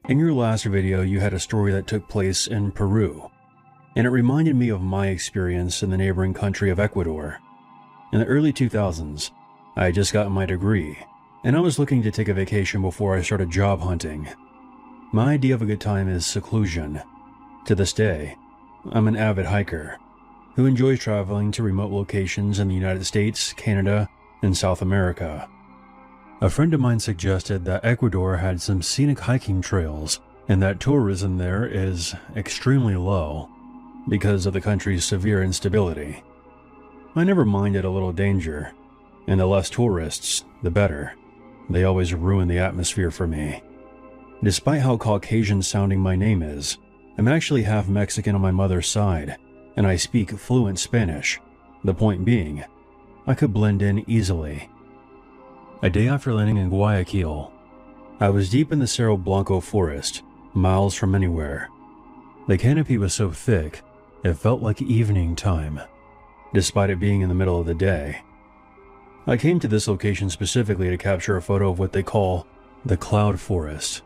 In your last video, you had a story that took place in Peru, and it reminded me of my experience in the neighboring country of Ecuador. In the early 2000s, I had just gotten my degree, and I was looking to take a vacation before I started job hunting. My idea of a good time is seclusion. To this day, I'm an avid hiker who enjoys traveling to remote locations in the United States, Canada, and South America. A friend of mine suggested that Ecuador had some scenic hiking trails and that tourism there is extremely low because of the country's severe instability. I never minded a little danger, and the less tourists, the better. They always ruin the atmosphere for me. Despite how Caucasian sounding my name is, I'm actually half Mexican on my mother's side, and I speak fluent Spanish. The point being, I could blend in easily. A day after landing in Guayaquil, I was deep in the Cerro Blanco forest, miles from anywhere. The canopy was so thick, it felt like evening time, despite it being in the middle of the day. I came to this location specifically to capture a photo of what they call the cloud forest,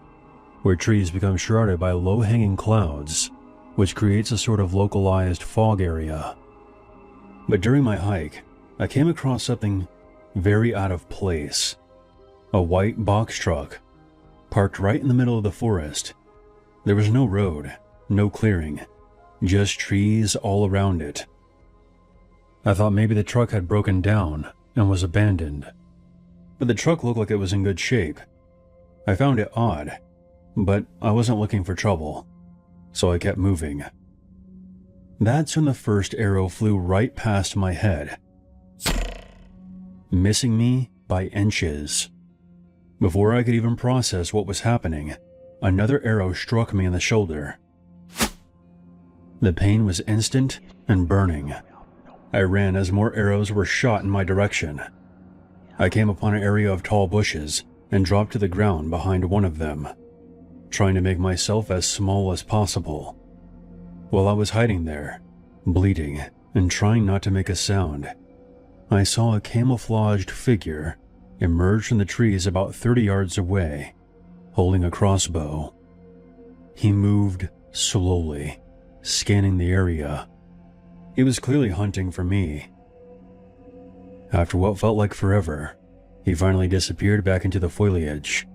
where trees become shrouded by low-hanging clouds, which creates a sort of localized fog area. But during my hike, I came across something very out of place. A white box truck, parked right in the middle of the forest. There was no road, no clearing, just trees all around it. I thought maybe the truck had broken down and was abandoned, but the truck looked like it was in good shape. I found it odd, but I wasn't looking for trouble, so I kept moving. That's when the first arrow flew right past my head, missing me by inches. Before I could even process what was happening, another arrow struck me in the shoulder. The pain was instant and burning. I ran as more arrows were shot in my direction. I came upon an area of tall bushes and dropped to the ground behind one of them, trying to make myself as small as possible. While I was hiding there, bleeding and trying not to make a sound, I saw a camouflaged figure emerge from the trees about 30 yards away, holding a crossbow. He moved slowly, scanning the area. He was clearly hunting for me. After what felt like forever, he finally disappeared back into the foliage.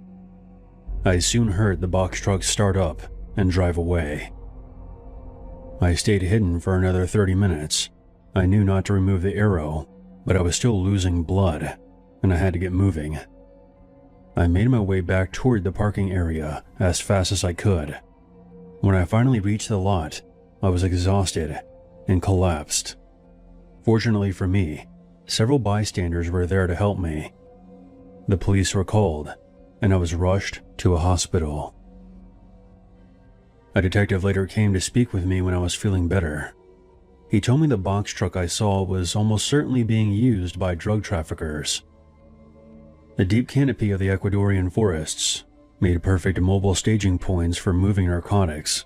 I soon heard the box truck start up and drive away. I stayed hidden for another 30 minutes. I knew not to remove the arrow, but I was still losing blood, and I had to get moving. I made my way back toward the parking area as fast as I could. When I finally reached the lot, I was exhausted and collapsed. Fortunately for me, several bystanders were there to help me. The police were called, and I was rushed to a hospital. A detective later came to speak with me when I was feeling better. He told me the box truck I saw was almost certainly being used by drug traffickers. The deep canopy of the Ecuadorian forests made perfect mobile staging points for moving narcotics.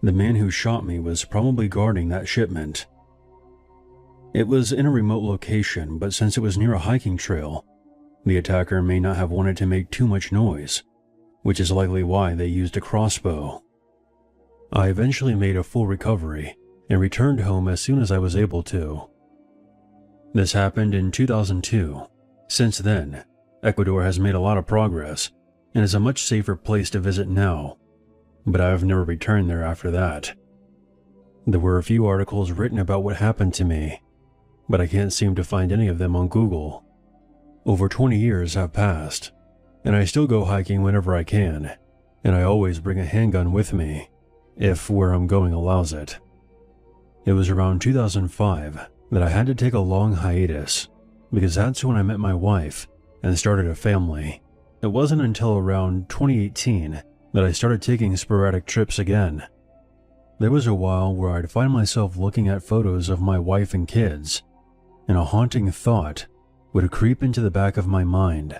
The man who shot me was probably guarding that shipment. It was in a remote location, but since it was near a hiking trail, the attacker may not have wanted to make too much noise, which is likely why they used a crossbow. I eventually made a full recovery and returned home as soon as I was able to. This happened in 2002. Since then, Ecuador has made a lot of progress and is a much safer place to visit now, but I have never returned there after that. There were a few articles written about what happened to me, but I can't seem to find any of them on Google. Over 20 years have passed, and I still go hiking whenever I can, and I always bring a handgun with me, if where I'm going allows it. It was around 2005 that I had to take a long hiatus, because that's when I met my wife and started a family. It wasn't until around 2018 that I started taking sporadic trips again. There was a while where I'd find myself looking at photos of my wife and kids, and a haunting thought would creep into the back of my mind.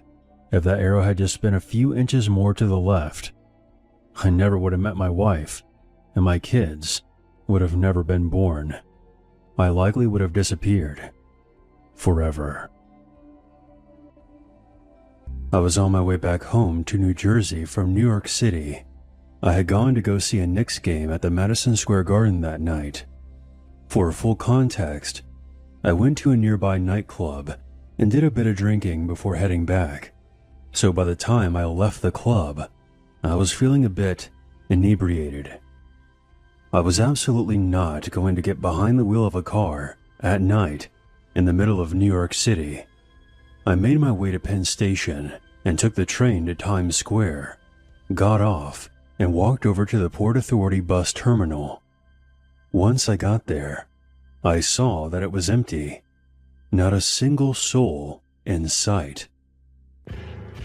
If that arrow had just been a few inches more to the left, I never would have met my wife, and my kids would have never been born. I likely would have disappeared forever. I was on my way back home to New Jersey from New York City. I had gone to go see a Knicks game at the Madison Square Garden that night. For full context, I went to a nearby nightclub and did a bit of drinking before heading back. So by the time I left the club, I was feeling a bit inebriated. I was absolutely not going to get behind the wheel of a car at night in the middle of New York City. I made my way to Penn Station and took the train to Times Square, got off, and walked over to the Port Authority bus terminal. Once I got there, I saw that it was empty. Not a single soul in sight.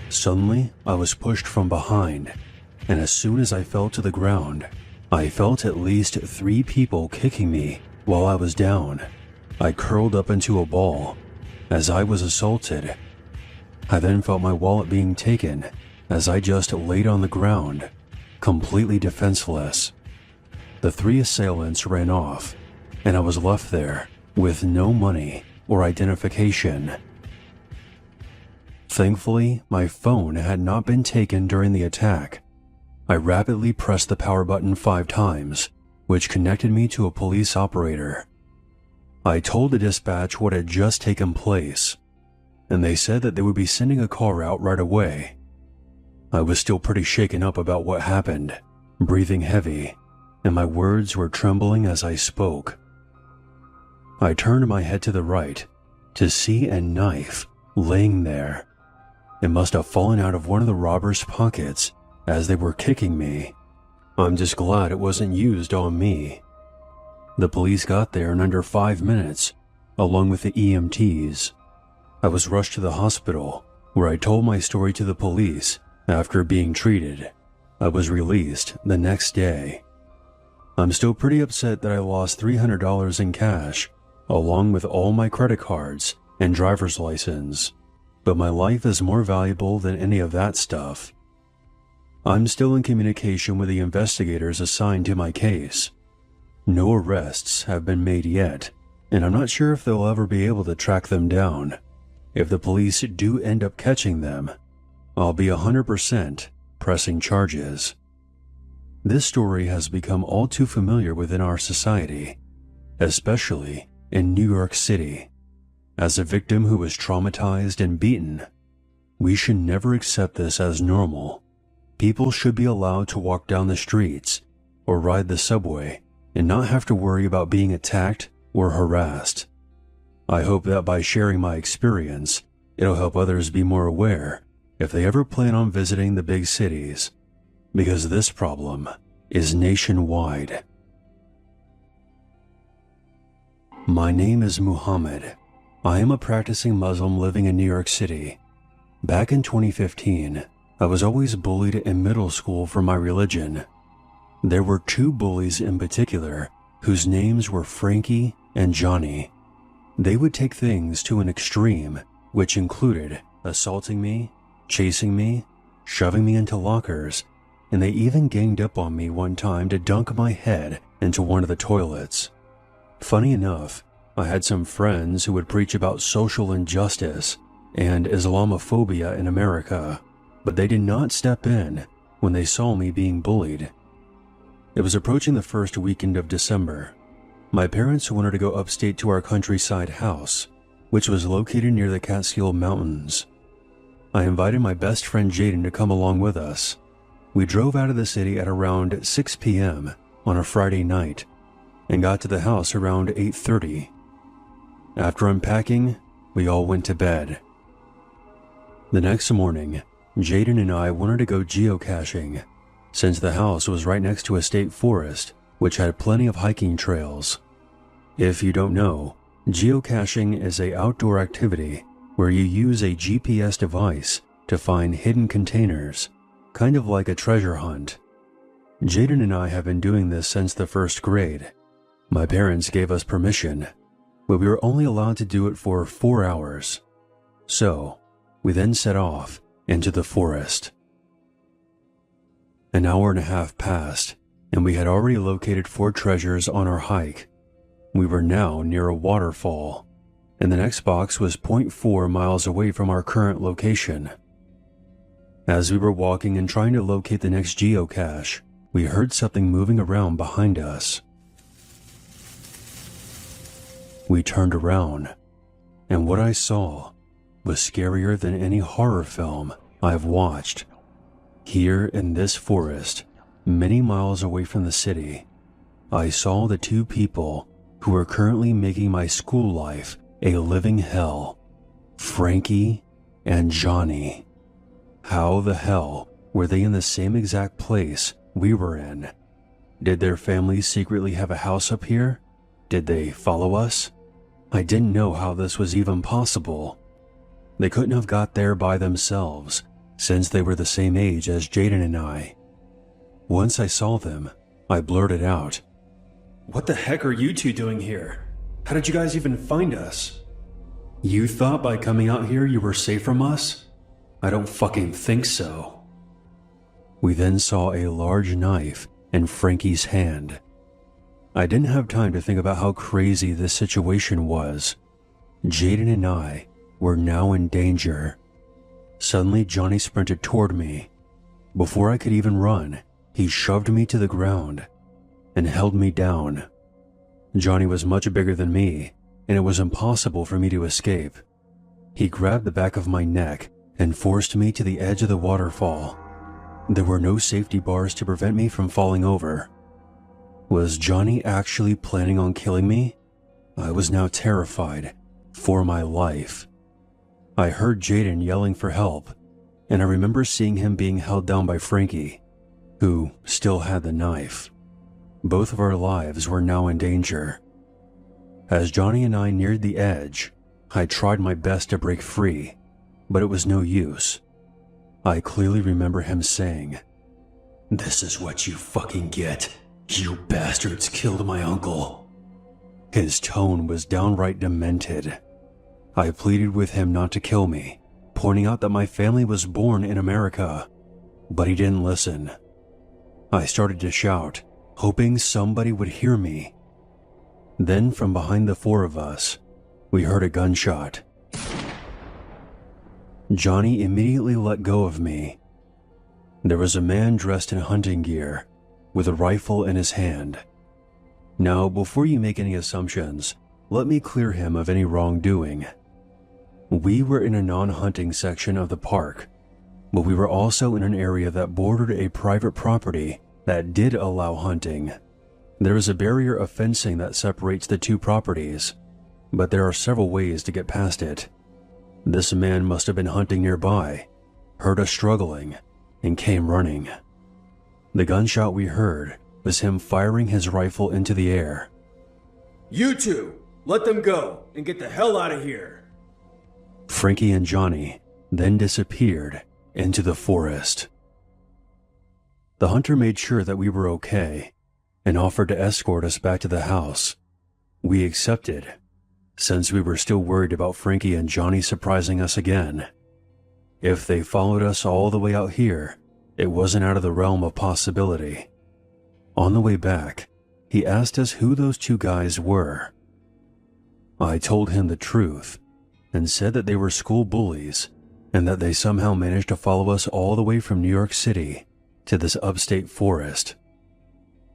Suddenly, I was pushed from behind, and as soon as I fell to the ground, I felt at least 3 people kicking me while I was down. I curled up into a ball as I was assaulted. I then felt my wallet being taken as I just laid on the ground, completely defenseless. The 3 assailants ran off, and I was left there with no money or identification. Thankfully, my phone had not been taken during the attack. I rapidly pressed the power button 5 times, which connected me to a police operator. I told the dispatch what had just taken place, and they said that they would be sending a car out right away. I was still pretty shaken up about what happened, breathing heavy, and my words were trembling as I spoke. I turned my head to the right to see a knife laying there. It must have fallen out of one of the robbers' pockets as they were kicking me. I'm just glad it wasn't used on me. The police got there in under 5 minutes, along with the EMTs. I was rushed to the hospital, where I told my story to the police. After being treated, I was released the next day. I'm still pretty upset that I lost $300 in cash, along with all my credit cards and driver's license, but my life is more valuable than any of that stuff. I'm still in communication with the investigators assigned to my case. No arrests have been made yet, and I'm not sure if they'll ever be able to track them down. If the police do end up catching them, I'll be 100% pressing charges. This story has become all too familiar within our society, especially in New York City. As a victim who was traumatized and beaten, we should never accept this as normal. People should be allowed to walk down the streets or ride the subway and not have to worry about being attacked or harassed. I hope that by sharing my experience, it'll help others be more aware if they ever plan on visiting the big cities, because this problem is nationwide. My name is Muhammad. I am a practicing Muslim living in New York City. Back in 2015, I was always bullied in middle school for my religion. There were 2 bullies in particular whose names were Frankie and Johnny. They would take things to an extreme, which included assaulting me, chasing me, shoving me into lockers, and they even ganged up on me one time to dunk my head into one of the toilets. Funny enough, I had some friends who would preach about social injustice and Islamophobia in America, but they did not step in when they saw me being bullied. It was approaching the first weekend of December. My parents wanted to go upstate to our countryside house, which was located near the Catskill Mountains. I invited my best friend Jaden to come along with us. We drove out of the city at around 6 p.m. on a Friday night and got to the house around 8:30. After unpacking, we all went to bed. The next morning, Jaden and I wanted to go geocaching, since the house was right next to a state forest which had plenty of hiking trails. If you don't know, geocaching is an outdoor activity where you use a GPS device to find hidden containers, kind of like a treasure hunt. Jaden and I have been doing this since the 1st grade. My parents gave us permission, but we were only allowed to do it for 4 hours. So, we then set off into the forest. An hour and a half passed, and we had already located 4 treasures on our hike. We were now near a waterfall, and the next box was 0.4 miles away from our current location. As we were walking and trying to locate the next geocache, we heard something moving around behind us. We turned around, and what I saw was scarier than any horror film I've watched. Here in this forest, many miles away from the city, I saw the two people who are currently making my school life a living hell, Frankie and Johnny. How the hell were they in the same exact place we were in? Did their families secretly have a house up here? Did they follow us? I didn't know how this was even possible. They couldn't have got there by themselves, since they were the same age as Jaden and I. Once I saw them, I blurted out, "What the heck are you two doing here? How did you guys even find us?" "You thought by coming out here you were safe from us? I don't fucking think so." We then saw a large knife in Frankie's hand. I didn't have time to think about how crazy this situation was. Jaden and I were now in danger. Suddenly, Johnny sprinted toward me. Before I could even run, he shoved me to the ground and held me down. Johnny was much bigger than me, and it was impossible for me to escape. He grabbed the back of my neck and forced me to the edge of the waterfall. There were no safety bars to prevent me from falling over. Was Johnny actually planning on killing me? I was now terrified for my life. I heard Jaden yelling for help, and I remember seeing him being held down by Frankie, who still had the knife. Both of our lives were now in danger. As Johnny and I neared the edge, I tried my best to break free, but it was no use. I clearly remember him saying, "This is what you fucking get. You bastards killed my uncle." His tone was downright demented. I pleaded with him not to kill me, pointing out that my family was born in America, but he didn't listen. I started to shout, hoping somebody would hear me. Then from behind the four of us, we heard a gunshot. Johnny immediately let go of me. There was a man dressed in hunting gear, with a rifle in his hand. Now, before you make any assumptions, let me clear him of any wrongdoing. We were in a non-hunting section of the park, but we were also in an area that bordered a private property that did allow hunting. There is a barrier of fencing that separates the two properties, but there are several ways to get past it. This man must have been hunting nearby, heard us struggling, and came running. The gunshot we heard was him firing his rifle into the air. "You two, let them go and get the hell out of here." Frankie and Johnny then disappeared into the forest. The hunter made sure that we were okay and offered to escort us back to the house. We accepted, since we were still worried about Frankie and Johnny surprising us again. If they followed us all the way out here, it wasn't out of the realm of possibility. On the way back, he asked us who those two guys were. I told him the truth and said that they were school bullies and that they somehow managed to follow us all the way from New York City to this upstate forest.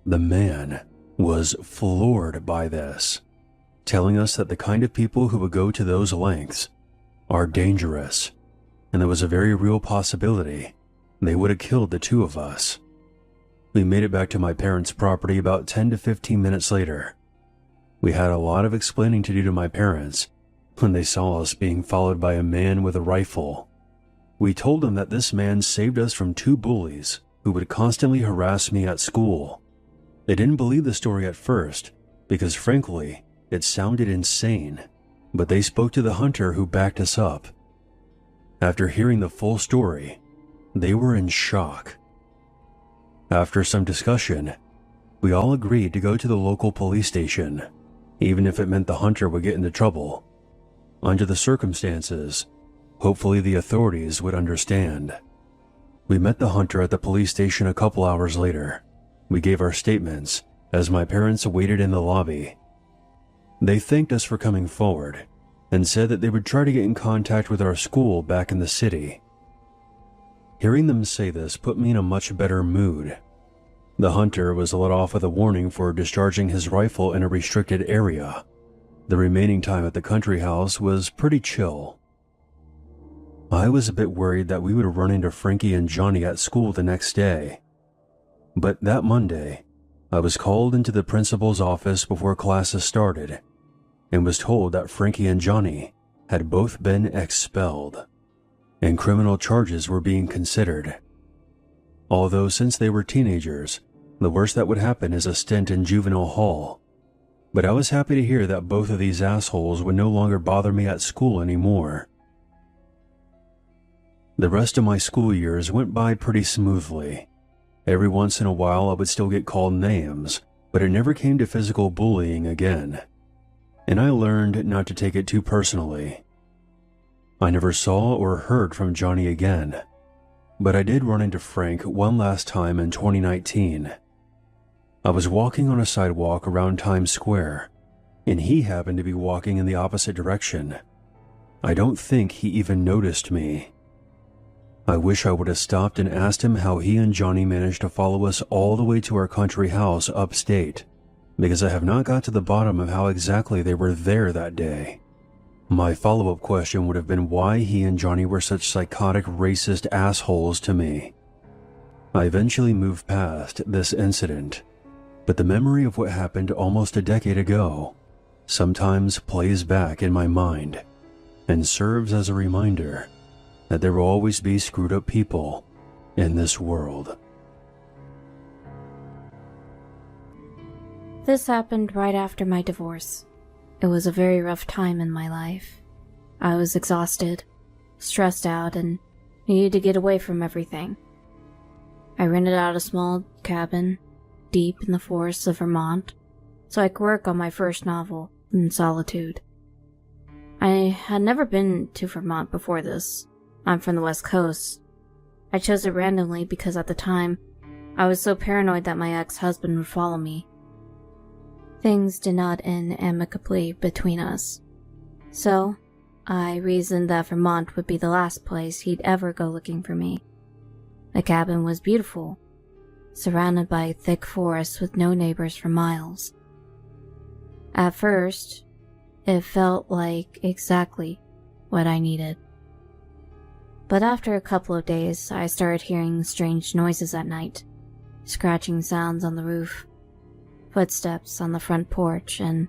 The man was floored by this, telling us that the kind of people who would go to those lengths are dangerous, and there was a very real possibility they would have killed the two of us. We made it back to my parents' property about 10 to 15 minutes later. We had a lot of explaining to do to my parents when they saw us being followed by a man with a rifle. We told them that this man saved us from two bullies who would constantly harass me at school. They didn't believe the story at first because, frankly, it sounded insane, but they spoke to the hunter who backed us up. After hearing the full story, they were in shock. After some discussion, we all agreed to go to the local police station, even if it meant the hunter would get into trouble. Under the circumstances, hopefully the authorities would understand. We met the hunter at the police station a couple hours later. We gave our statements as my parents waited in the lobby. They thanked us for coming forward and said that they would try to get in contact with our school back in the city. Hearing them say this put me in a much better mood. The hunter was let off with a warning for discharging his rifle in a restricted area. The remaining time at the country house was pretty chill. I was a bit worried that we would run into Frankie and Johnny at school the next day. But that Monday, I was called into the principal's office before classes started and was told that Frankie and Johnny had both been expelled, and criminal charges were being considered. Although since they were teenagers, the worst that would happen is a stint in juvenile hall. But I was happy to hear that both of these assholes would no longer bother me at school anymore. The rest of my school years went by pretty smoothly. Every once in a while I would still get called names, but it never came to physical bullying again. And I learned not to take it too personally. I never saw or heard from Johnny again, but I did run into Frank one last time in 2019. I was walking on a sidewalk around Times Square, and he happened to be walking in the opposite direction. I don't think he even noticed me. I wish I would have stopped and asked him how he and Johnny managed to follow us all the way to our country house upstate, because I have not got to the bottom of how exactly they were there that day. My follow-up question would have been why he and Johnny were such psychotic racist assholes to me. I eventually moved past this incident, but the memory of what happened almost a decade ago sometimes plays back in my mind and serves as a reminder that there will always be screwed up people in this world. This happened right after my divorce. It was a very rough time in my life. I was exhausted, stressed out, and needed to get away from everything. I rented out a small cabin deep in the forests of Vermont so I could work on my first novel in solitude. I had never been to Vermont before this. I'm from the West Coast. I chose it randomly because at the time, I was so paranoid that my ex-husband would follow me. Things did not end amicably between us, so I reasoned that Vermont would be the last place he'd ever go looking for me. The cabin was beautiful, surrounded by thick forests with no neighbors for miles. At first, it felt like exactly what I needed. But after a couple of days, I started hearing strange noises at night, scratching sounds on the roof, footsteps on the front porch, and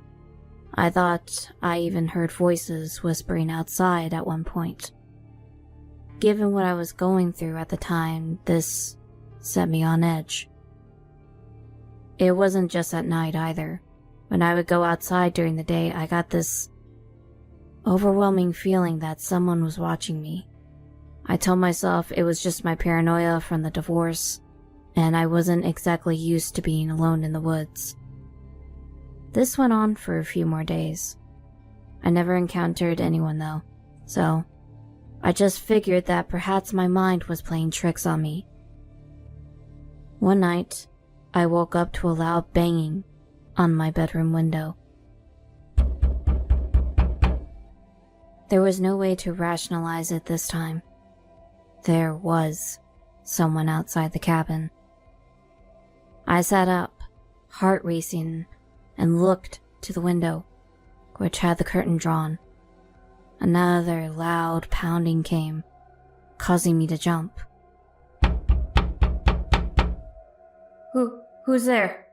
I thought I even heard voices whispering outside at one point. Given what I was going through at the time, this set me on edge. It wasn't just at night either. When I would go outside during the day, I got this overwhelming feeling that someone was watching me. I told myself it was just my paranoia from the divorce, and I wasn't exactly used to being alone in the woods. This went on for a few more days. I never encountered anyone though, so I just figured that perhaps my mind was playing tricks on me. One night, I woke up to a loud banging on my bedroom window. There was no way to rationalize it this time. There was someone outside the cabin. I sat up, heart racing, and looked to the window, which had the curtain drawn. Another loud pounding came, causing me to jump. Who's there?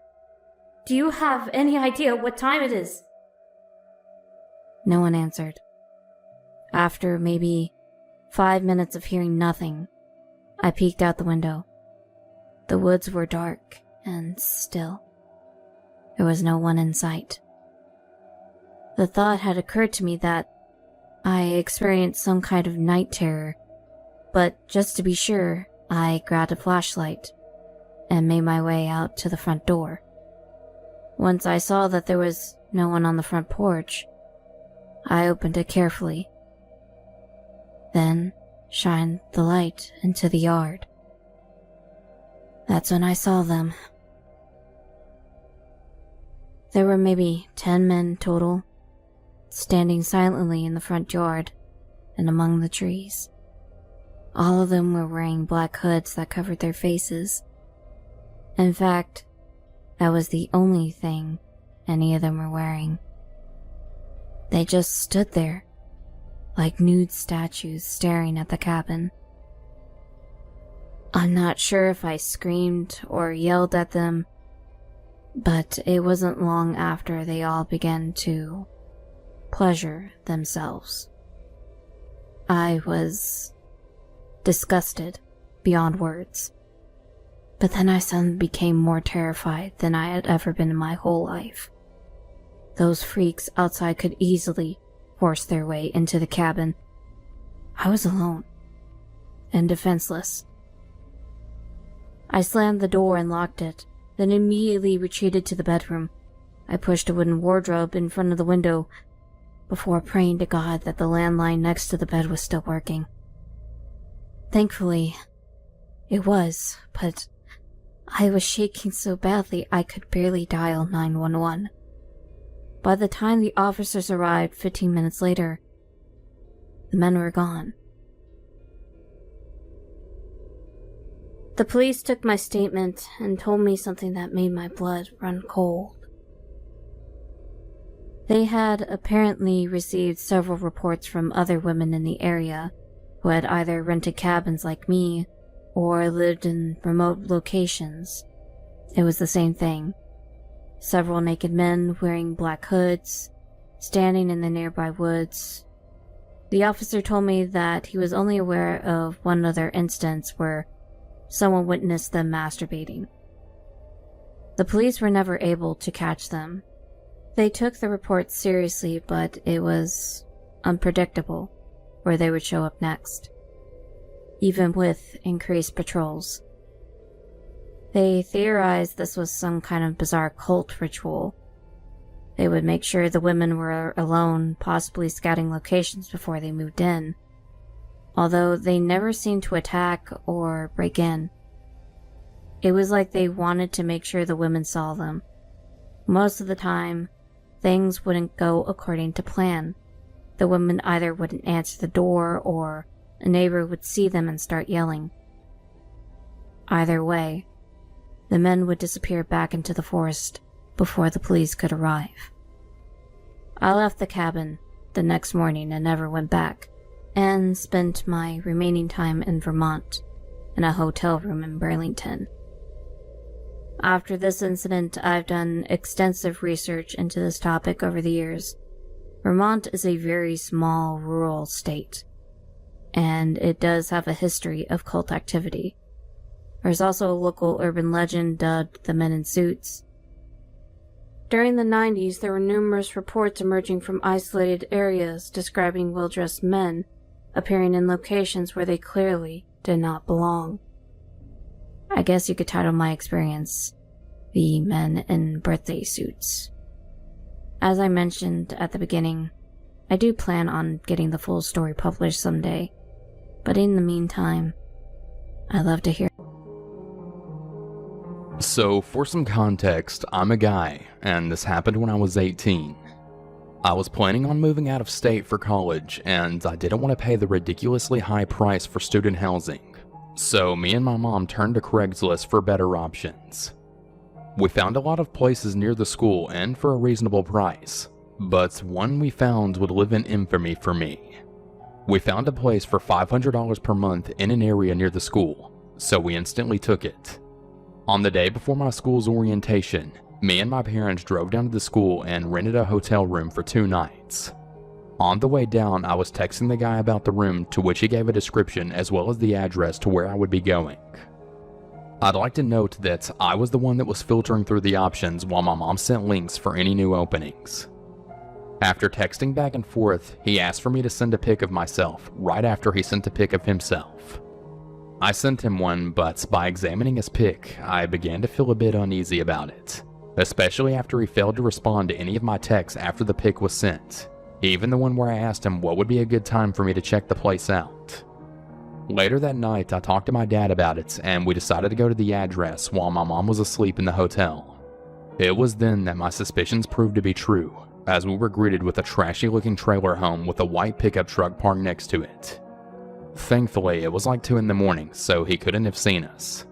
Do you have any idea what time it is? No one answered. After maybe 5 minutes of hearing nothing, I peeked out the window. The woods were dark and still. There was no one in sight. The thought had occurred to me that I experienced some kind of night terror, but just to be sure, I grabbed a flashlight and made my way out to the front door. Once I saw that there was no one on the front porch, I opened it carefully, then shined the light into the yard. That's when I saw them. There were maybe 10 men total, standing silently in the front yard and among the trees. All of them were wearing black hoods that covered their faces. In fact, that was the only thing any of them were wearing. They just stood there, like nude statues staring at the cabin. I'm not sure if I screamed or yelled at them, but it wasn't long after they all began to pleasure themselves. I was disgusted beyond words, but then I suddenly became more terrified than I had ever been in my whole life. Those freaks outside could easily force their way into the cabin. I was alone and defenseless. I slammed the door and locked it, then immediately retreated to the bedroom. I pushed a wooden wardrobe in front of the window before praying to God that the landline next to the bed was still working. Thankfully, it was, but I was shaking so badly I could barely dial 911. By the time the officers arrived 15 minutes later, the men were gone. The police took my statement and told me something that made my blood run cold. They had apparently received several reports from other women in the area who had either rented cabins like me or lived in remote locations. It was the same thing. Several naked men wearing black hoods, standing in the nearby woods. The officer told me that he was only aware of one other instance where someone witnessed them masturbating. The police were never able to catch them. They took the reports seriously, but it was unpredictable where they would show up next, even with increased patrols. They theorized this was some kind of bizarre cult ritual. They would make sure the women were alone, possibly scouting locations before they moved in, although they never seemed to attack or break in. It was like they wanted to make sure the women saw them. Most of the time, things wouldn't go according to plan. The women either wouldn't answer the door or a neighbor would see them and start yelling. Either way, the men would disappear back into the forest before the police could arrive. I left the cabin the next morning and never went back, and spent my remaining time in Vermont in a hotel room in Burlington. After this incident, I've done extensive research into this topic over the years. Vermont is a very small rural state, and it does have a history of cult activity. There's also a local urban legend dubbed the Men in Suits. During the 90s, there were numerous reports emerging from isolated areas describing well-dressed men appearing in locations where they clearly did not belong. I guess you could title my experience the Men in Birthday Suits. As I mentioned at the beginning, I do plan on getting the full story published someday, but in the meantime, I'd love to hear. So, for some context, I'm a guy, and this happened when I was 18. I was planning on moving out of state for college, and I didn't want to pay the ridiculously high price for student housing. So, me and my mom turned to Craigslist for better options. We found a lot of places near the school and for a reasonable price, but one we found would live in infamy for me. We found a place for $500 per month in an area near the school, so we instantly took it. On the day before my school's orientation, me and my parents drove down to the school and rented a hotel room for 2 nights. On the way down, I was texting the guy about the room, to which he gave a description as well as the address to where I would be going. I'd like to note that I was the one that was filtering through the options while my mom sent links for any new openings. After texting back and forth, he asked for me to send a pic of myself right after he sent a pic of himself. I sent him one, but by examining his pic, I began to feel a bit uneasy about it, especially after he failed to respond to any of my texts after the pic was sent, even the one where I asked him what would be a good time for me to check the place out. Later that night, I talked to my dad about it, and we decided to go to the address while my mom was asleep in the hotel. It was then that my suspicions proved to be true, as we were greeted with a trashy-looking trailer home with a white pickup truck parked next to it. Thankfully, it was like 2 in the morning, so he couldn't have seen us.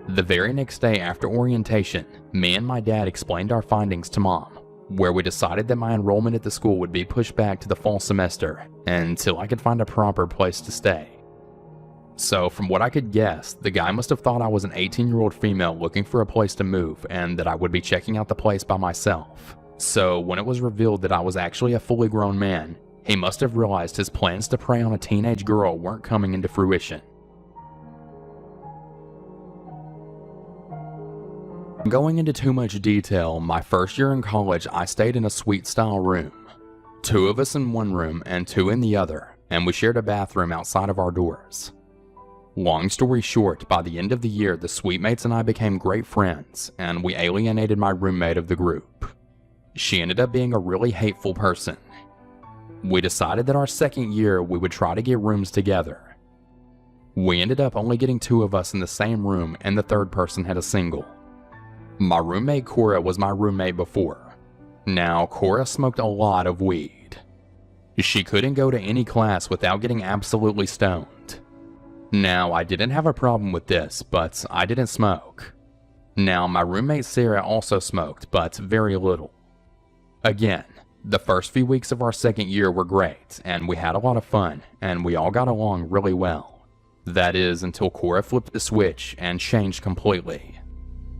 The very next day after orientation, me and my dad explained our findings to Mom, where we decided that my enrollment at the school would be pushed back to the fall semester until I could find a proper place to stay. So from what I could guess, the guy must have thought I was an 18-year-old female looking for a place to move and that I would be checking out the place by myself. So when it was revealed that I was actually a fully grown man, he must have realized his plans to prey on a teenage girl weren't coming into fruition. Going into too much detail, my first year in college I stayed in a suite-style room. 2 of us in one room and 2 in the other, and we shared a bathroom outside of our doors. Long story short, by the end of the year, the suite mates and I became great friends, and we alienated my roommate of the group. She ended up being a really hateful person. We decided that our second year we would try to get rooms together. We ended up only getting 2 of us in the same room, and the third person had a single. My roommate Cora was my roommate before. Now, Cora smoked a lot of weed. She couldn't go to any class without getting absolutely stoned. Now, I didn't have a problem with this, but I didn't smoke. Now, my roommate Sarah also smoked, but very little. Again, the first few weeks of our second year were great, and we had a lot of fun, and we all got along really well. That is, until Cora flipped the switch and changed completely.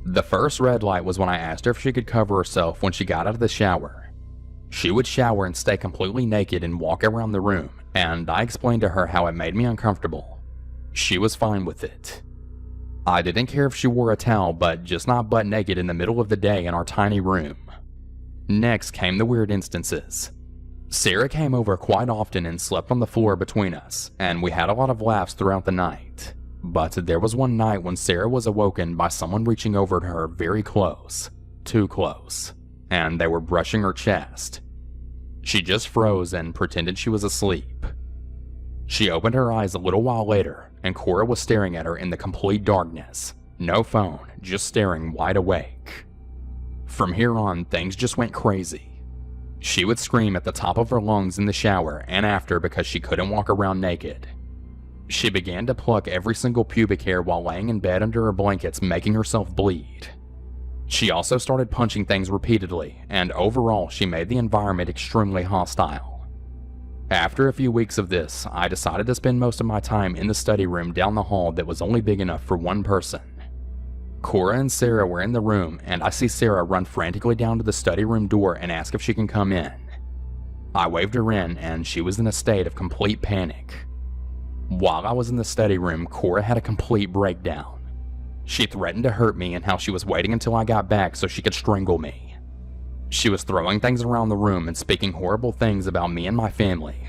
The first red light was when I asked her if she could cover herself when she got out of the shower. She would shower and stay completely naked and walk around the room, and I explained to her how it made me uncomfortable. She was fine with it. I didn't care if she wore a towel, but just not butt naked in the middle of the day in our tiny room. Next came the weird instances. Sarah came over quite often and slept on the floor between us, and we had a lot of laughs throughout the night. But there was one night when Sarah was awoken by someone reaching over to her very close, too close, and they were brushing her chest. She just froze and pretended she was asleep. She opened her eyes a little while later, and Cora was staring at her in the complete darkness. No phone, just staring wide awake. From here on, things just went crazy. She would scream at the top of her lungs in the shower and after because she couldn't walk around naked. She began to pluck every single pubic hair while laying in bed under her blankets, making herself bleed. She also started punching things repeatedly, and overall she made the environment extremely hostile. After a few weeks of this, I decided to spend most of my time in the study room down the hall that was only big enough for one person. Cora and Sarah were in the room, and I see Sarah run frantically down to the study room door and ask if she can come in. I waved her in, and she was in a state of complete panic. While I was in the study room, Cora had a complete breakdown. She threatened to hurt me and how she was waiting until I got back so she could strangle me. She was throwing things around the room and speaking horrible things about me and my family.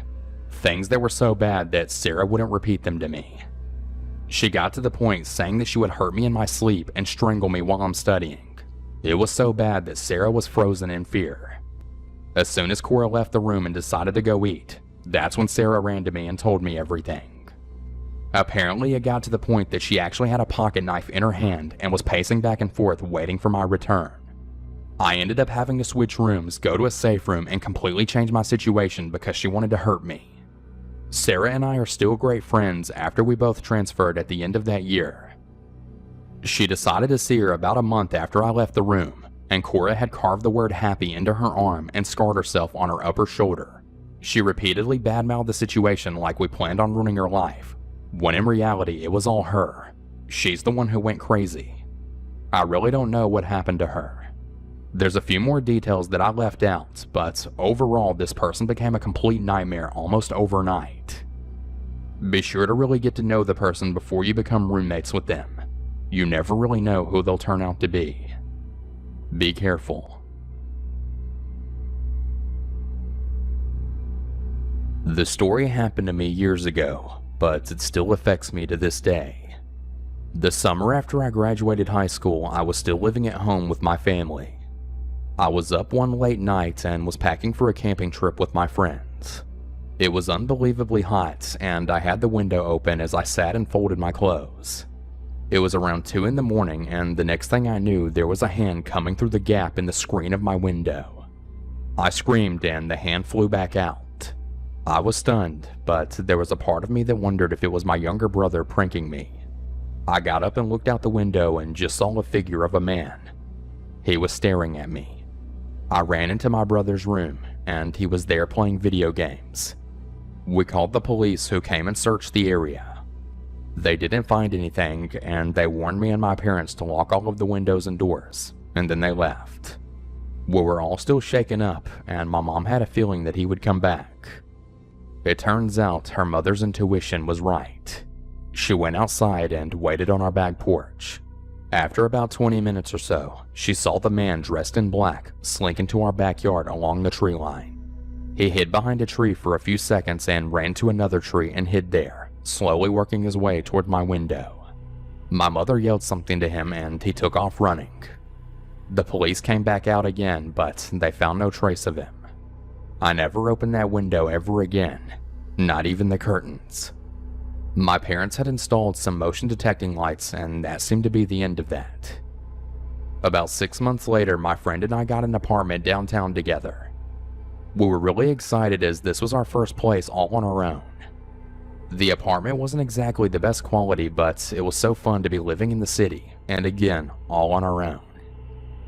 Things that were so bad that Sarah wouldn't repeat them to me. She got to the point saying that she would hurt me in my sleep and strangle me while I'm studying. It was so bad that Sarah was frozen in fear. As soon as Cora left the room and decided to go eat, that's when Sarah ran to me and told me everything. Apparently it got to the point that she actually had a pocket knife in her hand and was pacing back and forth waiting for my return. I ended up having to switch rooms, go to a safe room, and completely change my situation because she wanted to hurt me. Sarah and I are still great friends after we both transferred at the end of that year. She decided to see her about a month after I left the room, and Cora had carved the word happy into her arm and scarred herself on her upper shoulder. She repeatedly badmouthed the situation like we planned on ruining her life, when in reality it was all her. She's the one who went crazy. I really don't know what happened to her. There's a few more details that I left out, but overall this person became a complete nightmare almost overnight. Be sure to really get to know the person before you become roommates with them. You never really know who they'll turn out to be. Be careful. The story happened to me years ago, but it still affects me to this day. The summer after I graduated high school, I was still living at home with my family. I was up one late night and was packing for a camping trip with my friends. It was unbelievably hot, and I had the window open as I sat and folded my clothes. It was around 2 in the morning, and the next thing I knew, there was a hand coming through the gap in the screen of my window. I screamed, and the hand flew back out. I was stunned, but there was a part of me that wondered if it was my younger brother pranking me. I got up and looked out the window and just saw a figure of a man. He was staring at me. I ran into my brother's room, and he was there playing video games. We called the police, who came and searched the area. They didn't find anything, and they warned me and my parents to lock all of the windows and doors, and then they left. We were all still shaken up, and my mom had a feeling that he would come back. It turns out her mother's intuition was right. She went outside and waited on our back porch. After about 20 minutes or so, she saw the man dressed in black slink into our backyard along the tree line. He hid behind a tree for a few seconds and ran to another tree and hid there, slowly working his way toward my window. My mother yelled something to him and he took off running. The police came back out again, but they found no trace of him. I never opened that window ever again, not even the curtains. My parents had installed some motion detecting lights, and that seemed to be the end of that. About 6 months later, my friend and I got an apartment downtown together. We were really excited as this was our first place all on our own. The apartment wasn't exactly the best quality, but it was so fun to be living in the city, and again, all on our own.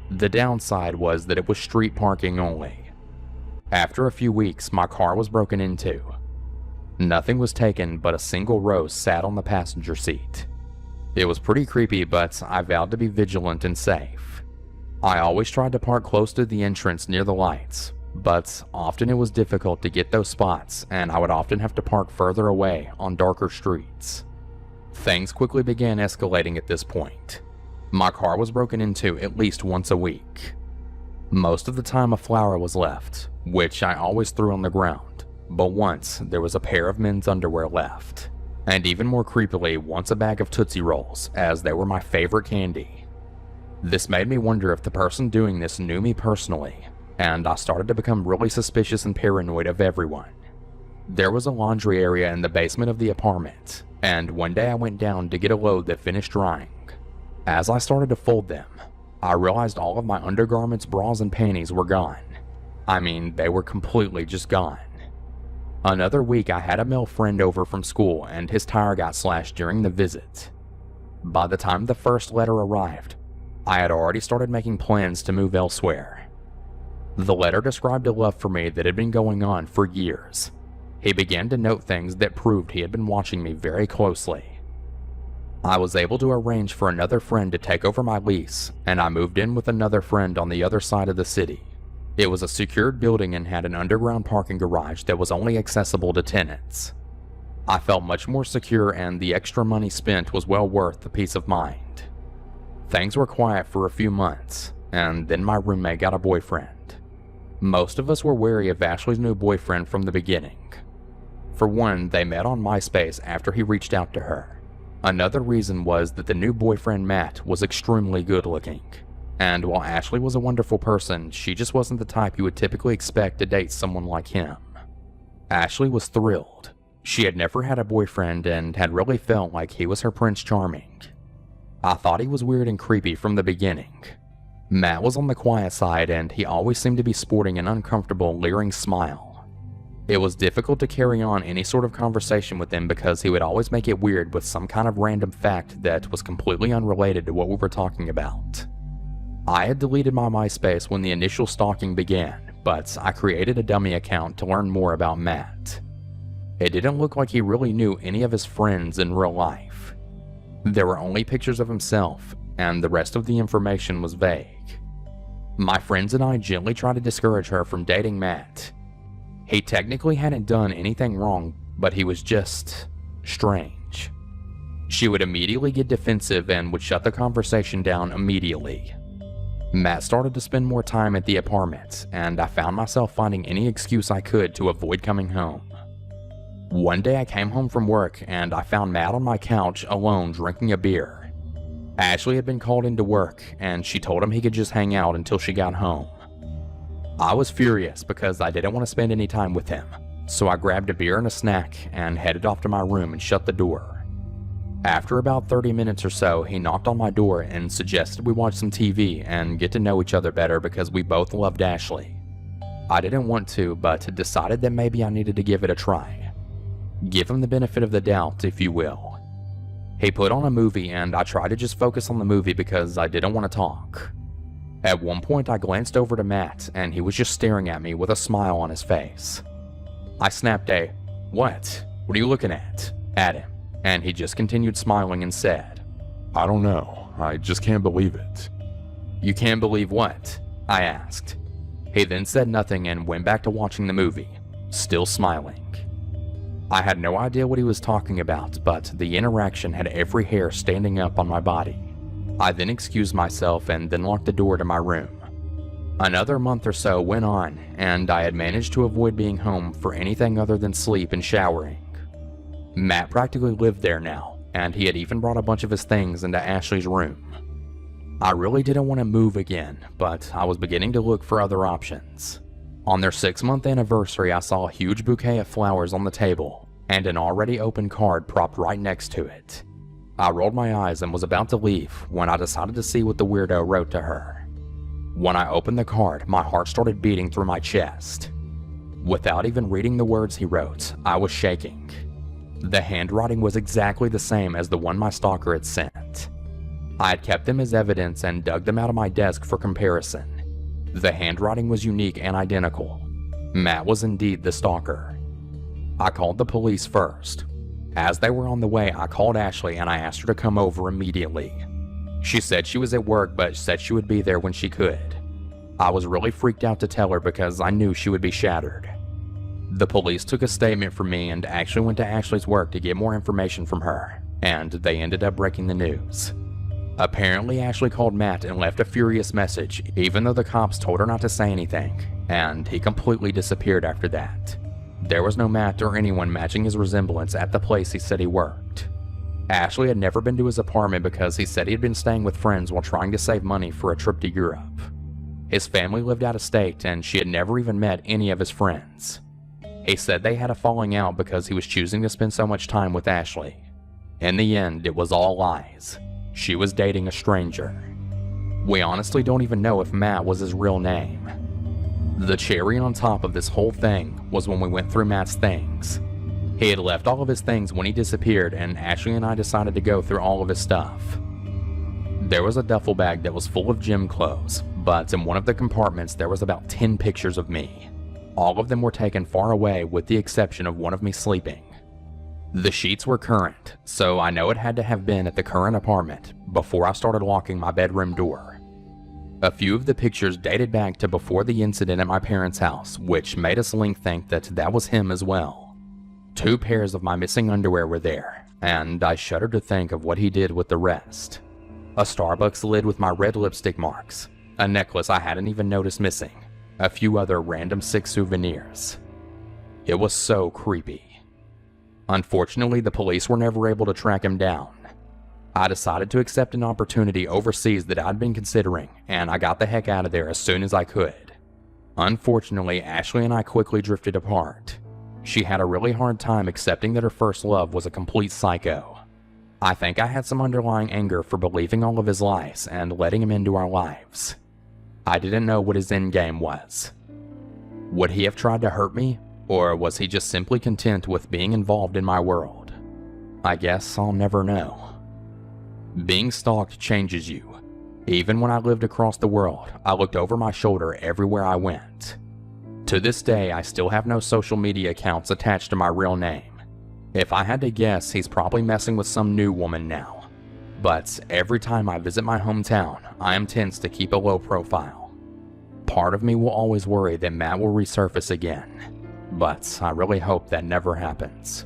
The downside was that it was street parking only. After a few weeks, my car was broken into. Nothing was taken, but a single rose sat on the passenger seat. It was pretty creepy, but I vowed to be vigilant and safe. I always tried to park close to the entrance near the lights, but often it was difficult to get those spots, and I would often have to park further away on darker streets. Things quickly began escalating at this point. My car was broken into at least once a week. Most of the time a flower was left, which I always threw on the ground. But once, there was a pair of men's underwear left. And even more creepily, once a bag of Tootsie Rolls, as they were my favorite candy. This made me wonder if the person doing this knew me personally, and I started to become really suspicious and paranoid of everyone. There was a laundry area in the basement of the apartment, and one day I went down to get a load that finished drying. As I started to fold them, I realized all of my undergarments, bras, and panties were gone. I mean, they were completely just gone. Another week I had a male friend over from school and his tire got slashed during the visit. By the time the first letter arrived, I had already started making plans to move elsewhere. The letter described a love for me that had been going on for years. He began to note things that proved he had been watching me very closely. I was able to arrange for another friend to take over my lease, and I moved in with another friend on the other side of the city. It was a secured building and had an underground parking garage that was only accessible to tenants. I felt much more secure, and the extra money spent was well worth the peace of mind. Things were quiet for a few months, and then my roommate got a boyfriend. Most of us were wary of Ashley's new boyfriend from the beginning. For one, they met on MySpace after he reached out to her. Another reason was that the new boyfriend, Matt, was extremely good looking. And while Ashley was a wonderful person, she just wasn't the type you would typically expect to date someone like him. Ashley was thrilled. She had never had a boyfriend and had really felt like he was her Prince Charming. I thought he was weird and creepy from the beginning. Matt was on the quiet side, and he always seemed to be sporting an uncomfortable, leering smile. It was difficult to carry on any sort of conversation with him because he would always make it weird with some kind of random fact that was completely unrelated to what we were talking about. I had deleted my MySpace when the initial stalking began, but I created a dummy account to learn more about Matt. It didn't look like he really knew any of his friends in real life. There were only pictures of himself, and the rest of the information was vague. My friends and I gently tried to discourage her from dating Matt. He technically hadn't done anything wrong, but he was just strange. She would immediately get defensive and would shut the conversation down immediately. Matt started to spend more time at the apartment, and I found myself finding any excuse I could to avoid coming home. One day I came home from work and I found Matt on my couch alone drinking a beer. Ashley had been called into work and she told him he could just hang out until she got home. I was furious because I didn't want to spend any time with him, so I grabbed a beer and a snack and headed off to my room and shut the door. After about 30 minutes or so, he knocked on my door and suggested we watch some TV and get to know each other better because we both loved Ashley. I didn't want to, but decided that maybe I needed to give it a try. Give him the benefit of the doubt, if you will. He put on a movie and I tried to just focus on the movie because I didn't want to talk. At one point I glanced over to Matt and he was just staring at me with a smile on his face. I snapped a, "What? What are you looking at?" at him, and he just continued smiling and said, "I don't know. I just can't believe it." "You can't believe what?" I asked. He then said nothing and went back to watching the movie, still smiling. I had no idea what he was talking about, but the interaction had every hair standing up on my body. I then excused myself and then locked the door to my room. Another month or so went on, and I had managed to avoid being home for anything other than sleep and showering. Matt practically lived there now, and he had even brought a bunch of his things into Ashley's room. I really didn't want to move again, but I was beginning to look for other options. On their 6-month anniversary, I saw a huge bouquet of flowers on the table, and an already open card propped right next to it. I rolled my eyes and was about to leave when I decided to see what the weirdo wrote to her. When I opened the card, my heart started beating through my chest. Without even reading the words he wrote, I was shaking. The handwriting was exactly the same as the one my stalker had sent. I had kept them as evidence and dug them out of my desk for comparison. The handwriting was unique and identical. Matt was indeed the stalker. I called the police first. As they were on the way, I called Ashley and I asked her to come over immediately. She said she was at work but said she would be there when she could. I was really freaked out to tell her because I knew she would be shattered. The police took a statement from me and actually went to Ashley's work to get more information from her, and they ended up breaking the news. Apparently, Ashley called Matt and left a furious message, even though the cops told her not to say anything, and he completely disappeared after that. There was no Matt or anyone matching his resemblance at the place he said he worked. Ashley had never been to his apartment because he said he had been staying with friends while trying to save money for a trip to Europe. His family lived out of state and she had never even met any of his friends. He said they had a falling out because he was choosing to spend so much time with Ashley. In the end, it was all lies. She was dating a stranger. We honestly don't even know if Matt was his real name. The cherry on top of this whole thing was when we went through Matt's things. He had left all of his things when he disappeared, and Ashley and I decided to go through all of his stuff. There was a duffel bag that was full of gym clothes, but in one of the compartments there was about 10 pictures of me. All of them were taken far away with the exception of one of me sleeping. The sheets were current, so I know it had to have been at the current apartment before I started locking my bedroom door. A few of the pictures dated back to before the incident at my parents' house, which made us think that that was him as well. 2 pairs of my missing underwear were there, and I shuddered to think of what he did with the rest. A Starbucks lid with my red lipstick marks, a necklace I hadn't even noticed missing, a few other random sick souvenirs. It was so creepy. Unfortunately, the police were never able to track him down. I decided to accept an opportunity overseas that I'd been considering, and I got the heck out of there as soon as I could. Unfortunately, Ashley and I quickly drifted apart. She had a really hard time accepting that her first love was a complete psycho. I think I had some underlying anger for believing all of his lies and letting him into our lives. I didn't know what his end game was. Would he have tried to hurt me, or was he just simply content with being involved in my world? I guess I'll never know. Being stalked changes you. Even when I lived across the world, I looked over my shoulder everywhere I went. To this day, I still have no social media accounts attached to my real name. If I had to guess, he's probably messing with some new woman now. But every time I visit my hometown, I am tense to keep a low profile. Part of me will always worry that Matt will resurface again, but I really hope that never happens.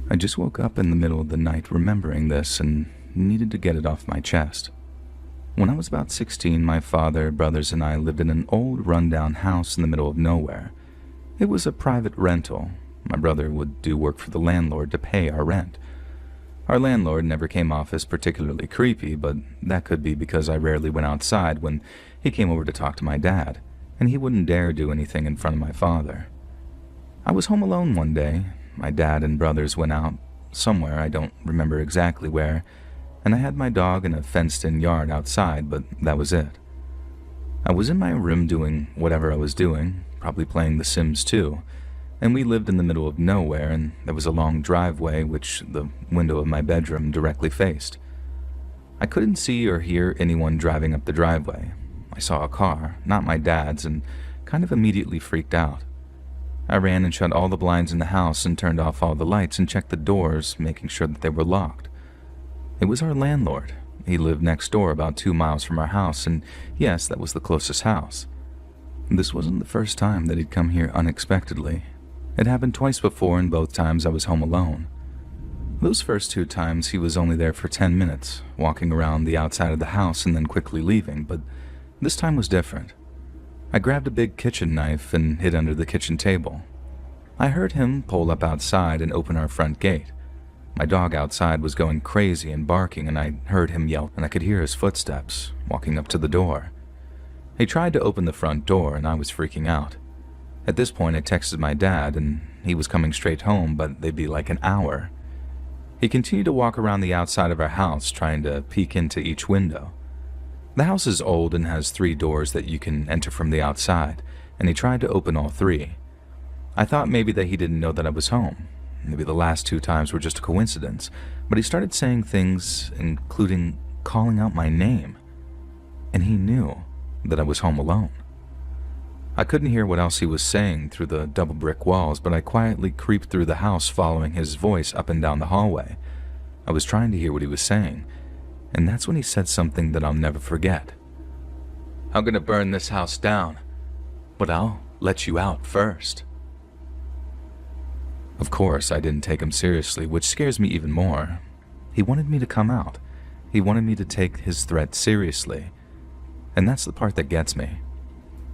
I just woke up in the middle of the night remembering this and needed to get it off my chest. When I was about 16, my father, brothers, and I lived in an old rundown house in the middle of nowhere. It was a private rental. My brother would do work for the landlord to pay our rent. Our landlord never came off as particularly creepy, but that could be because I rarely went outside when he came over to talk to my dad, and he wouldn't dare do anything in front of my father. I was home alone one day. My dad and brothers went out somewhere, I don't remember exactly where, and I had my dog in a fenced-in yard outside, but that was it. I was in my room doing whatever I was doing, probably playing The Sims 2, and we lived in the middle of nowhere, and there was a long driveway which the window of my bedroom directly faced. I couldn't see or hear anyone driving up the driveway. I saw a car, not my dad's, and kind of immediately freaked out. I ran and shut all the blinds in the house and turned off all the lights and checked the doors, making sure that they were locked. It was our landlord. He lived next door about 2 miles from our house, and yes, that was the closest house. This wasn't the first time that he'd come here unexpectedly. It happened twice before, and both times I was home alone. Those first 2 times he was only there for 10 minutes, walking around the outside of the house and then quickly leaving, but this time was different. I grabbed a big kitchen knife and hid under the kitchen table. I heard him pull up outside and open our front gate. My dog outside was going crazy and barking, and I heard him yell, and I could hear his footsteps walking up to the door. He tried to open the front door, and I was freaking out. At this point, I texted my dad, and he was coming straight home, but they'd be like an hour. He continued to walk around the outside of our house, trying to peek into each window. The house is old and has 3 doors that you can enter from the outside, and he tried to open all 3. I thought maybe that he didn't know that I was home. Maybe the last 2 times were just a coincidence, but he started saying things, including calling out my name. And he knew that I was home alone. I couldn't hear what else he was saying through the double brick walls, but I quietly creeped through the house following his voice up and down the hallway. I was trying to hear what he was saying, and that's when he said something that I'll never forget. "I'm gonna burn this house down, but I'll let you out first." Of course, I didn't take him seriously, which scares me even more. He wanted me to come out. He wanted me to take his threat seriously. And that's the part that gets me.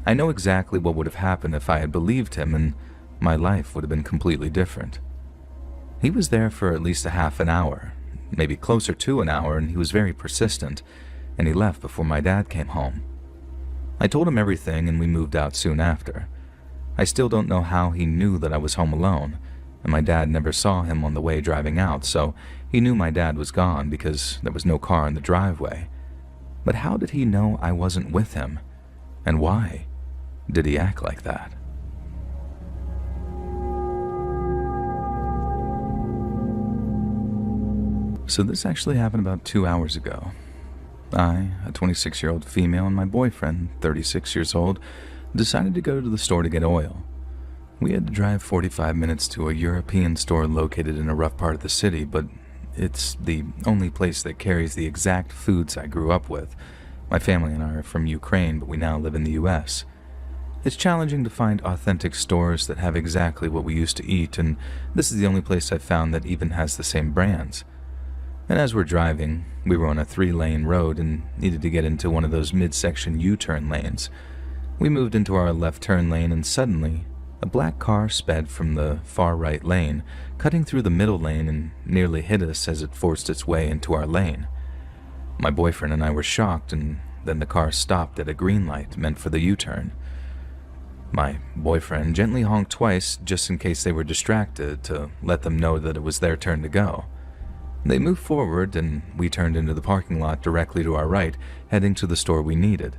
I know exactly what would have happened if I had believed him, and my life would have been completely different. He was there for at least a half an hour, maybe closer to an hour, and he was very persistent, and he left before my dad came home. I told him everything, and we moved out soon after. I still don't know how he knew that I was home alone, and my dad never saw him on the way driving out, so he knew my dad was gone because there was no car in the driveway. But how did he know I wasn't with him? And why did he act like that? So this actually happened about 2 hours ago. I, a 26-year-old female, and my boyfriend, 36 years old, decided to go to the store to get oil. We had to drive 45 minutes to a European store located in a rough part of the city, but it's the only place that carries the exact foods I grew up with. My family and I are from Ukraine, but we now live in the US. It's challenging to find authentic stores that have exactly what we used to eat, and this is the only place I've found that even has the same brands. And as we're driving, we were on a 3-lane road and needed to get into one of those midsection U-turn lanes. We moved into our left turn lane, and suddenly, a black car sped from the far right lane, cutting through the middle lane, and nearly hit us as it forced its way into our lane. My boyfriend and I were shocked, and then the car stopped at a green light meant for the U-turn. My boyfriend gently honked twice just in case they were distracted to let them know that it was their turn to go. They moved forward, and we turned into the parking lot directly to our right, heading to the store we needed.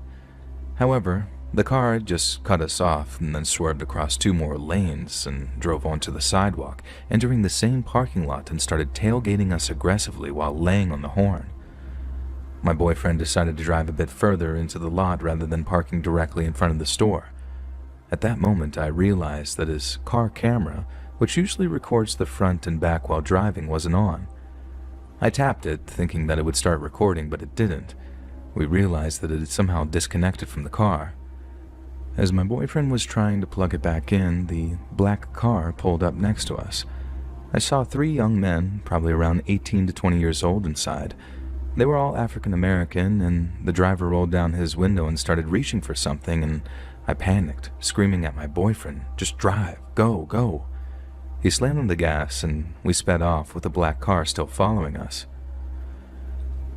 However, the car just cut us off and then swerved across 2 more lanes and drove onto the sidewalk, entering the same parking lot, and started tailgating us aggressively while laying on the horn. My boyfriend decided to drive a bit further into the lot rather than parking directly in front of the store. At that moment, I realized that his car camera, which usually records the front and back while driving, wasn't on. I tapped it, thinking that it would start recording, but it didn't. We realized that it had somehow disconnected from the car. As my boyfriend was trying to plug it back in, the black car pulled up next to us. I saw 3 young men, probably around 18 to 20 years old, inside. They were all African American, and the driver rolled down his window and started reaching for something, and I panicked, screaming at my boyfriend, "Just drive, go, go." He slammed on the gas, and we sped off with the black car still following us.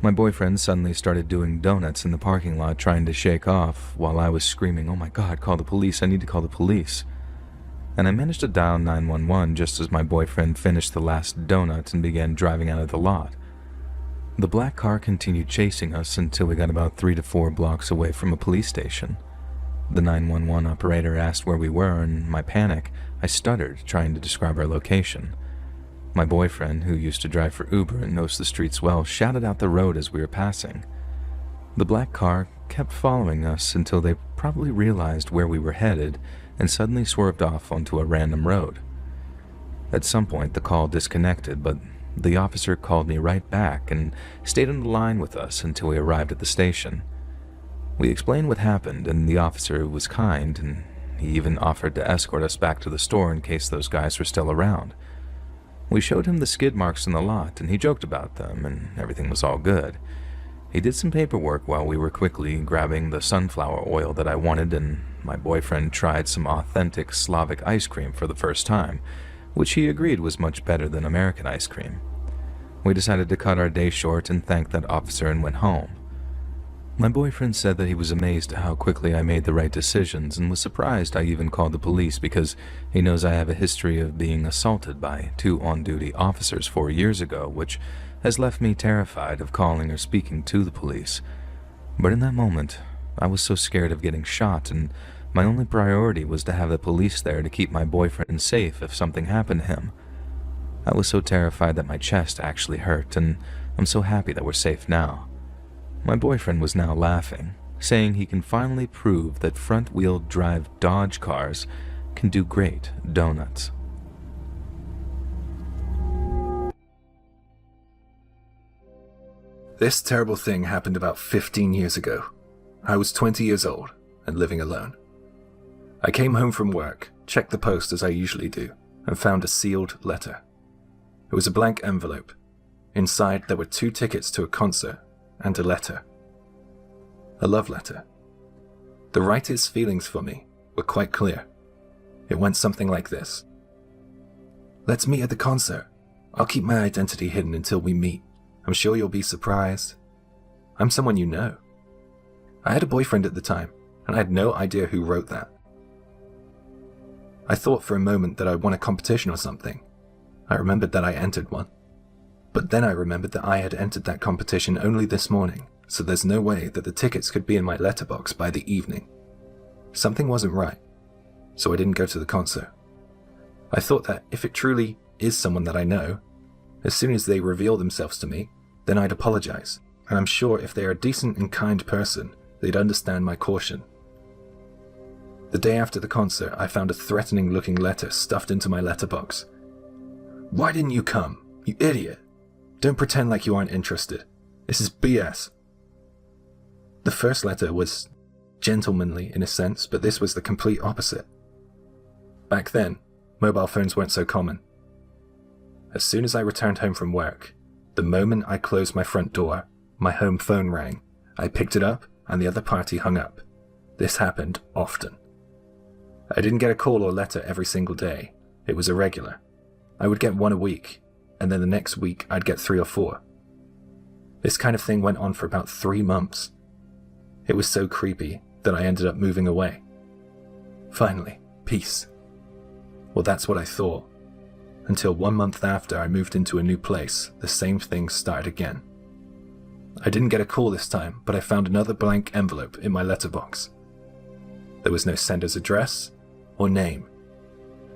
My boyfriend suddenly started doing donuts in the parking lot, trying to shake off, while I was screaming, "Oh my God, call the police, I need to call the police." And I managed to dial 911 just as my boyfriend finished the last donut and began driving out of the lot. The black car continued chasing us until we got about 3 to 4 blocks away from a police station. The 911 operator asked where we were, and in my panic, I stuttered trying to describe our location. My boyfriend, who used to drive for Uber and knows the streets well, shouted out the road as we were passing. The black car kept following us until they probably realized where we were headed and suddenly swerved off onto a random road. At some point, the call disconnected, but the officer called me right back and stayed on the line with us until we arrived at the station. We explained what happened, and the officer was kind, and he even offered to escort us back to the store in case those guys were still around. We showed him the skid marks in the lot, and he joked about them, and everything was all good. He did some paperwork while we were quickly grabbing the sunflower oil that I wanted, and my boyfriend tried some authentic Slavic ice cream for the first time, which he agreed was much better than American ice cream. We decided to cut our day short and thank that officer and went home. My boyfriend said that he was amazed at how quickly I made the right decisions and was surprised I even called the police because he knows I have a history of being assaulted by 2 on-duty officers 4 years ago, which has left me terrified of calling or speaking to the police. But in that moment, I was so scared of getting shot, and my only priority was to have the police there to keep my boyfriend safe if something happened to him. I was so terrified that my chest actually hurt, and I'm so happy that we're safe now. My boyfriend was now laughing, saying he can finally prove that front-wheel drive Dodge cars can do great donuts. This terrible thing happened about 15 years ago. I was 20 years old and living alone. I came home from work, checked the post as I usually do, and found a sealed letter. It was a blank envelope. Inside there were 2 tickets to a concert and a letter. A love letter. The writer's feelings for me were quite clear. It went something like this. "Let's meet at the concert. I'll keep my identity hidden until we meet. I'm sure you'll be surprised. I'm someone you know." I had a boyfriend at the time, and I had no idea who wrote that. I thought for a moment that I won a competition or something. I remembered that I entered one. But then I remembered that I had entered that competition only this morning, so there's no way that the tickets could be in my letterbox by the evening. Something wasn't right, so I didn't go to the concert. I thought that if it truly is someone that I know, as soon as they reveal themselves to me, then I'd apologize, and I'm sure if they are a decent and kind person, they'd understand my caution. The day after the concert, I found a threatening-looking letter stuffed into my letterbox. "Why didn't you come? You idiot! Don't pretend like you aren't interested. This is BS." The first letter was gentlemanly in a sense, but this was the complete opposite. Back then, mobile phones weren't so common. As soon as I returned home from work, the moment I closed my front door, my home phone rang. I picked it up, and the other party hung up. This happened often. I didn't get a call or letter every single day. It was irregular. I would get 1 a week, and then the next week I'd get 3 or 4. This kind of thing went on for about 3 months. It was so creepy that I ended up moving away. Finally, peace. Well, that's what I thought. Until 1 month after I moved into a new place, the same thing started again. I didn't get a call this time, but I found another blank envelope in my letterbox. There was no sender's address or name,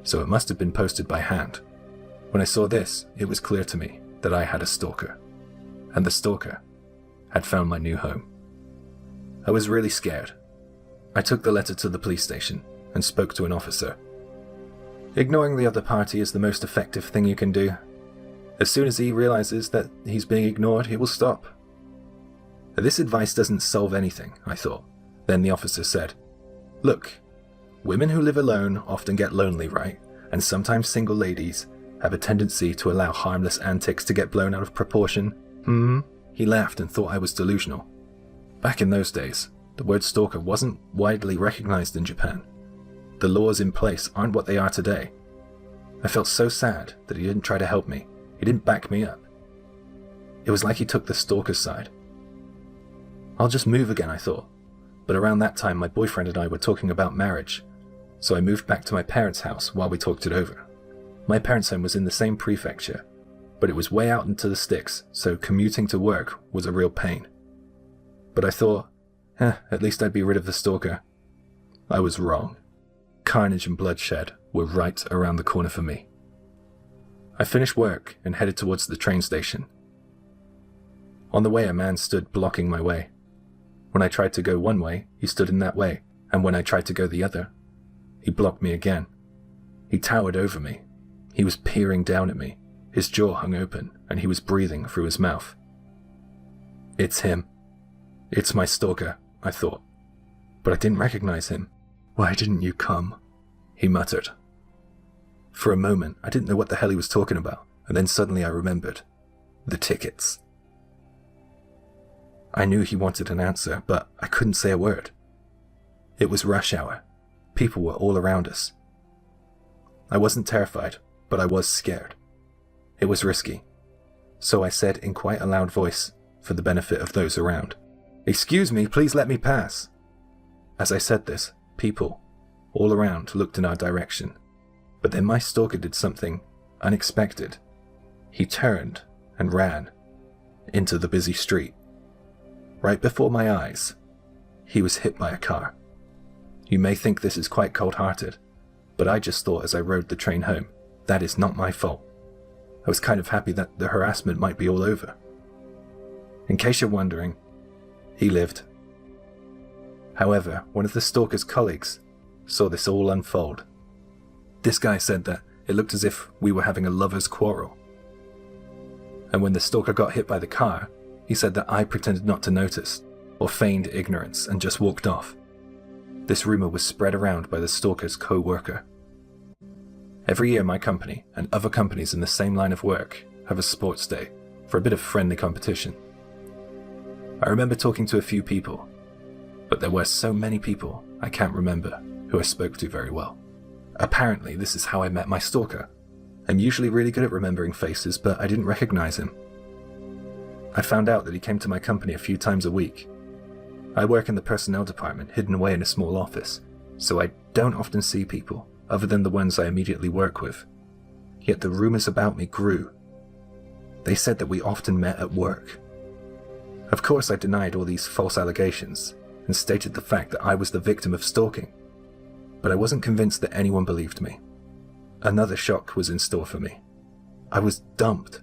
so it must have been posted by hand. When I saw this, it was clear to me that I had a stalker, and the stalker had found my new home. I was really scared. I took the letter to the police station and spoke to an officer. Ignoring the other party is the most effective thing you can do. As soon as he realizes that he's being ignored, he will stop. This advice doesn't solve anything, I thought. Then the officer said, "Look, women who live alone often get lonely, right? And sometimes single ladies have a tendency to allow harmless antics to get blown out of proportion." He laughed and thought I was delusional. Back in those days, the word stalker wasn't widely recognized in Japan. The laws in place aren't what they are today. I felt so sad that he didn't try to help me. He didn't back me up. It was like he took the stalker's side. I'll just move again, I thought. But around that time, my boyfriend and I were talking about marriage, so I moved back to my parents' house while we talked it over. My parents' home was in the same prefecture, but it was way out into the sticks, so commuting to work was a real pain. But I thought, at least I'd be rid of the stalker. I was wrong. Carnage and bloodshed were right around the corner for me. I finished work and headed towards the train station. On the way, a man stood blocking my way. When I tried to go one way, he stood in that way, and when I tried to go the other, he blocked me again. He towered over me. He was peering down at me. His jaw hung open, and he was breathing through his mouth. It's him. It's my stalker, I thought. But I didn't recognize him. Why didn't you come? He muttered. For a moment, I didn't know what the hell he was talking about, and then suddenly I remembered. The tickets. I knew he wanted an answer, but I couldn't say a word. It was rush hour. People were all around us. I wasn't terrified, but I was scared. It was risky. So I said in quite a loud voice, for the benefit of those around, "Excuse me, please let me pass." As I said this, people, all around, looked in our direction. But then my stalker did something unexpected. He turned and ran into the busy street. Right before my eyes, he was hit by a car. You may think this is quite cold-hearted, but I just thought as I rode the train home, that is not my fault. I was kind of happy that the harassment might be all over. In case you're wondering, he lived. However, one of the stalker's colleagues saw this all unfold. This guy said that it looked as if we were having a lover's quarrel. And when the stalker got hit by the car, he said that I pretended not to notice, or feigned ignorance and just walked off. This rumor was spread around by the stalker's co-worker. Every year my company, and other companies in the same line of work, have a sports day, for a bit of friendly competition. I remember talking to a few people, but there were so many people I can't remember who I spoke to very well. Apparently this is how I met my stalker. I'm usually really good at remembering faces, but I didn't recognize him. I found out that he came to my company a few times a week. I work in the personnel department, hidden away in a small office, so I don't often see people, other than the ones I immediately work with. Yet the rumors about me grew. They said that we often met at work. Of course I denied all these false allegations, and stated the fact that I was the victim of stalking. But I wasn't convinced that anyone believed me. Another shock was in store for me. I was dumped.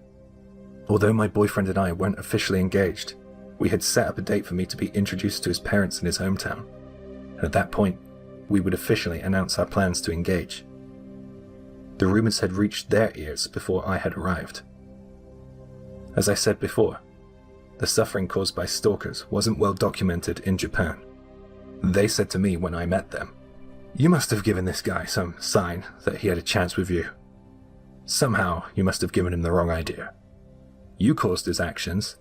Although my boyfriend and I weren't officially engaged, we had set up a date for me to be introduced to his parents in his hometown, and at that point, we would officially announce our plans to engage. The rumors had reached their ears before I had arrived. As I said before, the suffering caused by stalkers wasn't well documented in Japan. They said to me when I met them, "You must have given this guy some sign that he had a chance with you. Somehow, you must have given him the wrong idea. You caused his actions.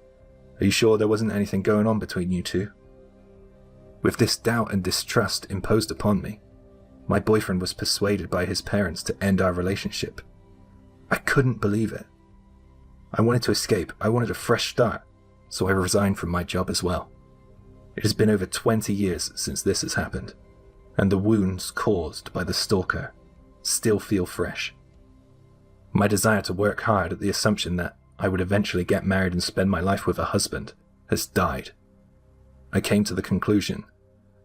Are you sure there wasn't anything going on between you two?" With this doubt and distrust imposed upon me, my boyfriend was persuaded by his parents to end our relationship. I couldn't believe it. I wanted to escape. I wanted a fresh start, so I resigned from my job as well. It has been over 20 years since this has happened, and the wounds caused by the stalker still feel fresh. My desire to work hard at the assumption that I would eventually get married and spend my life with a husband has died. I came to the conclusion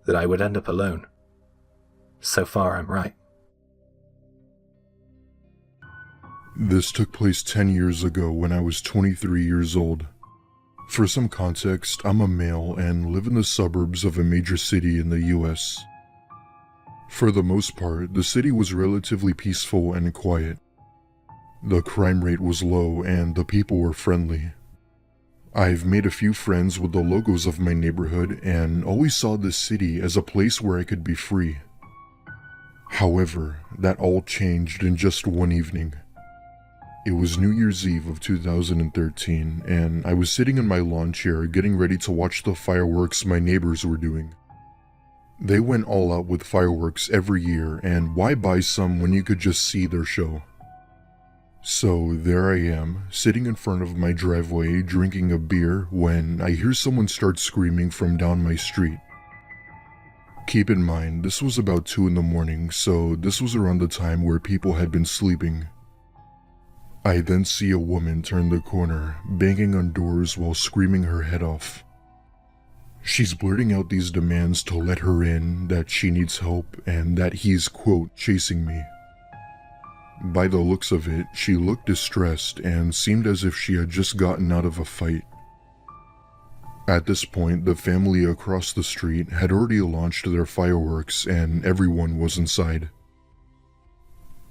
that I would end up alone. So far, I'm right. This took place 10 years ago when I was 23 years old. For some context, I'm a male and live in the suburbs of a major city in the US. For the most part, the city was relatively peaceful and quiet. The crime rate was low and the people were friendly. I've made a few friends with the locals of my neighborhood and always saw this city as a place where I could be free. However, that all changed in just one evening. It was New Year's Eve of 2013, and I was sitting in my lawn chair getting ready to watch the fireworks my neighbors were doing. They went all out with fireworks every year, and why buy some when you could just see their show? So there I am, sitting in front of my driveway drinking a beer when I hear someone start screaming from down my street. Keep in mind, this was about 2 in the morning, so this was around the time where people had been sleeping. I then see a woman turn the corner, banging on doors while screaming her head off. She's blurting out these demands to let her in, that she needs help, and that he's, quote, chasing me. By the looks of it, she looked distressed and seemed as if she had just gotten out of a fight. At this point, the family across the street had already launched their fireworks and everyone was inside.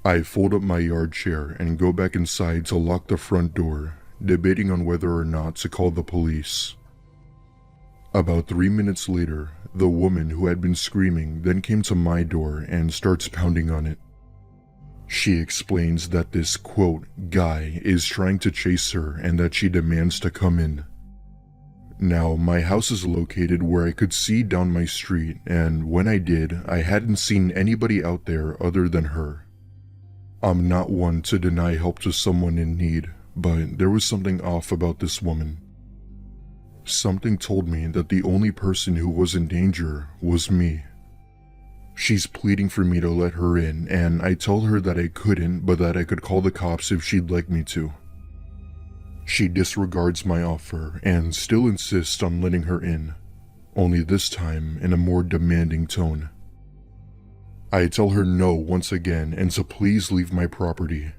I fold up my yard chair and go back inside to lock the front door, debating on whether or not to call the police. About 3 minutes later, the woman who had been screaming then came to my door and starts pounding on it. She explains that this, quote, guy is trying to chase her and that she demands to come in. Now, my house is located where I could see down my street, and when I did, I hadn't seen anybody out there other than her. I'm not one to deny help to someone in need, but there was something off about this woman. Something told me that the only person who was in danger was me. She's pleading for me to let her in, and I tell her that I couldn't, but that I could call the cops if she'd like me to. She disregards my offer and still insists on letting her in, only this time in a more demanding tone. I tell her no once again and to please leave my property.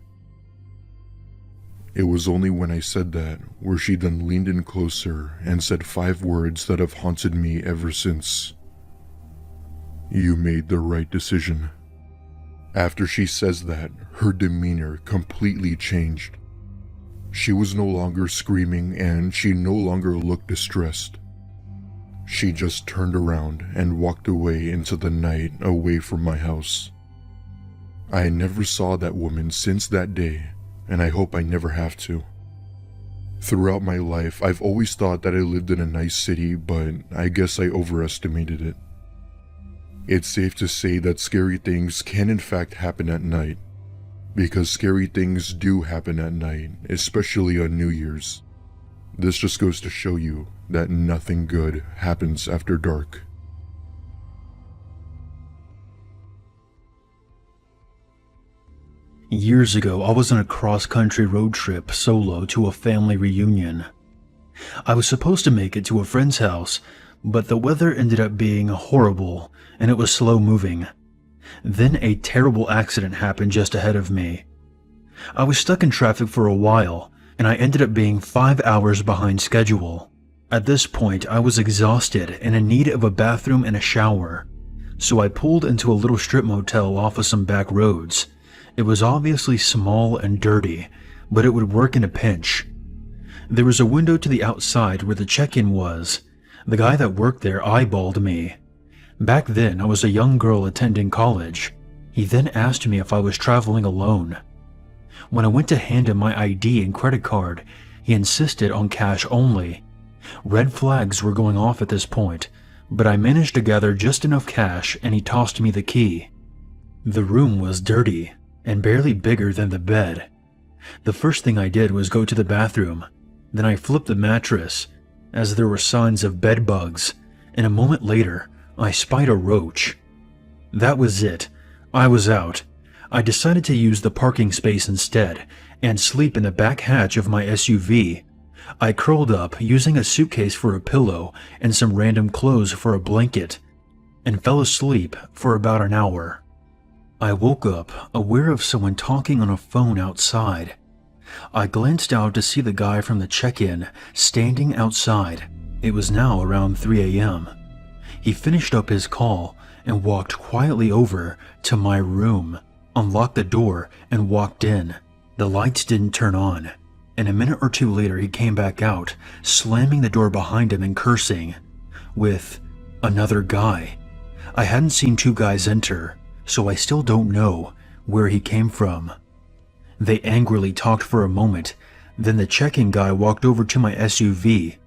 It was only when I said that where she then leaned in closer and said 5 words that have haunted me ever since. You made the right decision. After she says that, her demeanor completely changed. She was no longer screaming and she no longer looked distressed. She just turned around and walked away into the night away from my house. I never saw that woman since that day, and I hope I never have to. Throughout my life, I've always thought that I lived in a nice city, but I guess I overestimated it. It's safe to say that scary things can in fact happen at night, because scary things do happen at night, especially on New Year's. This just goes to show you that nothing good happens after dark. Years ago, I was on a cross-country road trip solo to a family reunion. I was supposed to make it to a friend's house, but the weather ended up being horrible and it was slow moving. Then a terrible accident happened just ahead of me. I was stuck in traffic for a while, and I ended up being 5 hours behind schedule. At this point, I was exhausted and in need of a bathroom and a shower, so I pulled into a little strip motel off of some back roads. It was obviously small and dirty, but it would work in a pinch. There was a window to the outside where the check-in was. The guy that worked there eyeballed me. Back then, I was a young girl attending college. He then asked me if I was traveling alone. When I went to hand him my ID and credit card, he insisted on cash only. Red flags were going off at this point, but I managed to gather just enough cash and he tossed me the key. The room was dirty and barely bigger than the bed. The first thing I did was go to the bathroom. Then I flipped the mattress, as there were signs of bed bugs, and a moment later, I spied a roach. That was it. I was out. I decided to use the parking space instead, and sleep in the back hatch of my SUV. I curled up, using a suitcase for a pillow and some random clothes for a blanket, and fell asleep for about an hour. I woke up, aware of someone talking on a phone outside. I glanced out to see the guy from the check-in standing outside. It was now around 3 a.m. He finished up his call and walked quietly over to my room, unlocked the door, and walked in. The lights didn't turn on, and a minute or two later he came back out, slamming the door behind him and cursing, with another guy. I hadn't seen 2 guys enter, so I still don't know where he came from. They angrily talked for a moment, then the check-in guy walked over to my SUV.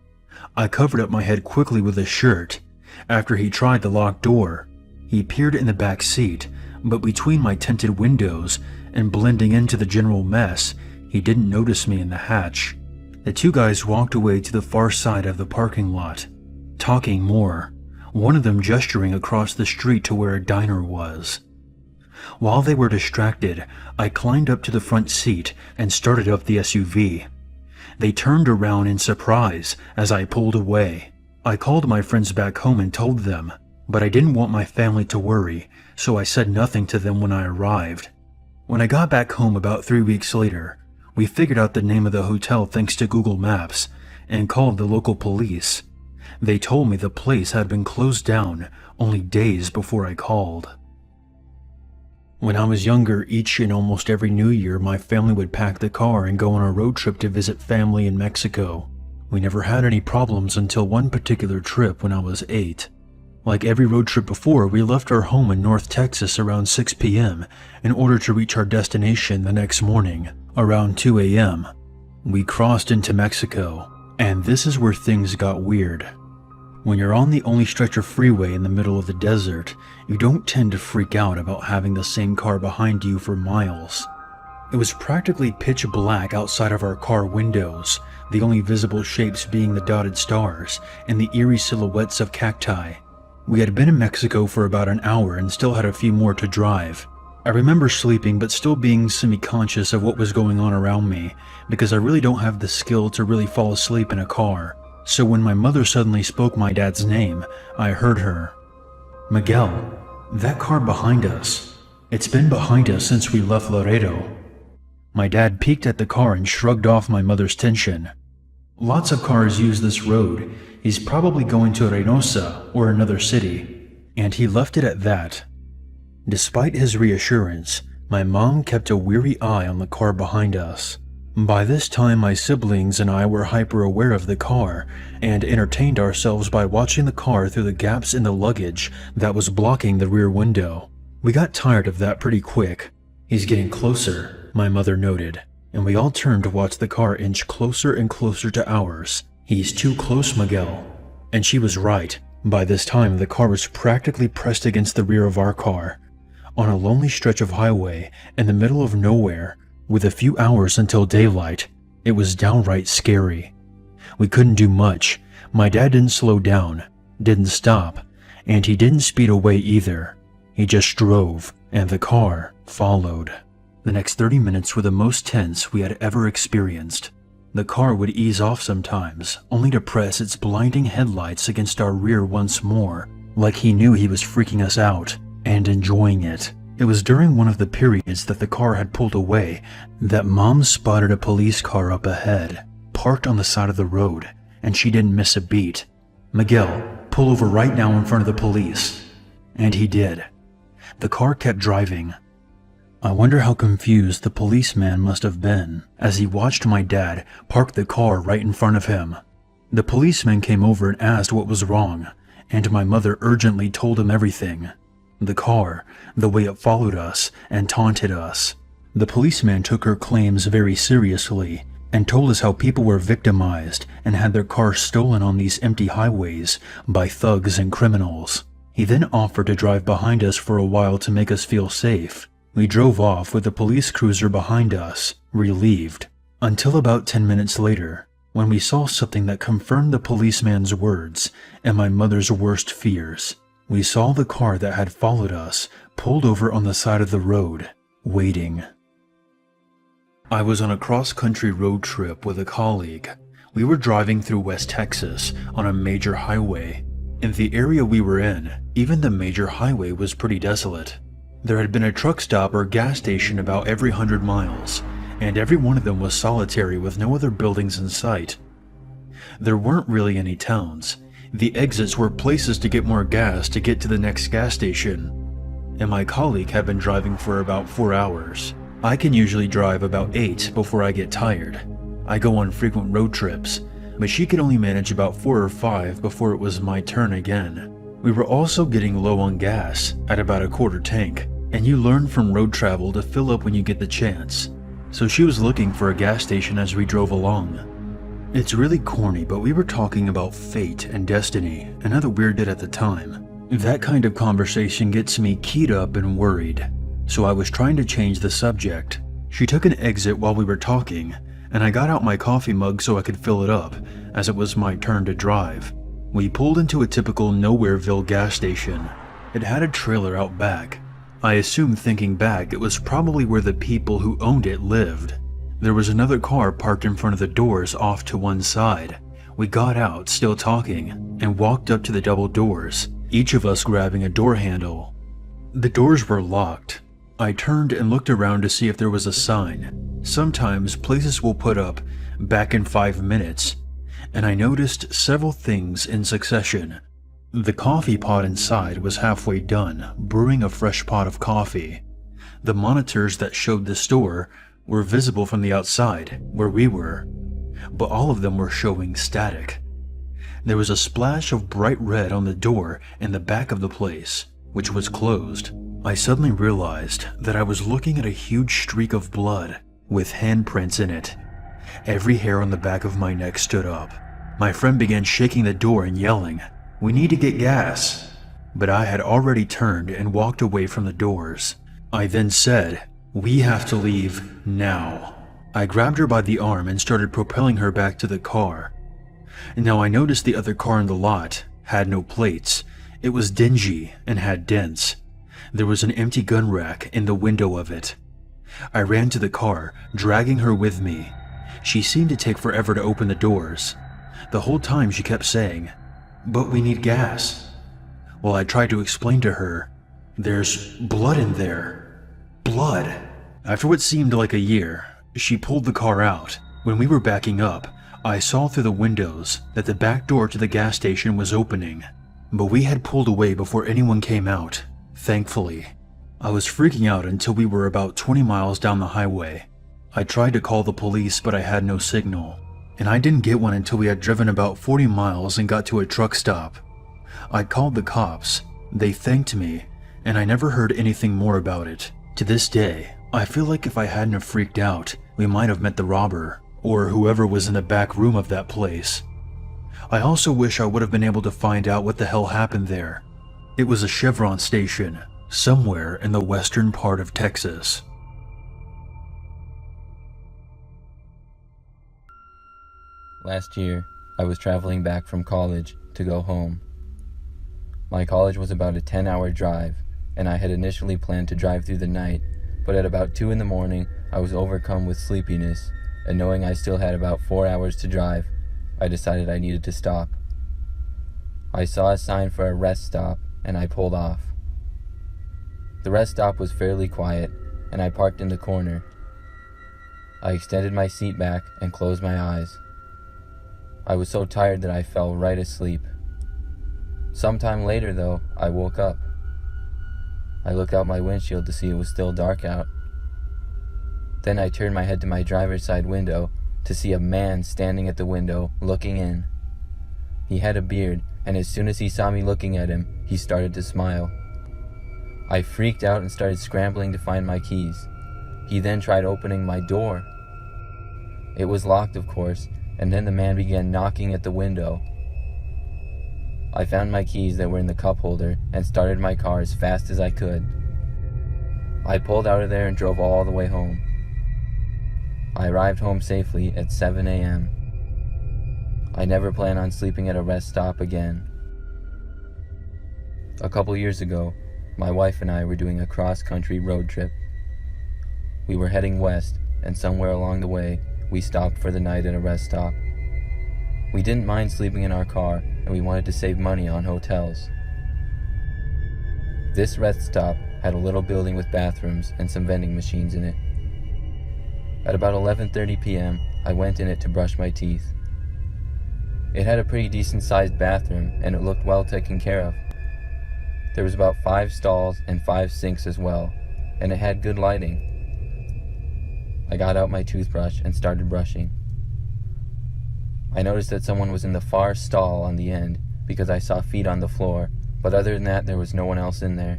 I covered up my head quickly with a shirt. After he tried the locked door, he peered in the back seat, but between my tinted windows and blending into the general mess, he didn't notice me in the hatch. The 2 guys walked away to the far side of the parking lot, talking more, one of them gesturing across the street to where a diner was. While they were distracted, I climbed up to the front seat and started up the SUV. They turned around in surprise as I pulled away. I called my friends back home and told them, but I didn't want my family to worry, so I said nothing to them when I arrived. When I got back home about 3 weeks later, we figured out the name of the hotel thanks to Google Maps and called the local police. They told me the place had been closed down only days before I called. When I was younger, each and almost every New Year, my family would pack the car and go on a road trip to visit family in Mexico. We never had any problems until one particular trip when I was 8. Like every road trip before, we left our home in North Texas around 6 p.m. in order to reach our destination the next morning, around 2 a.m. We crossed into Mexico, and this is where things got weird. When you're on the only stretch of freeway in the middle of the desert, you don't tend to freak out about having the same car behind you for miles. It was practically pitch black outside of our car windows, the only visible shapes being the dotted stars and the eerie silhouettes of cacti. We had been in Mexico for about an hour and still had a few more to drive. I remember sleeping but still being semi-conscious of what was going on around me because I really don't have the skill to really fall asleep in a car. So when my mother suddenly spoke my dad's name, I heard her. "Miguel, that car behind us. It's been behind us since we left Laredo." My dad peeked at the car and shrugged off my mother's tension. "Lots of cars use this road. He's probably going to Reynosa or another city." And he left it at that. Despite his reassurance, my mom kept a weary eye on the car behind us. By this time, my siblings and I were hyper aware of the car and entertained ourselves by watching the car through the gaps in the luggage that was blocking the rear window. We got tired of that pretty quick. "He's getting closer," my mother noted, and we all turned to watch the car inch closer and closer to ours. "He's too close, Miguel." And she was right. By this time, the car was practically pressed against the rear of our car. On a lonely stretch of highway in the middle of nowhere, with a few hours until daylight, it was downright scary. We couldn't do much. My dad didn't slow down, didn't stop, and he didn't speed away either. He just drove, and the car followed. The next 30 minutes were the most tense we had ever experienced. The car would ease off sometimes, only to press its blinding headlights against our rear once more, like he knew he was freaking us out, and enjoying it. It was during one of the periods that the car had pulled away that Mom spotted a police car up ahead, parked on the side of the road, and she didn't miss a beat. "Miguel, pull over right now in front of the police." And he did. The car kept driving. I wonder how confused the policeman must have been as he watched my dad park the car right in front of him. The policeman came over and asked what was wrong, and my mother urgently told him everything. The car, the way it followed us and taunted us. The policeman took her claims very seriously and told us how people were victimized and had their cars stolen on these empty highways by thugs and criminals. He then offered to drive behind us for a while to make us feel safe. We drove off with the police cruiser behind us, relieved, until about 10 minutes later, when we saw something that confirmed the policeman's words and my mother's worst fears. We saw the car that had followed us pulled over on the side of the road, waiting. I was on a cross-country road trip with a colleague. We were driving through West Texas on a major highway. In the area we were in, even the major highway was pretty desolate. There had been a truck stop or gas station about every 100 miles, and every one of them was solitary with no other buildings in sight. There weren't really any towns. The exits were places to get more gas to get to the next gas station. And my colleague had been driving for about 4 hours. I can usually drive about 8 before I get tired. I go on frequent road trips, but she could only manage about 4 or 5 before it was my turn again. We were also getting low on gas, at about a quarter tank, and you learn from road travel to fill up when you get the chance. So she was looking for a gas station as we drove along. It's really corny, but we were talking about fate and destiny, and how the weird did at the time. That kind of conversation gets me keyed up and worried, so I was trying to change the subject. She took an exit while we were talking, and I got out my coffee mug so I could fill it up, as it was my turn to drive. We pulled into a typical Nowhereville gas station. It had a trailer out back. I assumed, thinking back, it was probably where the people who owned it lived. There was another car parked in front of the doors off to one side. We got out, still talking, and walked up to the double doors, each of us grabbing a door handle. The doors were locked. I turned and looked around to see if there was a sign. Sometimes places will put up, "back in 5 minutes," and I noticed several things in succession. The coffee pot inside was halfway done, brewing a fresh pot of coffee. The monitors that showed the store were visible from the outside, where we were, but all of them were showing static. There was a splash of bright red on the door in the back of the place, which was closed. I suddenly realized that I was looking at a huge streak of blood with handprints in it. Every hair on the back of my neck stood up. My friend began shaking the door and yelling, "We need to get gas." But I had already turned and walked away from the doors. I then said, "We have to leave now." I grabbed her by the arm and started propelling her back to the car. Now I noticed the other car in the lot had no plates. It was dingy and had dents. There was an empty gun rack in the window of it. I ran to the car, dragging her with me. She seemed to take forever to open the doors. The whole time she kept saying, "But we need gas." Well, I tried to explain to her, "There's blood in there. Blood." After what seemed like a year, she pulled the car out. When we were backing up, I saw through the windows that the back door to the gas station was opening, but we had pulled away before anyone came out, thankfully. I was freaking out until we were about 20 miles down the highway. I tried to call the police, but I had no signal, and I didn't get one until we had driven about 40 miles and got to a truck stop. I called the cops. They thanked me, and I never heard anything more about it. To this day, I feel like if I hadn't have freaked out, we might have met the robber, or whoever was in the back room of that place. I also wish I would have been able to find out what the hell happened there. It was a Chevron station, somewhere in the western part of Texas. Last year, I was traveling back from college to go home. My college was about a 10-hour drive, and I had initially planned to drive through the night, but at about 2 in the morning, I was overcome with sleepiness, and knowing I still had about 4 hours to drive, I decided I needed to stop. I saw a sign for a rest stop, and I pulled off. The rest stop was fairly quiet, and I parked in the corner. I extended my seat back and closed my eyes. I was so tired that I fell right asleep. Sometime later, though, I woke up. I looked out my windshield to see it was still dark out. Then I turned my head to my driver's side window to see a man standing at the window, looking in. He had a beard, and as soon as he saw me looking at him, he started to smile. I freaked out and started scrambling to find my keys. He then tried opening my door. It was locked, of course, and then the man began knocking at the window. I found my keys that were in the cup holder and started my car as fast as I could. I pulled out of there and drove all the way home. I arrived home safely at 7 a.m. I never plan on sleeping at a rest stop again. A couple years ago, my wife and I were doing a cross-country road trip. We were heading west, and somewhere along the way, we stopped for the night at a rest stop. We didn't mind sleeping in our car, and we wanted to save money on hotels. This rest stop had a little building with bathrooms and some vending machines in it. At about 11:30 p.m., I went in it to brush my teeth. It had a pretty decent-sized bathroom, and it looked well taken care of. There was about 5 stalls and 5 sinks as well, and it had good lighting. I got out my toothbrush and started brushing. I noticed that someone was in the far stall on the end because I saw feet on the floor, but other than that, there was no one else in there.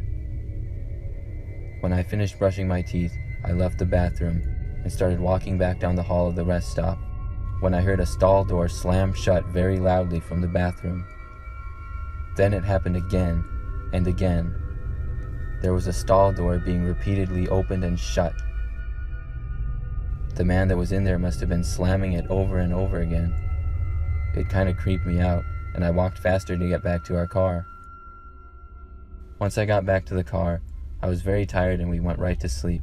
When I finished brushing my teeth, I left the bathroom and started walking back down the hall of the rest stop when I heard a stall door slam shut very loudly from the bathroom. Then it happened again and again. There was a stall door being repeatedly opened and shut. The man that was in there must have been slamming it over and over again. It kind of creeped me out, and I walked faster to get back to our car. Once I got back to the car, I was very tired and we went right to sleep.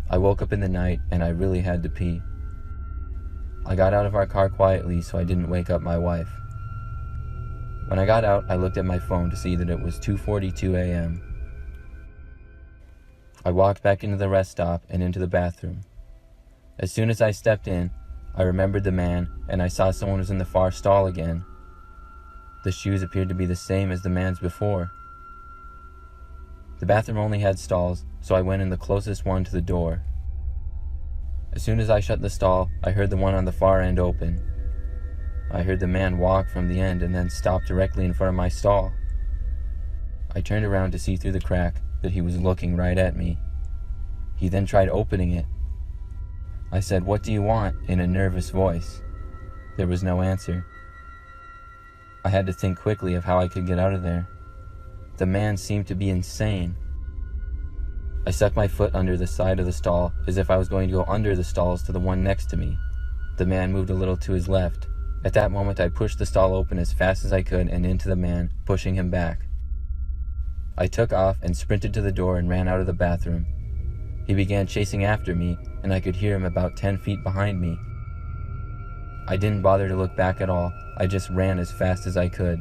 I woke up in the night and I really had to pee. I got out of our car quietly so I didn't wake up my wife. When I got out, I looked at my phone to see that it was 2:42 a.m. I walked back into the rest stop and into the bathroom. As soon as I stepped in, I remembered the man and I saw someone was in the far stall again. The shoes appeared to be the same as the man's before. The bathroom only had stalls, so I went in the closest one to the door. As soon as I shut the stall, I heard the one on the far end open. I heard the man walk from the end and then stop directly in front of my stall. I turned around to see through the crack that he was looking right at me. He then tried opening it. I said, "What do you want?" in a nervous voice. There was no answer. I had to think quickly of how I could get out of there. The man seemed to be insane. I stuck my foot under the side of the stall as if I was going to go under the stalls to the one next to me. The man moved a little to his left. At that moment, I pushed the stall open as fast as I could and into the man, pushing him back. I took off and sprinted to the door and ran out of the bathroom. He began chasing after me, and I could hear him about 10 feet behind me. I didn't bother to look back at all. I just ran as fast as I could.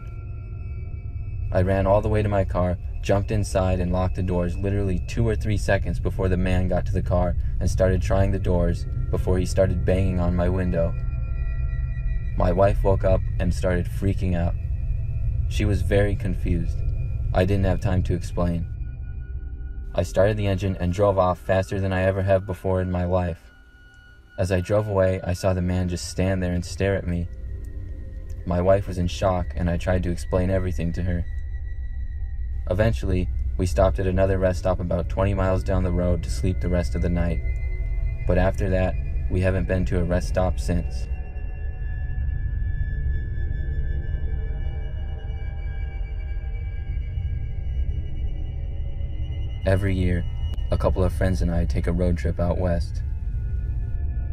I ran all the way to my car, jumped inside and locked the doors literally 2 or 3 seconds before the man got to the car and started trying the doors before he started banging on my window. My wife woke up and started freaking out. She was very confused. I didn't have time to explain. I started the engine and drove off faster than I ever have before in my life. As I drove away, I saw the man just stand there and stare at me. My wife was in shock and I tried to explain everything to her. Eventually, we stopped at another rest stop about 20 miles down the road to sleep the rest of the night. But after that, we haven't been to a rest stop since. Every year, a couple of friends and I take a road trip out west.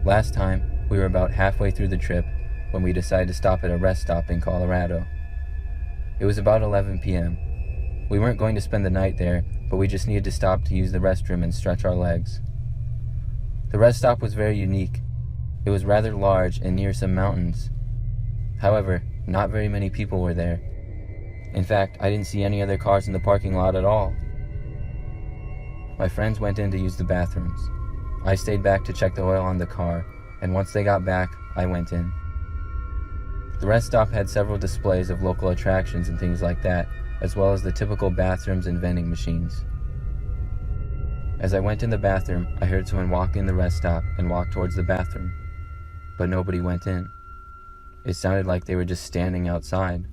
Last time, we were about halfway through the trip when we decided to stop at a rest stop in Colorado. It was about 11 p.m. We weren't going to spend the night there, but we just needed to stop to use the restroom and stretch our legs. The rest stop was very unique. It was rather large and near some mountains. However, not very many people were there. In fact, I didn't see any other cars in the parking lot at all. My friends went in to use the bathrooms. I stayed back to check the oil on the car, and once they got back, I went in. The rest stop had several displays of local attractions and things like that, as well as the typical bathrooms and vending machines. As I went in the bathroom, I heard someone walk in the rest stop and walk towards the bathroom, but nobody went in. It sounded like they were just standing outside.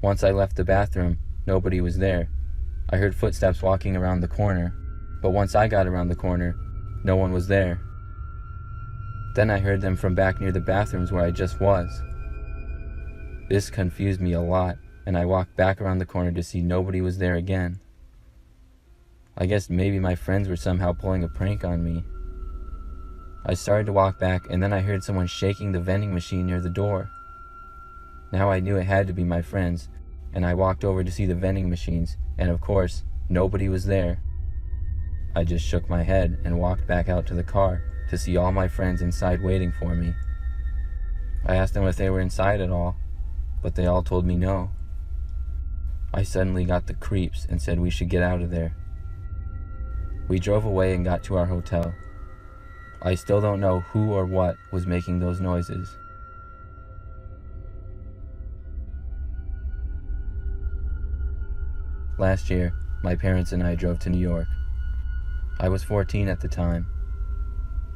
Once I left the bathroom, nobody was there. I heard footsteps walking around the corner, but once I got around the corner, no one was there. Then I heard them from back near the bathrooms where I just was. This confused me a lot, and I walked back around the corner to see nobody was there again. I guess maybe my friends were somehow pulling a prank on me. I started to walk back, and then I heard someone shaking the vending machine near the door. Now I knew it had to be my friends, and I walked over to see the vending machines, and of course, nobody was there. I just shook my head and walked back out to the car to see all my friends inside waiting for me. I asked them if they were inside at all, but they all told me no. I suddenly got the creeps and said we should get out of there. We drove away and got to our hotel. I still don't know who or what was making those noises. Last year, my parents and I drove to New York. I was 14 at the time.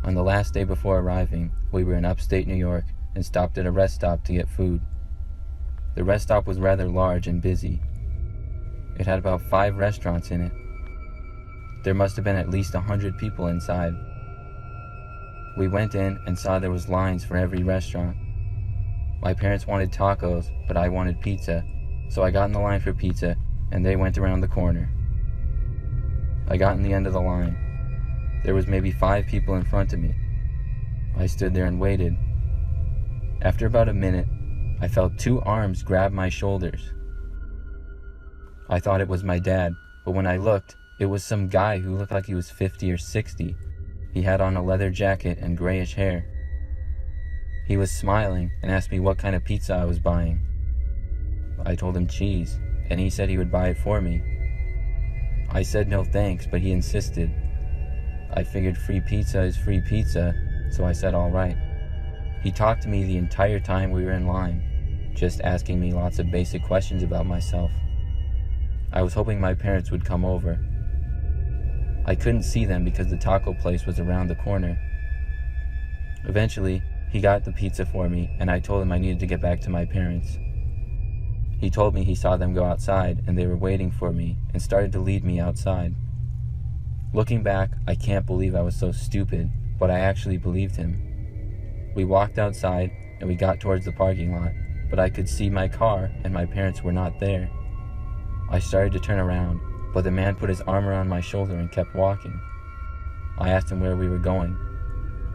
On the last day before arriving, we were in upstate New York and stopped at a rest stop to get food. The rest stop was rather large and busy. It had about 5 restaurants in it. There must have been at least 100 people inside. We went in and saw there was lines for every restaurant. My parents wanted tacos, but I wanted pizza, so I got in the line for pizza, and they went around the corner. I got in the end of the line. There was maybe 5 people in front of me. I stood there and waited. After about a minute, I felt 2 arms grab my shoulders. I thought it was my dad, but when I looked, it was some guy who looked like he was 50 or 60. He had on a leather jacket and grayish hair. He was smiling and asked me what kind of pizza I was buying. I told him cheese, and he said he would buy it for me. I said no thanks, but he insisted. I figured free pizza is free pizza, so I said all right. He talked to me the entire time we were in line, just asking me lots of basic questions about myself. I was hoping my parents would come over. I couldn't see them because the taco place was around the corner. Eventually, he got the pizza for me, and I told him I needed to get back to my parents. He told me he saw them go outside, and they were waiting for me, and started to lead me outside. Looking back, I can't believe I was so stupid, but I actually believed him. We walked outside, and we got towards the parking lot, but I could see my car, and my parents were not there. I started to turn around, but the man put his arm around my shoulder and kept walking. I asked him where we were going.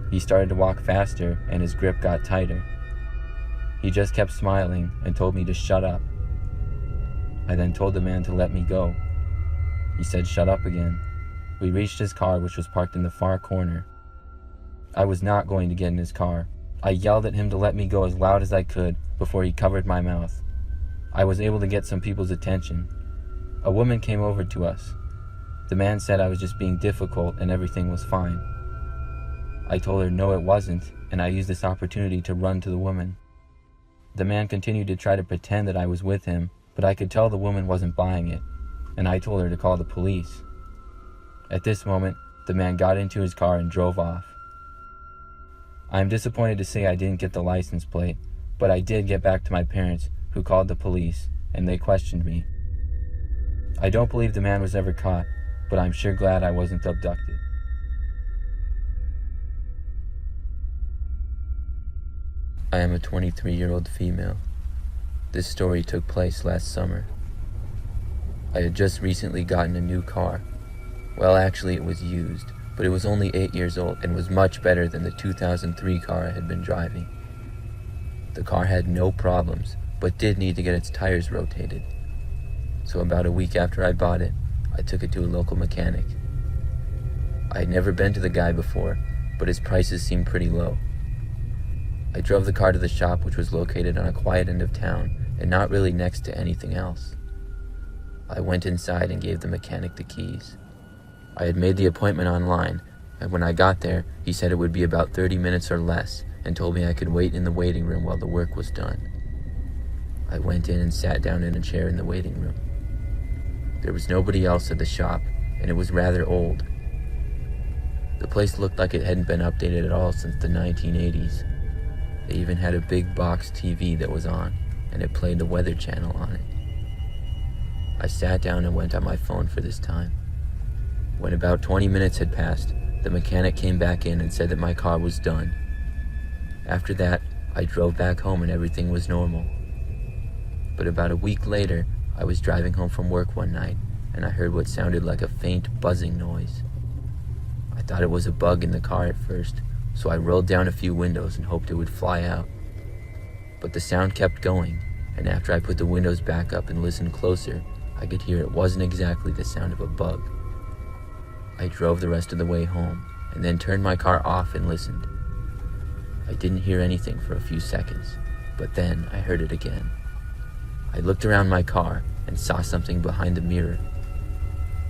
He started to walk faster, and his grip got tighter. He just kept smiling and told me to shut up. I then told the man to let me go. He said shut up again. We reached his car, which was parked in the far corner. I was not going to get in his car. I yelled at him to let me go as loud as I could before he covered my mouth. I was able to get some people's attention. A woman came over to us. The man said I was just being difficult and everything was fine. I told her no it wasn't, and I used this opportunity to run to the woman. The man continued to try to pretend that I was with him, but I could tell the woman wasn't buying it, and I told her to call the police. At this moment, the man got into his car and drove off. I am disappointed to say I didn't get the license plate, but I did get back to my parents, who called the police, and they questioned me. I don't believe the man was ever caught, but I'm sure glad I wasn't abducted. I am a 23-year-old female. This story took place last summer. I had just recently gotten a new car. Well, actually it was used, but it was only 8 years old and was much better than the 2003 car I had been driving. The car had no problems, but did need to get its tires rotated. So about a week after I bought it, I took it to a local mechanic. I had never been to the guy before, but his prices seemed pretty low. I drove the car to the shop, which was located on a quiet end of town and not really next to anything else. I went inside and gave the mechanic the keys. I had made the appointment online, and when I got there, he said it would be about 30 minutes or less and told me I could wait in the waiting room while the work was done. I went in and sat down in a chair in the waiting room. There was nobody else at the shop, and it was rather old. The place looked like it hadn't been updated at all since the 1980s. They even had a big box TV that was on, and it played the Weather Channel on it. I sat down and went on my phone for this time. When about 20 minutes had passed, the mechanic came back in and said that my car was done. After that, I drove back home and everything was normal. But about a week later, I was driving home from work one night, and I heard what sounded like a faint buzzing noise. I thought it was a bug in the car at first, so I rolled down a few windows and hoped it would fly out. But the sound kept going, and after I put the windows back up and listened closer, I could hear it wasn't exactly the sound of a bug. I drove the rest of the way home, and then turned my car off and listened. I didn't hear anything for a few seconds, but then I heard it again. I looked around my car and saw something behind the mirror.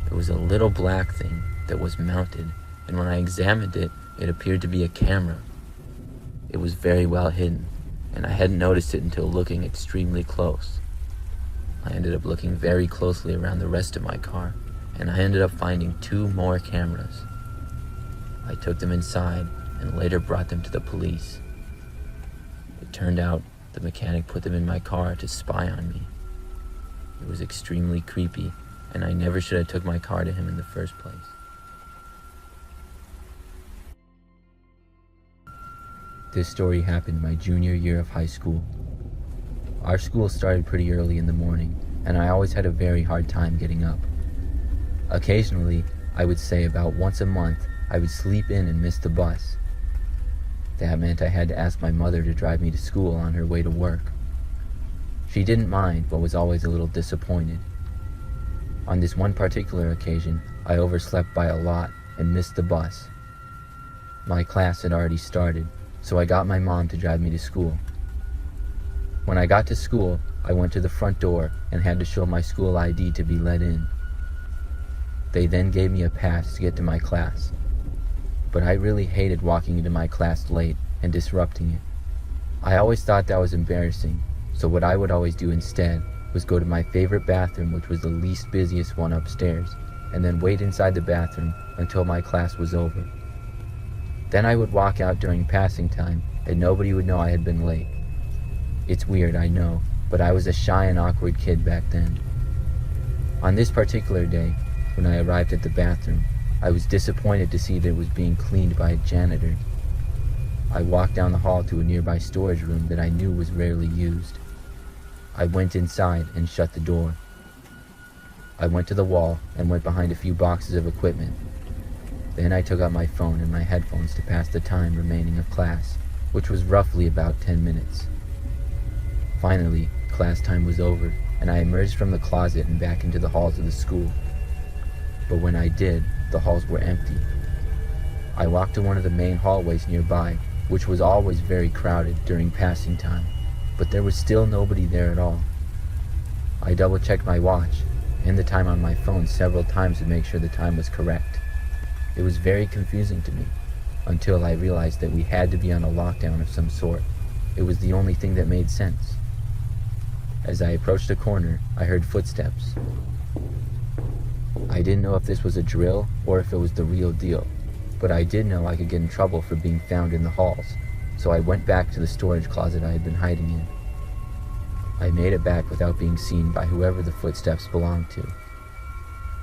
There was a little black thing that was mounted, and when I examined it, it appeared to be a camera. It was very well hidden, and I hadn't noticed it until looking extremely close. I ended up looking very closely around the rest of my car, and I ended up finding 2 more cameras. I took them inside and later brought them to the police. It turned out the mechanic put them in my car to spy on me. It was extremely creepy, and I never should have took my car to him in the first place. This story happened my junior year of high school. Our school started pretty early in the morning, and I always had a very hard time getting up. Occasionally, I would say about once a month, I would sleep in and miss the bus. That meant I had to ask my mother to drive me to school on her way to work. She didn't mind, but was always a little disappointed. On this one particular occasion, I overslept by a lot and missed the bus. My class had already started, so I got my mom to drive me to school. When I got to school, I went to the front door and had to show my school ID to be let in. They then gave me a pass to get to my class. But I really hated walking into my class late and disrupting it. I always thought that was embarrassing, so what I would always do instead was go to my favorite bathroom, which was the least busiest one upstairs, and then wait inside the bathroom until my class was over. Then I would walk out during passing time, and nobody would know I had been late. It's weird, I know, but I was a shy and awkward kid back then. On this particular day, when I arrived at the bathroom, I was disappointed to see that it was being cleaned by a janitor. I walked down the hall to a nearby storage room that I knew was rarely used. I went inside and shut the door. I went to the wall and went behind a few boxes of equipment. Then I took out my phone and my headphones to pass the time remaining of class, which was roughly about 10 minutes. Finally, class time was over, and I emerged from the closet and back into the halls of the school. But when I did, the halls were empty. I walked to one of the main hallways nearby, which was always very crowded during passing time, but there was still nobody there at all. I double-checked my watch and the time on my phone several times to make sure the time was correct. It was very confusing to me, until I realized that we had to be on a lockdown of some sort. It was the only thing that made sense. As I approached a corner, I heard footsteps. I didn't know if this was a drill or if it was the real deal, but I did know I could get in trouble for being found in the halls, so I went back to the storage closet I had been hiding in. I made it back without being seen by whoever the footsteps belonged to.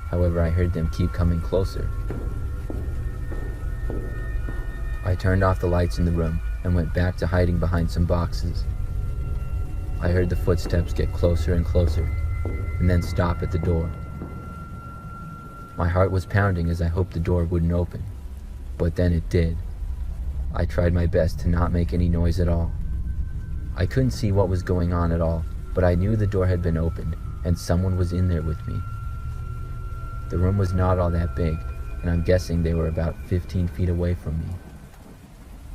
However, I heard them keep coming closer. I turned off the lights in the room and went back to hiding behind some boxes. I heard the footsteps get closer and closer, and then stop at the door. My heart was pounding as I hoped the door wouldn't open, but then it did. I tried my best to not make any noise at all. I couldn't see what was going on at all, but I knew the door had been opened and someone was in there with me. The room was not all that big, and I'm guessing they were about 15 feet away from me.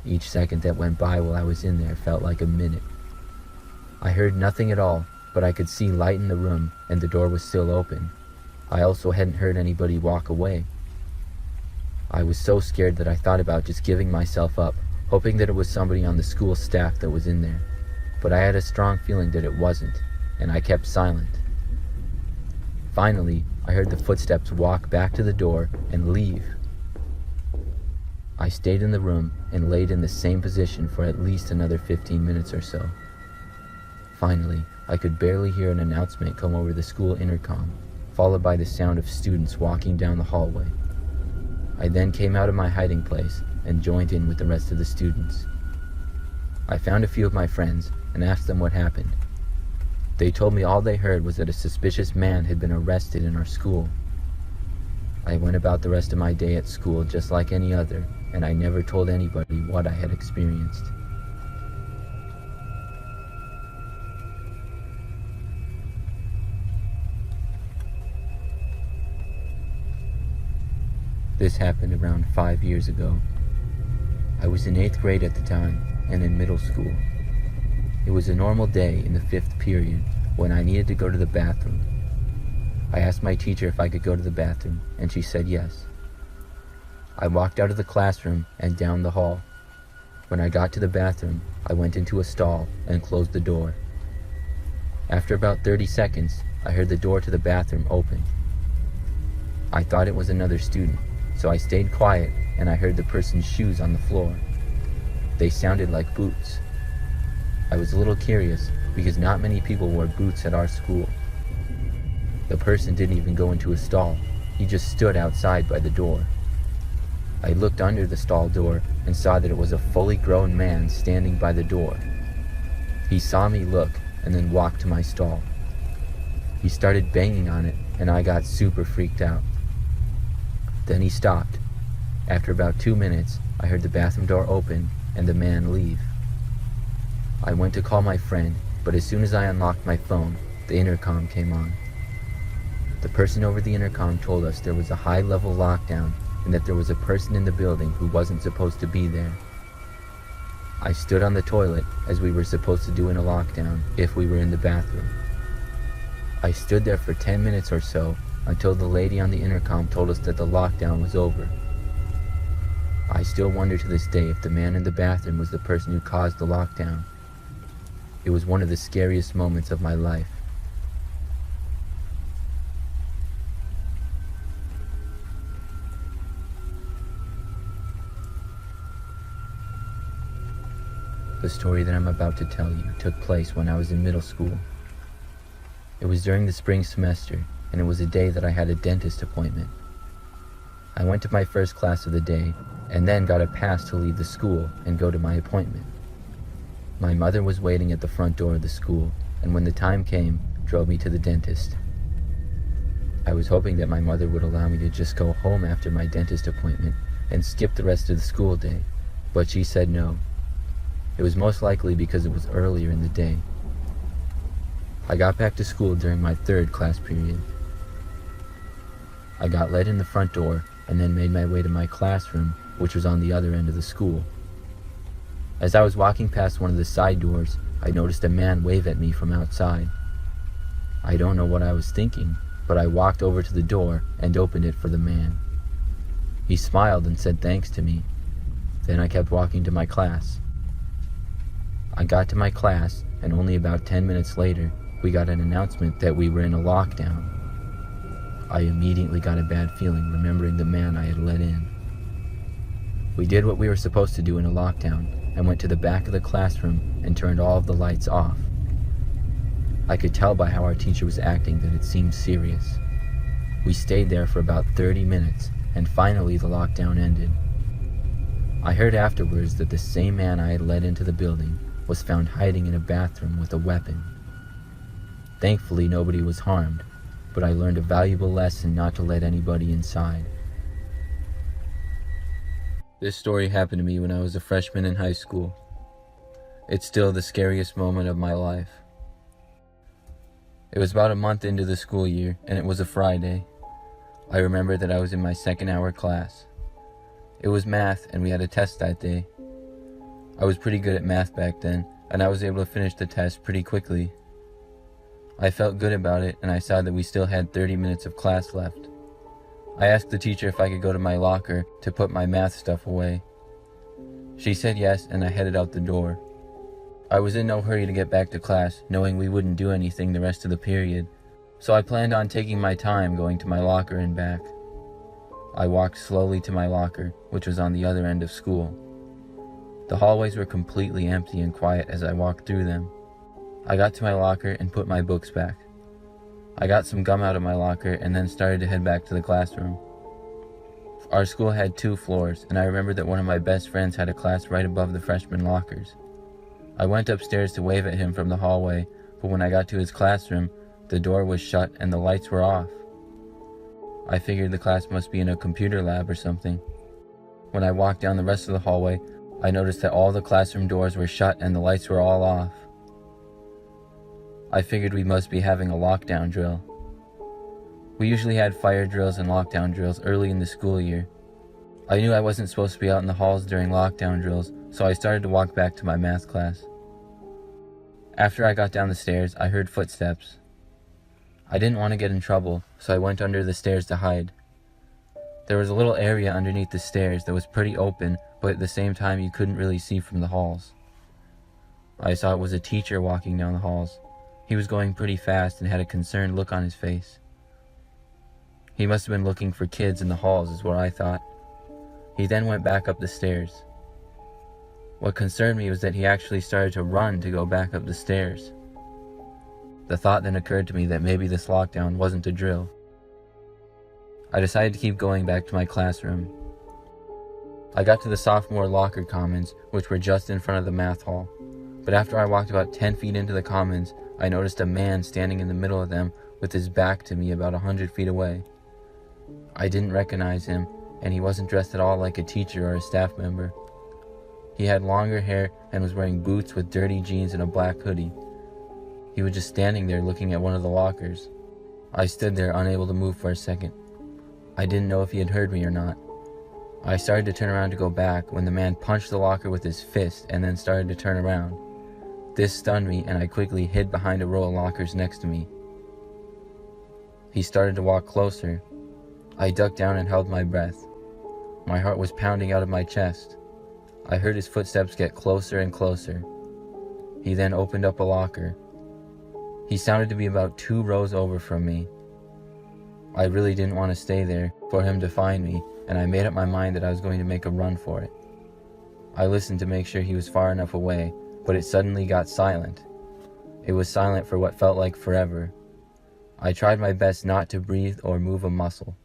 Each second that went by while I was in there felt like a minute. I heard nothing at all, but I could see light in the room and the door was still open. I also hadn't heard anybody walk away. I was so scared that I thought about just giving myself up, hoping that it was somebody on the school staff that was in there. But I had a strong feeling that it wasn't, and I kept silent. Finally, I heard the footsteps walk back to the door and leave. I stayed in the room and laid in the same position for at least another 15 minutes or so. Finally, I could barely hear an announcement come over the school intercom, followed by the sound of students walking down the hallway. I then came out of my hiding place and joined in with the rest of the students. I found a few of my friends and asked them what happened. They told me all they heard was that a suspicious man had been arrested in our school. I went about the rest of my day at school just like any other, and I never told anybody what I had experienced. This happened around 5 years ago. I was in 8th grade at the time and in middle school. It was a normal day in the 5th period when I needed to go to the bathroom. I asked my teacher if I could go to the bathroom, and she said yes. I walked out of the classroom and down the hall. When I got to the bathroom, I went into a stall and closed the door. After about 30 seconds, I heard the door to the bathroom open. I thought it was another student, so I stayed quiet and I heard the person's shoes on the floor. They sounded like boots. I was a little curious because not many people wore boots at our school. The person didn't even go into a stall. He just stood outside by the door. I looked under the stall door and saw that it was a fully grown man standing by the door. He saw me look and then walked to my stall. He started banging on it and I got super freaked out. Then he stopped. After about 2 minutes, I heard the bathroom door open and the man leave. I went to call my friend, but as soon as I unlocked my phone, the intercom came on. The person over the intercom told us there was a high-level lockdown and that there was a person in the building who wasn't supposed to be there. I stood on the toilet as we were supposed to do in a lockdown if we were in the bathroom. I stood there for 10 minutes or so until the lady on the intercom told us that the lockdown was over. I still wonder to this day if the man in the bathroom was the person who caused the lockdown. It was one of the scariest moments of my life. The story that I'm about to tell you took place when I was in middle school. It was during the spring semester, and it was a day that I had a dentist appointment. I went to my first class of the day, and then got a pass to leave the school and go to my appointment. My mother was waiting at the front door of the school, and when the time came, drove me to the dentist. I was hoping that my mother would allow me to just go home after my dentist appointment and skip the rest of the school day, but she said no. It was most likely because it was earlier in the day. I got back to school during my third class period. I got let in the front door and then made my way to my classroom, which was on the other end of the school. As I was walking past one of the side doors, I noticed a man wave at me from outside. I don't know what I was thinking, but I walked over to the door and opened it for the man. He smiled and said thanks to me. Then I kept walking to my class. I got to my class, and only about 10 minutes later, we got an announcement that we were in a lockdown. I immediately got a bad feeling remembering the man I had let in. We did what we were supposed to do in a lockdown and went to the back of the classroom and turned all of the lights off. I could tell by how our teacher was acting that it seemed serious. We stayed there for about 30 minutes, and finally the lockdown ended. I heard afterwards that the same man I had let into the building was found hiding in a bathroom with a weapon. Thankfully, nobody was harmed, but I learned a valuable lesson not to let anybody inside. This story happened to me when I was a freshman in high school. It's still the scariest moment of my life. It was about a month into the school year, and it was a Friday. I remember that I was in my second hour class. It was math, and we had a test that day. I was pretty good at math back then, and I was able to finish the test pretty quickly. I felt good about it, and I saw that we still had 30 minutes of class left. I asked the teacher if I could go to my locker to put my math stuff away. She said yes, and I headed out the door. I was in no hurry to get back to class, knowing we wouldn't do anything the rest of the period, so I planned on taking my time going to my locker and back. I walked slowly to my locker, which was on the other end of school. The hallways were completely empty and quiet as I walked through them. I got to my locker and put my books back. I got some gum out of my locker and then started to head back to the classroom. Our school had 2 floors, and I remember that one of my best friends had a class right above the freshman lockers. I went upstairs to wave at him from the hallway, but when I got to his classroom, the door was shut and the lights were off. I figured the class must be in a computer lab or something. When I walked down the rest of the hallway, I noticed that all the classroom doors were shut and the lights were all off. I figured we must be having a lockdown drill. We usually had fire drills and lockdown drills early in the school year. I knew I wasn't supposed to be out in the halls during lockdown drills, so I started to walk back to my math class. After I got down the stairs, I heard footsteps. I didn't want to get in trouble, so I went under the stairs to hide. There was a little area underneath the stairs that was pretty open, but at the same time you couldn't really see from the halls. I saw it was a teacher walking down the halls. He was going pretty fast and had a concerned look on his face. He must have been looking for kids in the halls, is what I thought. He then went back up the stairs. What concerned me was that he actually started to run to go back up the stairs. The thought then occurred to me that maybe this lockdown wasn't a drill. I decided to keep going back to my classroom. I got to the sophomore locker commons, which were just in front of the math hall. But after I walked about 10 feet into the commons, I noticed a man standing in the middle of them with his back to me about 100 feet away. I didn't recognize him, and he wasn't dressed at all like a teacher or a staff member. He had longer hair and was wearing boots with dirty jeans and a black hoodie. He was just standing there looking at one of the lockers. I stood there unable to move for a second. I didn't know if he had heard me or not. I started to turn around to go back when the man punched the locker with his fist and then started to turn around. This stunned me and I quickly hid behind a row of lockers next to me. He started to walk closer. I ducked down and held my breath. My heart was pounding out of my chest. I heard his footsteps get closer and closer. He then opened up a locker. He sounded to be about 2 rows over from me. I really didn't want to stay there for him to find me, and I made up my mind that I was going to make a run for it. I listened to make sure he was far enough away, but it suddenly got silent. It was silent for what felt like forever. I tried my best not to breathe or move a muscle.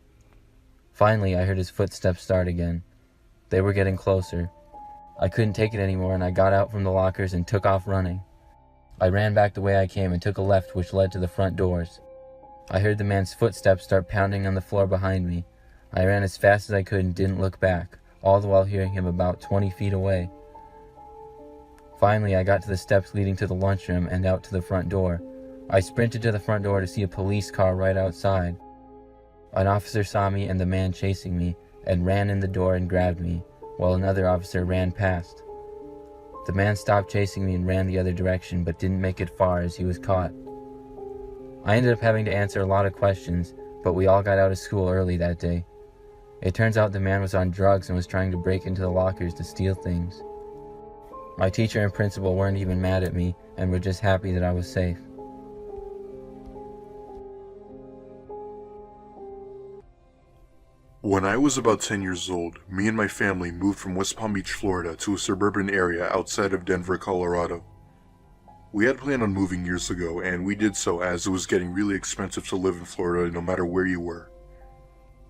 Finally, I heard his footsteps start again. They were getting closer. I couldn't take it anymore, and I got out from the lockers and took off running. I ran back the way I came and took a left which led to the front doors. I heard the man's footsteps start pounding on the floor behind me. I ran as fast as I could and didn't look back, all the while hearing him about 20 feet away. Finally, I got to the steps leading to the lunchroom and out to the front door. I sprinted to the front door to see a police car right outside. An officer saw me and the man chasing me and ran in the door and grabbed me, while another officer ran past. The man stopped chasing me and ran the other direction, but didn't make it far as he was caught. I ended up having to answer a lot of questions, but we all got out of school early that day. It turns out the man was on drugs and was trying to break into the lockers to steal things. My teacher and principal weren't even mad at me and were just happy that I was safe. When I was about 10 years old, me and my family moved from West Palm Beach, Florida to a suburban area outside of Denver, Colorado. We had planned on moving years ago, and we did so as it was getting really expensive to live in Florida no matter where you were.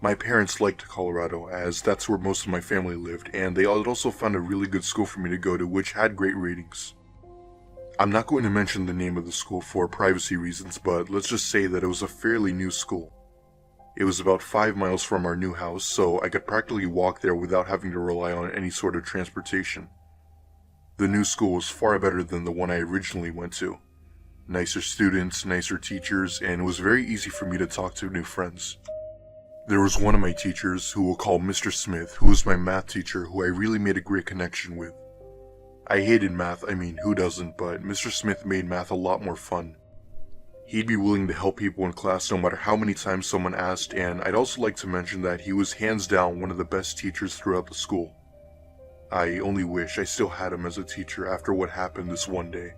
My parents liked Colorado as that's where most of my family lived, and they had also found a really good school for me to go to which had great ratings. I'm not going to mention the name of the school for privacy reasons, but let's just say that it was a fairly new school. It was about 5 miles from our new house, so I could practically walk there without having to rely on any sort of transportation. The new school was far better than the one I originally went to. Nicer students, nicer teachers, and it was very easy for me to talk to new friends. There was one of my teachers, who we'll call Mr. Smith, who was my math teacher, who I really made a great connection with. I hated math, who doesn't, but Mr. Smith made math a lot more fun. He'd be willing to help people in class no matter how many times someone asked, and I'd also like to mention that he was hands down one of the best teachers throughout the school. I only wish I still had him as a teacher after what happened this one day.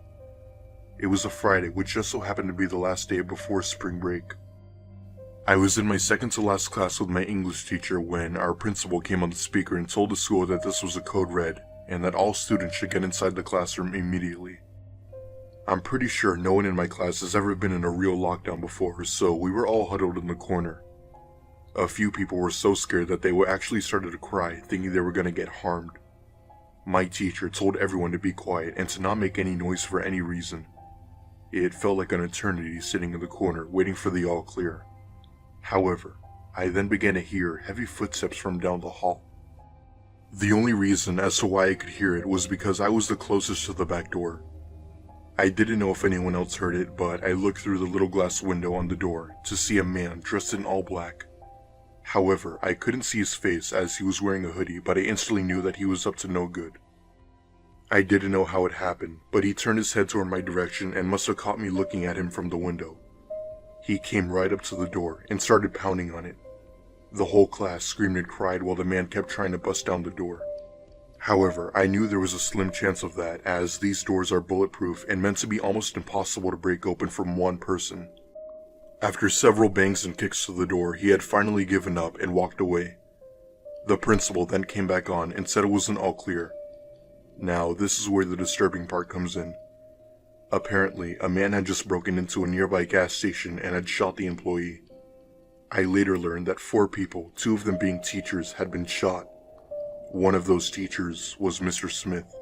It was a Friday, which just so happened to be the last day before spring break. I was in my second to last class with my English teacher when our principal came on the speaker and told the school that this was a code red, and that all students should get inside the classroom immediately. I'm pretty sure no one in my class has ever been in a real lockdown before, so we were all huddled in the corner. A few people were so scared that they actually started to cry, thinking they were going to get harmed. My teacher told everyone to be quiet and to not make any noise for any reason. It felt like an eternity sitting in the corner, waiting for the all clear. However, I then began to hear heavy footsteps from down the hall. The only reason as to why I could hear it was because I was the closest to the back door. I didn't know if anyone else heard it, but I looked through the little glass window on the door to see a man dressed in all black. However, I couldn't see his face as he was wearing a hoodie, but I instantly knew that he was up to no good. I didn't know how it happened, but he turned his head toward my direction and must have caught me looking at him from the window. He came right up to the door and started pounding on it. The whole class screamed and cried while the man kept trying to bust down the door. However, I knew there was a slim chance of that, as these doors are bulletproof and meant to be almost impossible to break open from one person. After several bangs and kicks to the door, he had finally given up and walked away. The principal then came back on and said it wasn't all clear. Now, this is where the disturbing part comes in. Apparently, a man had just broken into a nearby gas station and had shot the employee. I later learned that 4 people, 2 of them being teachers, had been shot. One of those teachers was Mr. Smith.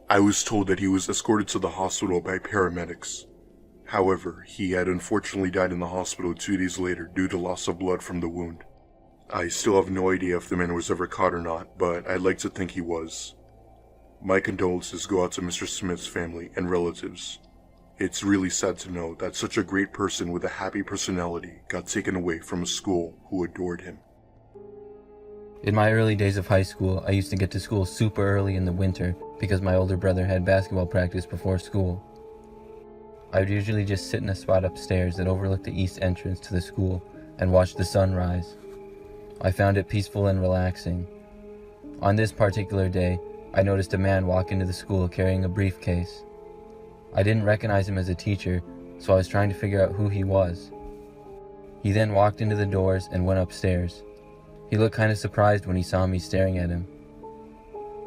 I was told that he was escorted to the hospital by paramedics. However, he had unfortunately died in the hospital 2 days later due to loss of blood from the wound. I still have no idea if the man was ever caught or not, but I'd like to think he was. My condolences go out to Mr. Smith's family and relatives. It's really sad to know that such a great person with a happy personality got taken away from a school who adored him. In my early days of high school, I used to get to school super early in the winter because my older brother had basketball practice before school. I would usually just sit in a spot upstairs that overlooked the east entrance to the school and watch the sun rise. I found it peaceful and relaxing. On this particular day, I noticed a man walk into the school carrying a briefcase. I didn't recognize him as a teacher, so I was trying to figure out who he was. He then walked into the doors and went upstairs. He looked kind of surprised when he saw me staring at him.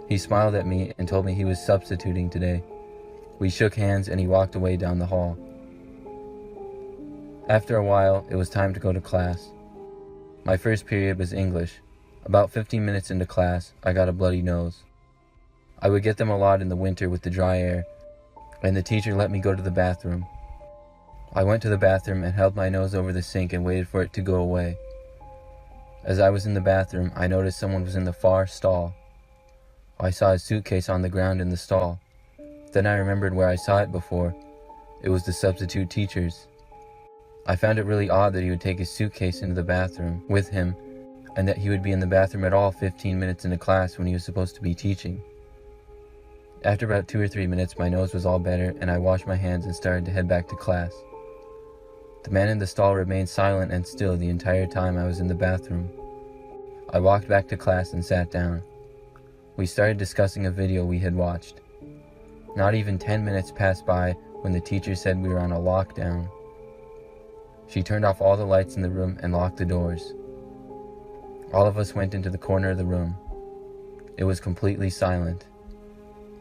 He smiled at me and told me he was substituting today. We shook hands and he walked away down the hall. After a while, it was time to go to class. My first period was English. About 15 minutes into class, I got a bloody nose. I would get them a lot in the winter with the dry air, and the teacher let me go to the bathroom. I went to the bathroom and held my nose over the sink and waited for it to go away. As I was in the bathroom, I noticed someone was in the far stall. I saw a suitcase on the ground in the stall. Then I remembered where I saw it before. It was the substitute teacher's. I found it really odd that he would take his suitcase into the bathroom with him, and that he would be in the bathroom at all 15 minutes into class when he was supposed to be teaching. After about 2 or 3 minutes, my nose was all better, and I washed my hands and started to head back to class. The man in the stall remained silent and still the entire time I was in the bathroom. I walked back to class and sat down. We started discussing a video we had watched. Not even 10 minutes passed by when the teacher said we were on a lockdown. She turned off all the lights in the room and locked the doors. All of us went into the corner of the room. It was completely silent.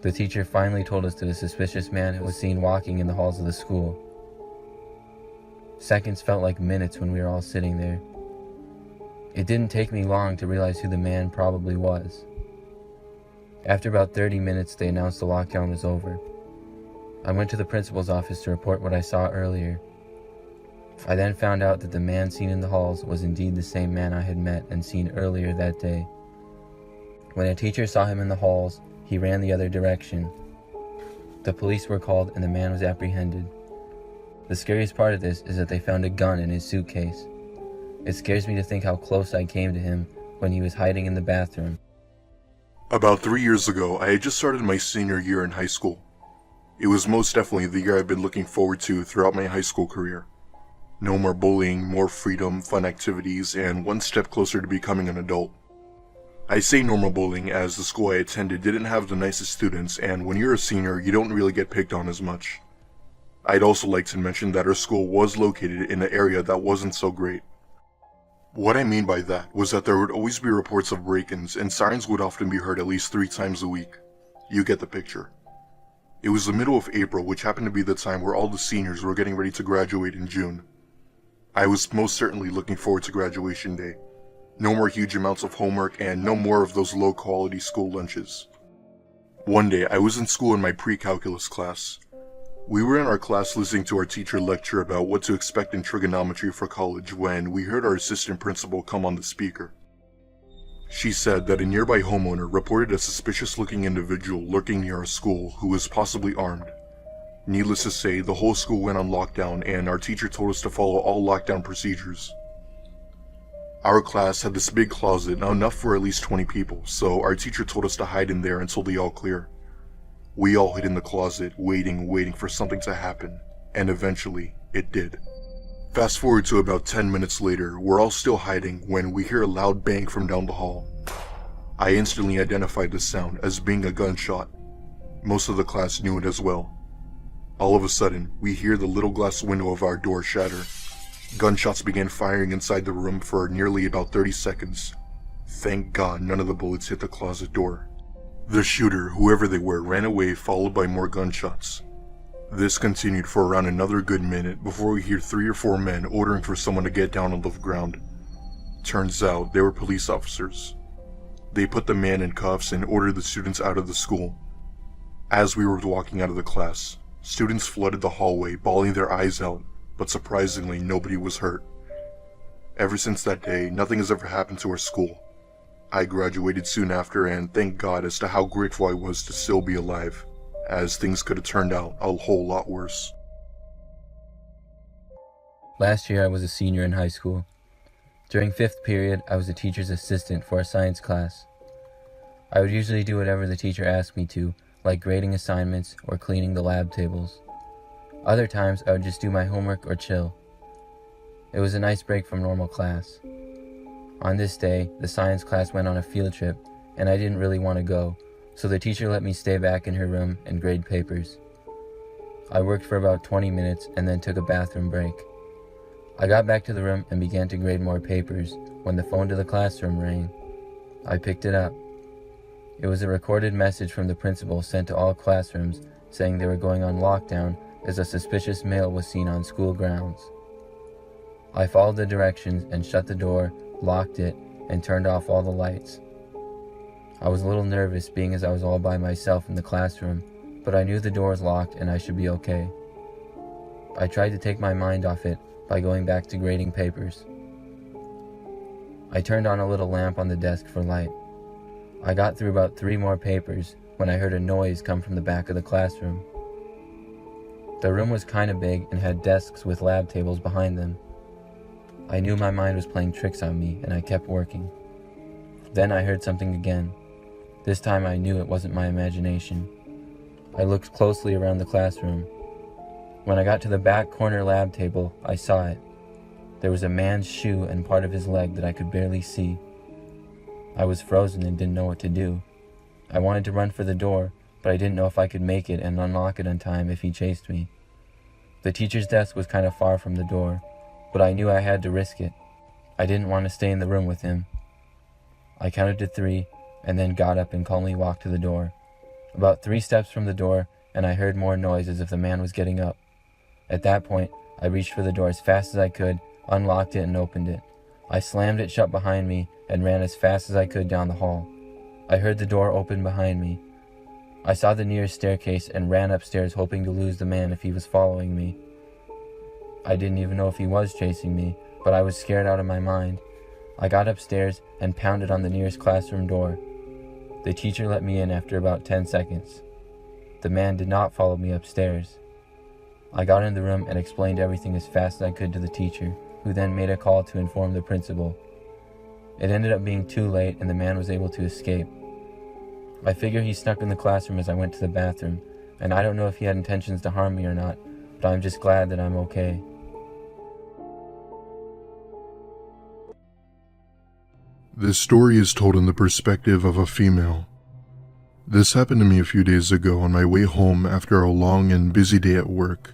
The teacher finally told us that a suspicious man was seen walking in the halls of the school. Seconds felt like minutes when we were all sitting there. It didn't take me long to realize who the man probably was. After about 30 minutes, they announced the lockdown was over. I went to the principal's office to report what I saw earlier. I then found out that the man seen in the halls was indeed the same man I had met and seen earlier that day. When a teacher saw him in the halls, he ran the other direction. The police were called and the man was apprehended. The scariest part of this is that they found a gun in his suitcase. It scares me to think how close I came to him when he was hiding in the bathroom. About 3 years ago, I had just started my senior year in high school. It was most definitely the year I've been looking forward to throughout my high school career. No more bullying, more freedom, fun activities, and one step closer to becoming an adult. I say normal bullying as the school I attended didn't have the nicest students, and when you're a senior, you don't really get picked on as much. I'd also like to mention that our school was located in an area that wasn't so great. What I mean by that was that there would always be reports of break-ins, and sirens would often be heard at least 3 times a week. You get the picture. It was the middle of April, which happened to be the time where all the seniors were getting ready to graduate in June. I was most certainly looking forward to graduation day. No more huge amounts of homework and no more of those low-quality school lunches. One day, I was in school in my pre-calculus class. We were in our class listening to our teacher lecture about what to expect in trigonometry for college when we heard our assistant principal come on the speaker. She said that a nearby homeowner reported a suspicious-looking individual lurking near our school who was possibly armed. Needless to say, the whole school went on lockdown and our teacher told us to follow all lockdown procedures. Our class had this big closet, enough for at least 20 people, so our teacher told us to hide in there until the all clear. We all hid in the closet, waiting for something to happen, and eventually, it did. Fast forward to about 10 minutes later, we're all still hiding when we hear a loud bang from down the hall. I instantly identified the sound as being a gunshot. Most of the class knew it as well. All of a sudden, we hear the little glass window of our door shatter. Gunshots began firing inside the room for nearly about 30 seconds. Thank God none of the bullets hit the closet door. The shooter, whoever they were, ran away followed by more gunshots. This continued for around another good minute before we hear 3 or 4 men ordering for someone to get down on the ground. Turns out they were police officers. They put the man in cuffs and ordered the students out of the school. As we were walking out of the class, students flooded the hallway, bawling their eyes out, but surprisingly nobody was hurt. Ever since that day, nothing has ever happened to our school. I graduated soon after and thank God as to how grateful I was to still be alive, as things could have turned out a whole lot worse. Last year I was a senior in high school. During 5th period, I was a teacher's assistant for a science class. I would usually do whatever the teacher asked me to, like grading assignments or cleaning the lab tables. Other times I would just do my homework or chill. It was a nice break from normal class. On this day, the science class went on a field trip, and I didn't really want to go, so the teacher let me stay back in her room and grade papers. I worked for about 20 minutes and then took a bathroom break. I got back to the room and began to grade more papers when the phone to the classroom rang. I picked it up. It was a recorded message from the principal sent to all classrooms saying they were going on lockdown as a suspicious male was seen on school grounds. I followed the directions and shut the door, locked it, and turned off all the lights. I was a little nervous being as I was all by myself in the classroom, but I knew the door was locked and I should be okay. I tried to take my mind off it by going back to grading papers. I turned on a little lamp on the desk for light. I got through about 3 more papers when I heard a noise come from the back of the classroom. The room was kind of big and had desks with lab tables behind them. I knew my mind was playing tricks on me and I kept working. Then I heard something again. This time I knew it wasn't my imagination. I looked closely around the classroom. When I got to the back corner lab table, I saw it. There was a man's shoe and part of his leg that I could barely see. I was frozen and didn't know what to do. I wanted to run for the door, but I didn't know if I could make it and unlock it in time if he chased me. The teacher's desk was kind of far from the door, but I knew I had to risk it. I didn't want to stay in the room with him. I counted to 3 and then got up and calmly walked to the door. About 3 steps from the door, and I heard more noise as if the man was getting up. At that point, I reached for the door as fast as I could, unlocked it, and opened it. I slammed it shut behind me and ran as fast as I could down the hall. I heard the door open behind me. I saw the nearest staircase and ran upstairs hoping to lose the man if he was following me. I didn't even know if he was chasing me, but I was scared out of my mind. I got upstairs and pounded on the nearest classroom door. The teacher let me in after about 10 seconds. The man did not follow me upstairs. I got in the room and explained everything as fast as I could to the teacher, who then made a call to inform the principal. It ended up being too late and the man was able to escape. I figure he snuck in the classroom as I went to the bathroom, and I don't know if he had intentions to harm me or not, but I'm just glad that I'm okay. This story is told in the perspective of a female. This happened to me a few days ago on my way home after a long and busy day at work.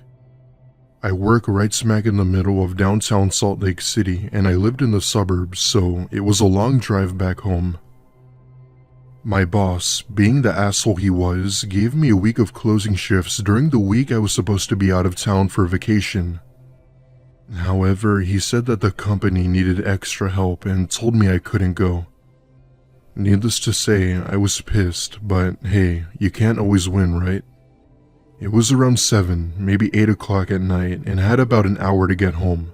I work right smack in the middle of downtown Salt Lake City, and I lived in the suburbs, so it was a long drive back home. My boss, being the asshole he was, gave me a week of closing shifts during the week I was supposed to be out of town for vacation. However, he said that the company needed extra help and told me I couldn't go. Needless to say, I was pissed, but hey, you can't always win, right? It was around 7, maybe 8 o'clock at night, and I had about an hour to get home.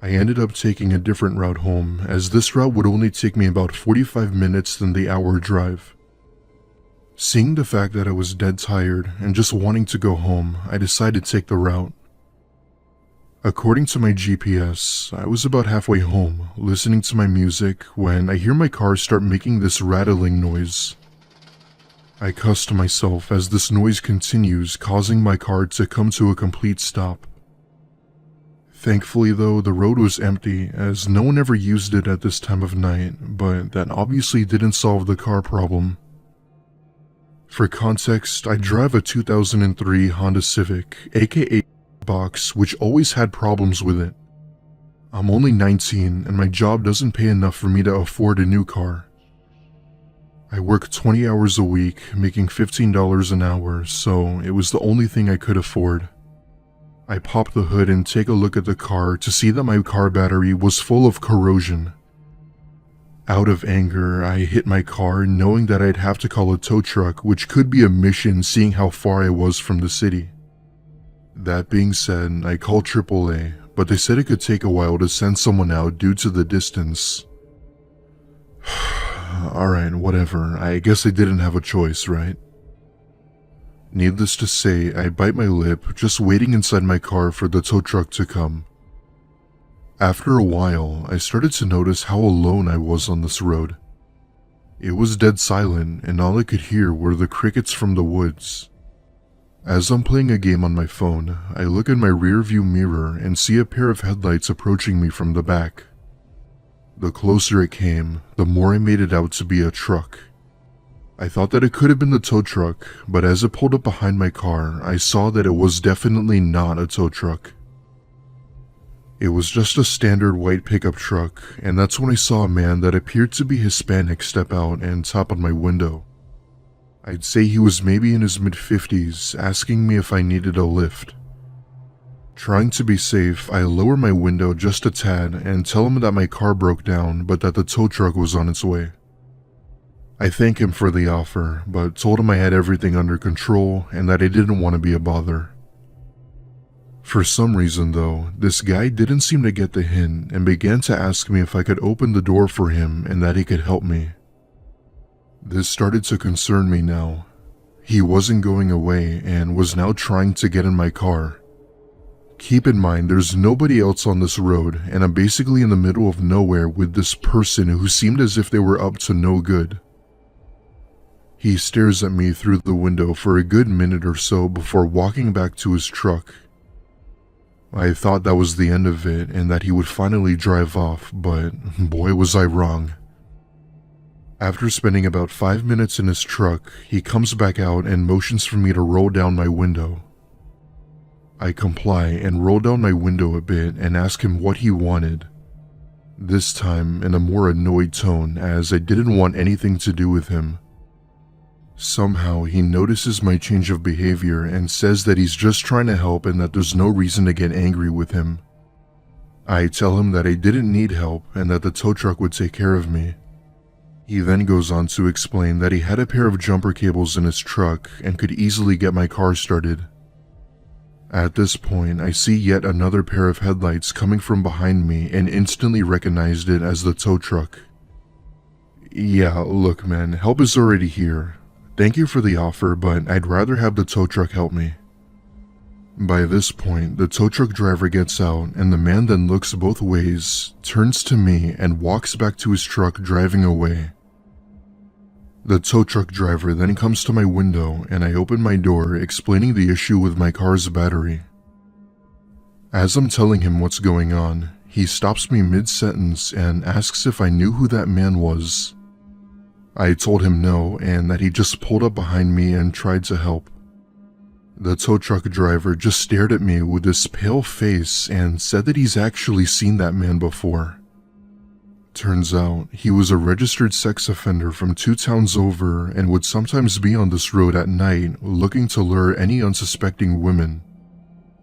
I ended up taking a different route home, as this route would only take me about 45 minutes than the hour drive. Seeing the fact that I was dead tired and just wanting to go home, I decided to take the route. According to my GPS, I was about halfway home, listening to my music, when I hear my car start making this rattling noise. I cuss to myself as this noise continues, causing my car to come to a complete stop. Thankfully though, the road was empty, as no one ever used it at this time of night, but that obviously didn't solve the car problem. For context, I drive a 2003 Honda Civic, aka box, which always had problems with it. I'm only 19 and my job doesn't pay enough for me to afford a new car. I work 20 hours a week, making $15 an hour, so it was the only thing I could afford. I pop the hood and take a look at the car to see that my car battery was full of corrosion. Out of anger, I hit my car, knowing that I'd have to call a tow truck, which could be a mission seeing how far I was from the city. That being said, I called AAA, but they said it could take a while to send someone out due to the distance. Alright, whatever. I guess I didn't have a choice, right? Needless to say, I bite my lip, just waiting inside my car for the tow truck to come. After a while, I started to notice how alone I was on this road. It was dead silent, and all I could hear were the crickets from the woods. As I'm playing a game on my phone, I look in my rearview mirror and see a pair of headlights approaching me from the back. The closer it came, the more I made it out to be a truck. I thought that it could have been the tow truck, but as it pulled up behind my car, I saw that it was definitely not a tow truck. It was just a standard white pickup truck, and that's when I saw a man that appeared to be Hispanic step out and tap on my window. I'd say he was maybe in his mid-50s, asking me if I needed a lift. Trying to be safe, I lower my window just a tad and tell him that my car broke down, but that the tow truck was on its way. I thank him for the offer, but told him I had everything under control and that I didn't want to be a bother. For some reason though, this guy didn't seem to get the hint and began to ask me if I could open the door for him and that he could help me. This started to concern me now. He wasn't going away and was now trying to get in my car. Keep in mind, there's nobody else on this road, and I'm basically in the middle of nowhere with this person who seemed as if they were up to no good. He stares at me through the window for a good minute or so before walking back to his truck. I thought that was the end of it and that he would finally drive off, but boy was I wrong. After spending about 5 minutes in his truck, he comes back out and motions for me to roll down my window. I comply and roll down my window a bit and ask him what he wanted. This time in a more annoyed tone, as I didn't want anything to do with him. Somehow he notices my change of behavior and says that he's just trying to help and that there's no reason to get angry with him. I tell him that I didn't need help and that the tow truck would take care of me. He then goes on to explain that he had a pair of jumper cables in his truck and could easily get my car started. At this point, I see yet another pair of headlights coming from behind me and instantly recognized it as the tow truck. Yeah, look man, help is already here. Thank you for the offer, but I'd rather have the tow truck help me. By this point, the tow truck driver gets out and the man then looks both ways, turns to me and walks back to his truck driving away. The tow truck driver then comes to my window and I open my door explaining the issue with my car's battery. As I'm telling him what's going on, he stops me mid-sentence and asks if I knew who that man was. I told him no and that he just pulled up behind me and tried to help. The tow truck driver just stared at me with this pale face and said that he's actually seen that man before. Turns out, he was a registered sex offender from 2 towns over and would sometimes be on this road at night looking to lure any unsuspecting women.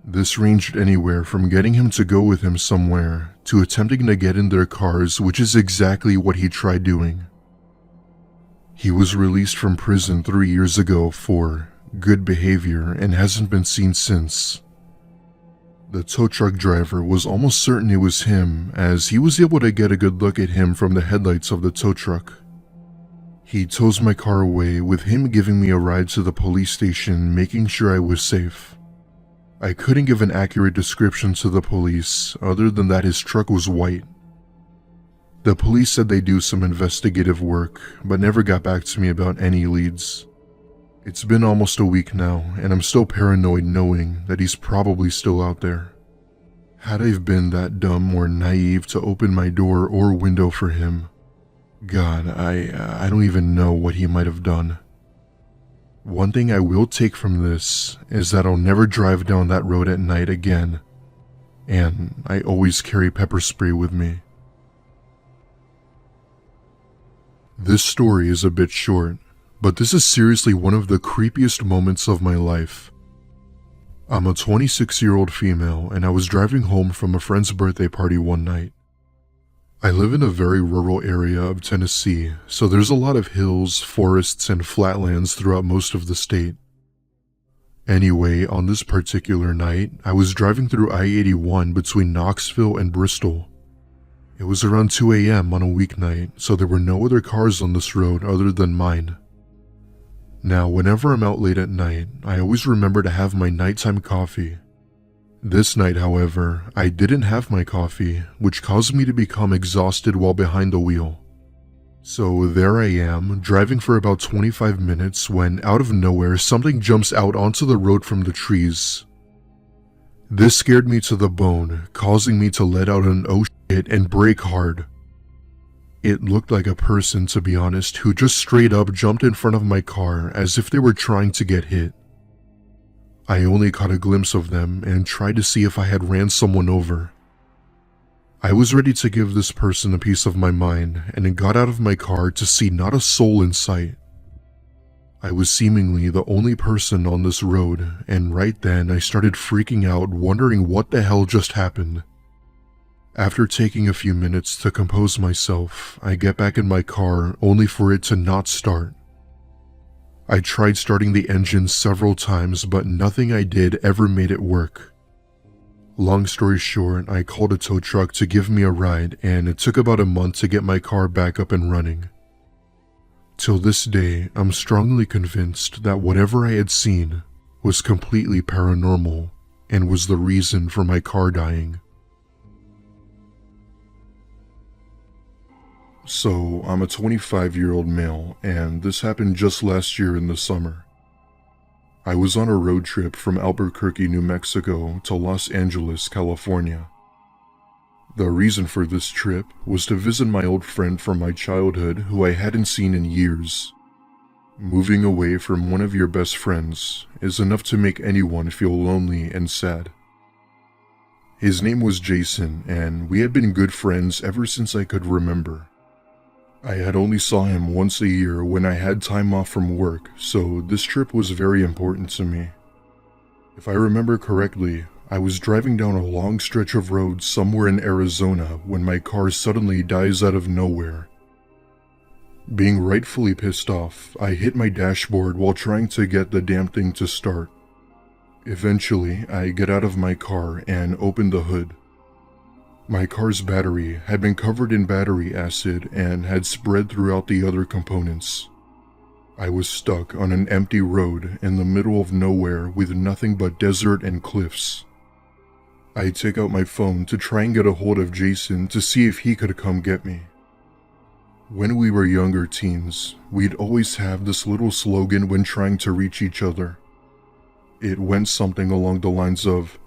This ranged anywhere from getting him to go with him somewhere to attempting to get in their cars, which is exactly what he tried doing. He was released from prison 3 years ago for good behavior and hasn't been seen since. The tow truck driver was almost certain it was him, as he was able to get a good look at him from the headlights of the tow truck. He tows my car away with him giving me a ride to the police station, making sure I was safe. I couldn't give an accurate description to the police other than that his truck was white. The police said they do some investigative work, but never got back to me about any leads. It's been almost a week now, and I'm still paranoid knowing that he's probably still out there. Had I been that dumb or naive to open my door or window for him, God, I don't even know what he might have done. One thing I will take from this is that I'll never drive down that road at night again, and I always carry pepper spray with me. This story is a bit short, but this is seriously one of the creepiest moments of my life. I'm a 26-year-old female and I was driving home from a friend's birthday party one night. I live in a very rural area of Tennessee, so there's a lot of hills, forests, and flatlands throughout most of the state. Anyway, on this particular night, I was driving through I-81 between Knoxville and Bristol. It was around 2 a.m. on a weeknight, so there were no other cars on this road other than mine. Now, whenever I'm out late at night, I always remember to have my nighttime coffee. This night, however, I didn't have my coffee, which caused me to become exhausted while behind the wheel. So there I am, driving for about 25 minutes when, out of nowhere, something jumps out onto the road from the trees. This scared me to the bone, causing me to let out an oh shit and brake hard. It looked like a person, to be honest, who just straight up jumped in front of my car as if they were trying to get hit. I only caught a glimpse of them and tried to see if I had ran someone over. I was ready to give this person a piece of my mind and got out of my car to see not a soul in sight. I was seemingly the only person on this road, and right then I started freaking out, wondering what the hell just happened. After taking a few minutes to compose myself, I get back in my car only for it to not start. I tried starting the engine several times, but nothing I did ever made it work. Long story short, I called a tow truck to give me a ride, and it took about a month to get my car back up and running. Till this day, I'm strongly convinced that whatever I had seen was completely paranormal and was the reason for my car dying. So, I'm a 25-year-old male, and this happened just last year in the summer. I was on a road trip from Albuquerque, New Mexico to Los Angeles, California. The reason for this trip was to visit my old friend from my childhood who I hadn't seen in years. Moving away from one of your best friends is enough to make anyone feel lonely and sad. His name was Jason, and we had been good friends ever since I could remember. I had only saw him once a year when I had time off from work, so this trip was very important to me. If I remember correctly, I was driving down a long stretch of road somewhere in Arizona when my car suddenly dies out of nowhere. Being rightfully pissed off, I hit my dashboard while trying to get the damn thing to start. Eventually, I get out of my car and open the hood. My car's battery had been covered in battery acid and had spread throughout the other components. I was stuck on an empty road in the middle of nowhere with nothing but desert and cliffs. I take out my phone to try and get a hold of Jason to see if he could come get me. When we were younger teens, we'd always have this little slogan when trying to reach each other. It went something along the lines of,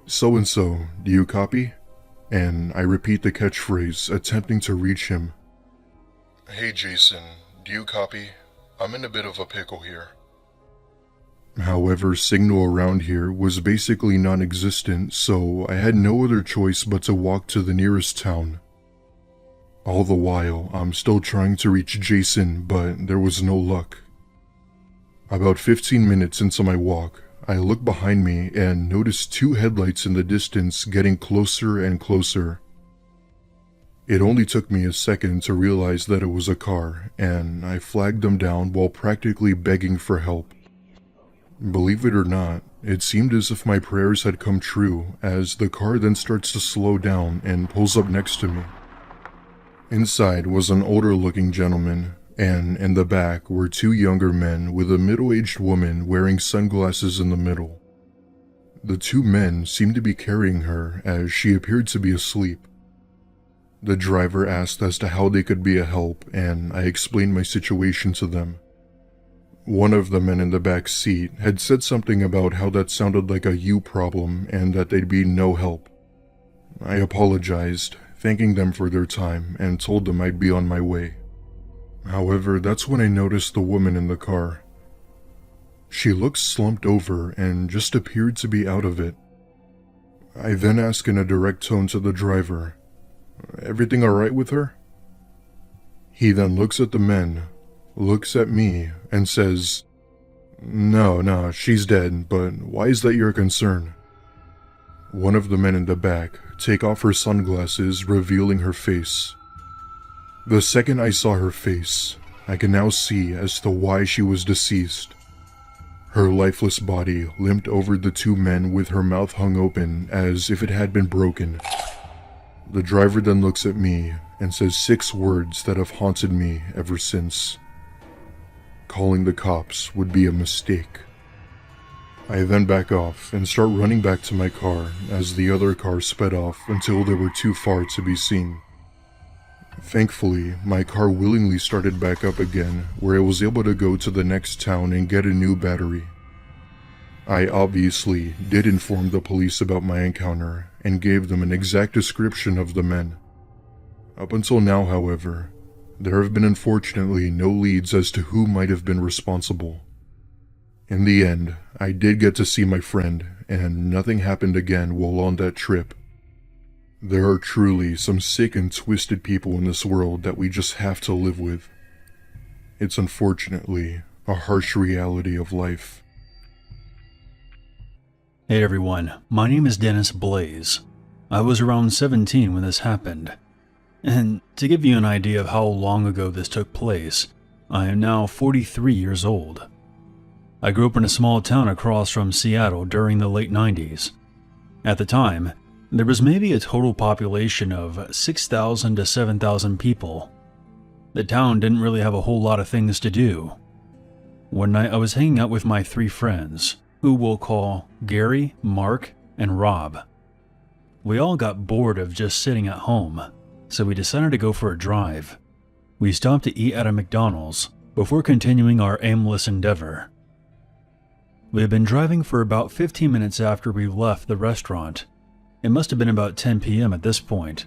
"So-and-so, do you copy?" And I repeat the catchphrase, attempting to reach him. "Hey Jason, do you copy? I'm in a bit of a pickle here." However, signal around here was basically non-existent, so I had no other choice but to walk to the nearest town. All the while, I'm still trying to reach Jason, but there was no luck. About 15 minutes into my walk, I look behind me and notice two headlights in the distance getting closer and closer. It only took me a second to realize that it was a car, and I flagged them down while practically begging for help. Believe it or not, it seemed as if my prayers had come true, as the car then starts to slow down and pulls up next to me. Inside was an older-looking gentleman, and in the back were two younger men with a middle-aged woman wearing sunglasses in the middle. The two men seemed to be carrying her as she appeared to be asleep. The driver asked as to how they could be a help, and I explained my situation to them. One of the men in the back seat had said something about how that sounded like a you problem and that they'd be no help. I apologized, thanking them for their time, and told them I'd be on my way. However, that's when I noticed the woman in the car. She looked slumped over and just appeared to be out of it. I then asked in a direct tone to the driver, "Everything alright with her?" He then looks at the men, looks at me, and says, No, she's dead, but why is that your concern?" One of the men in the back take off her sunglasses, revealing her face. The second I saw her face, I can now see as to why she was deceased. Her lifeless body limped over the two men with her mouth hung open as if it had been broken. The driver then looks at me and says 6 words that have haunted me ever since. Calling the cops would be a mistake. I then back off and start running back to my car as the other car sped off until they were too far to be seen. Thankfully, my car willingly started back up again, where I was able to go to the next town and get a new battery. I obviously did inform the police about my encounter and gave them an exact description of the men. Up until now, however, there have been unfortunately no leads as to who might have been responsible. In the end, I did get to see my friend, and nothing happened again while on that trip. There are truly some sick and twisted people in this world that we just have to live with. It's unfortunately a harsh reality of life. Hey everyone, my name is Dennis Blaze. I was around 17 when this happened. And to give you an idea of how long ago this took place, I am now 43 years old. I grew up in a small town across from Seattle during the late 90s. At the time, there was maybe a total population of 6,000 to 7,000 people. The town didn't really have a whole lot of things to do. One night I was hanging out with my 3 friends, who we'll call Gary, Mark, and Rob. We all got bored of just sitting at home, so we decided to go for a drive. We stopped to eat at a McDonald's before continuing our aimless endeavor. We had been driving for about 15 minutes after we left the restaurant. It must have been about 10 p.m. at this point.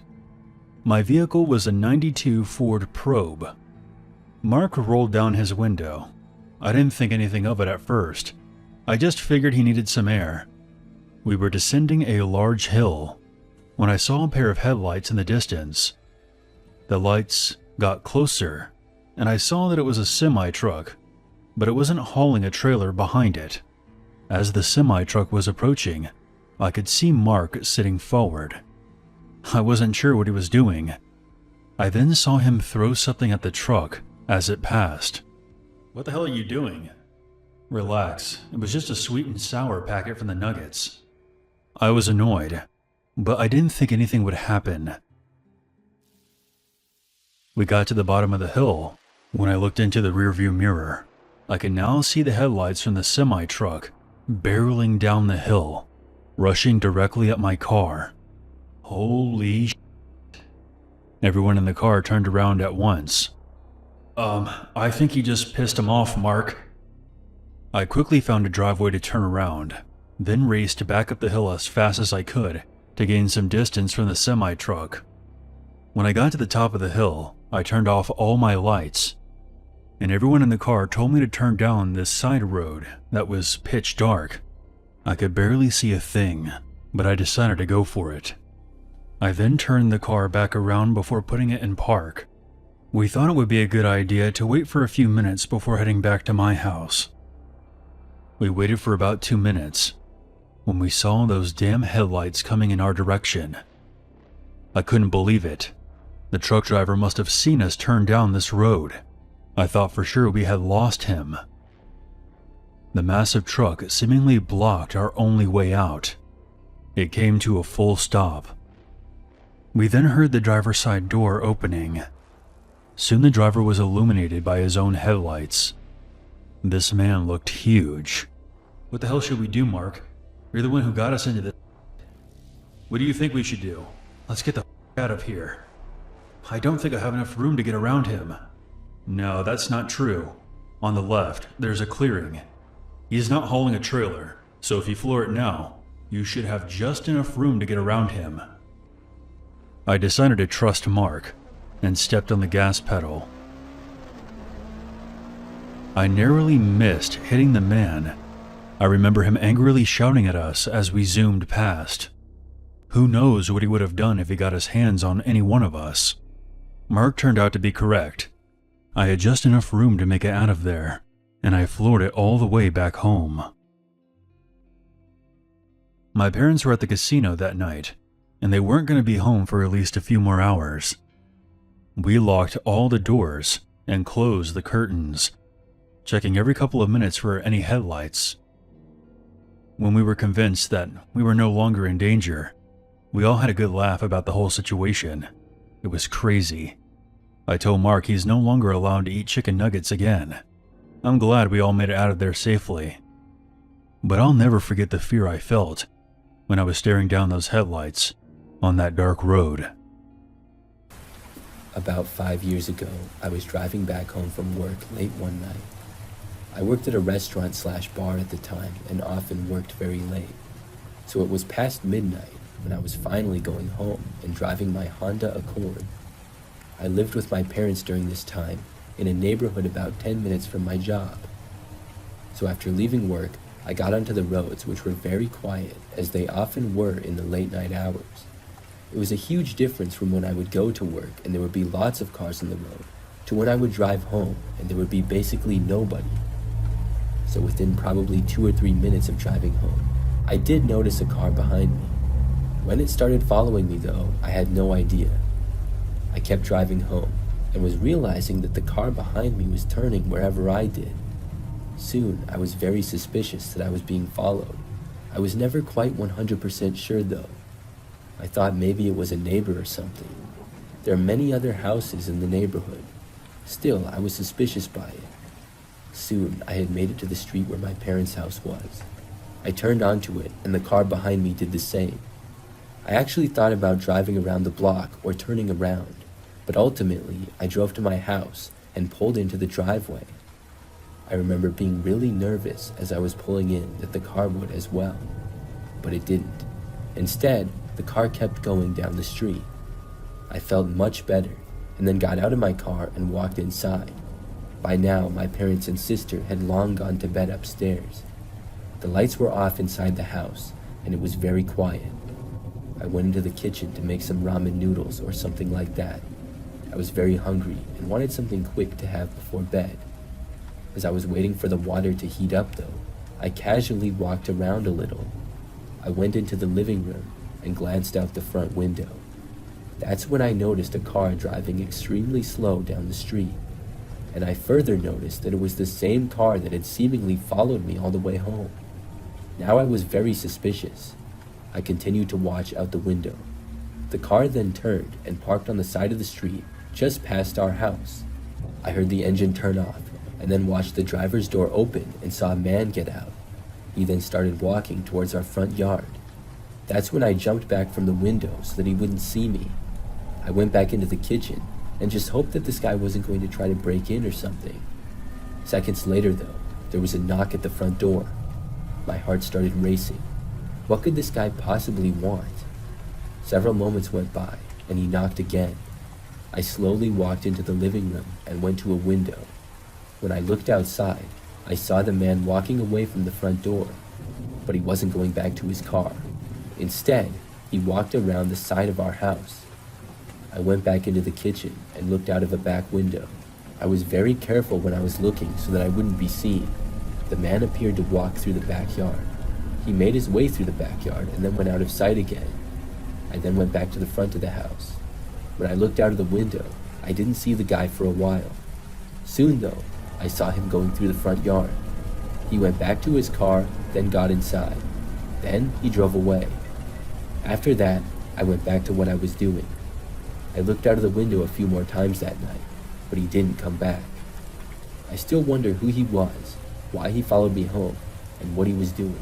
My vehicle was a '92 Ford Probe. Mark rolled down his window. I didn't think anything of it at first. I just figured he needed some air. We were descending a large hill when I saw a pair of headlights in the distance. The lights got closer, and I saw that it was a semi-truck, but it wasn't hauling a trailer behind it. As the semi-truck was approaching, I could see Mark sitting forward. I wasn't sure what he was doing. I then saw him throw something at the truck as it passed. "What the hell are you doing?" "Relax, it was just a sweet and sour packet from the Nuggets." I was annoyed, but I didn't think anything would happen. We got to the bottom of the hill. When I looked into the rearview mirror, I could now see the headlights from the semi-truck barreling down the hill, rushing directly at my car. Holy shit. Everyone in the car turned around at once. I think you just pissed him off, Mark." I quickly found a driveway to turn around, then raced back up the hill as fast as I could to gain some distance from the semi-truck. When I got to the top of the hill, I turned off all my lights, and everyone in the car told me to turn down this side road that was pitch dark. I could barely see a thing, but I decided to go for it. I then turned the car back around before putting it in park. We thought it would be a good idea to wait for a few minutes before heading back to my house. We waited for about 2 minutes when we saw those damn headlights coming in our direction. I couldn't believe it. The truck driver must have seen us turn down this road. I thought for sure we had lost him. The massive truck seemingly blocked our only way out. It came to a full stop. We then heard the driver's side door opening. Soon the driver was illuminated by his own headlights. This man looked huge. "What the hell should we do, Mark? You're the one who got us into this. What do you think we should do? Let's get the out of here." "I don't think I have enough room to get around him." "No, that's not true. On the left, there's a clearing. He's not hauling a trailer, so if you floor it now, you should have just enough room to get around him." I decided to trust Mark and stepped on the gas pedal. I narrowly missed hitting the man. I remember him angrily shouting at us as we zoomed past. Who knows what he would have done if he got his hands on any one of us. Mark turned out to be correct. I had just enough room to make it out of there, and I floored it all the way back home. My parents were at the casino that night, and they weren't going to be home for at least a few more hours. We locked all the doors and closed the curtains, checking every couple of minutes for any headlights. When we were convinced that we were no longer in danger, we all had a good laugh about the whole situation. It was crazy. I told Mark he's no longer allowed to eat chicken nuggets again. I'm glad we all made it out of there safely. But I'll never forget the fear I felt when I was staring down those headlights on that dark road. About 5 years ago, I was driving back home from work late one night. I worked at a restaurant/bar at the time and often worked very late. So it was past midnight when I was finally going home and driving my Honda Accord. I lived with my parents during this time in a neighborhood about 10 minutes from my job. So after leaving work, I got onto the roads, which were very quiet, as they often were in the late night hours. It was a huge difference from when I would go to work and there would be lots of cars on the road, to when I would drive home and there would be basically nobody. So within probably 2 or 3 minutes of driving home, I did notice a car behind me. When it started following me though, I had no idea. I kept driving home and was realizing that the car behind me was turning wherever I did. Soon, I was very suspicious that I was being followed. I was never quite 100% sure though. I thought maybe it was a neighbor or something. There are many other houses in the neighborhood. Still, I was suspicious by it. Soon, I had made it to the street where my parents' house was. I turned onto it, and the car behind me did the same. I actually thought about driving around the block or turning around, but ultimately, I drove to my house and pulled into the driveway. I remember being really nervous as I was pulling in that the car would as well, but it didn't. Instead, the car kept going down the street. I felt much better and then got out of my car and walked inside. By now, my parents and sister had long gone to bed upstairs. The lights were off inside the house and it was very quiet. I went into the kitchen to make some ramen noodles or something like that. I was very hungry and wanted something quick to have before bed. As I was waiting for the water to heat up though, I casually walked around a little. I went into the living room and glanced out the front window. That's when I noticed a car driving extremely slow down the street. And I further noticed that it was the same car that had seemingly followed me all the way home. Now I was very suspicious. I continued to watch out the window. The car then turned and parked on the side of the street just past our house. I heard the engine turn off and then watched the driver's door open and saw a man get out. He then started walking towards our front yard. That's when I jumped back from the window so that he wouldn't see me. I went back into the kitchen and just hoped that this guy wasn't going to try to break in or something. Seconds later though, there was a knock at the front door. My heart started racing. What could this guy possibly want? Several moments went by and he knocked again. I slowly walked into the living room and went to a window. When I looked outside, I saw the man walking away from the front door, but he wasn't going back to his car. Instead, he walked around the side of our house. I went back into the kitchen and looked out of a back window. I was very careful when I was looking so that I wouldn't be seen. The man appeared to walk through the backyard. He made his way through the backyard and then went out of sight again. I then went back to the front of the house. When I looked out of the window, I didn't see the guy for a while. Soon though, I saw him going through the front yard. He went back to his car, then got inside. Then he drove away. After that, I went back to what I was doing. I looked out of the window a few more times that night, but he didn't come back. I still wonder who he was, why he followed me home, and what he was doing.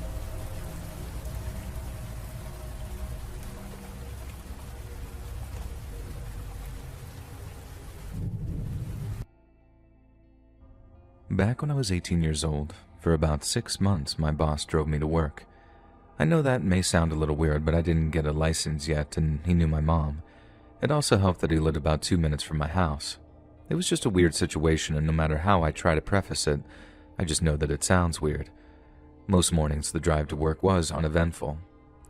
Back when I was 18 years old, for about 6 months, my boss drove me to work. I know that may sound a little weird, but I didn't get a license yet, and he knew my mom. It also helped that he lived about 2 minutes from my house. It was just a weird situation, and no matter how I try to preface it, I just know that it sounds weird. Most mornings, the drive to work was uneventful.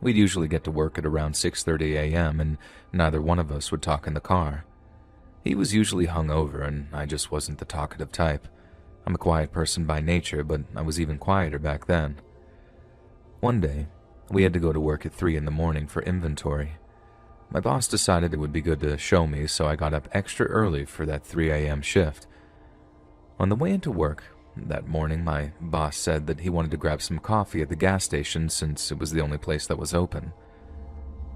We'd usually get to work at around 6:30 a.m., and neither one of us would talk in the car. He was usually hungover, and I just wasn't the talkative type. I'm a quiet person by nature, but I was even quieter back then. One day, we had to go to work at 3 in the morning for inventory. My boss decided it would be good to show me, so I got up extra early for that 3 a.m. shift. On the way into work that morning, my boss said that he wanted to grab some coffee at the gas station since it was the only place that was open.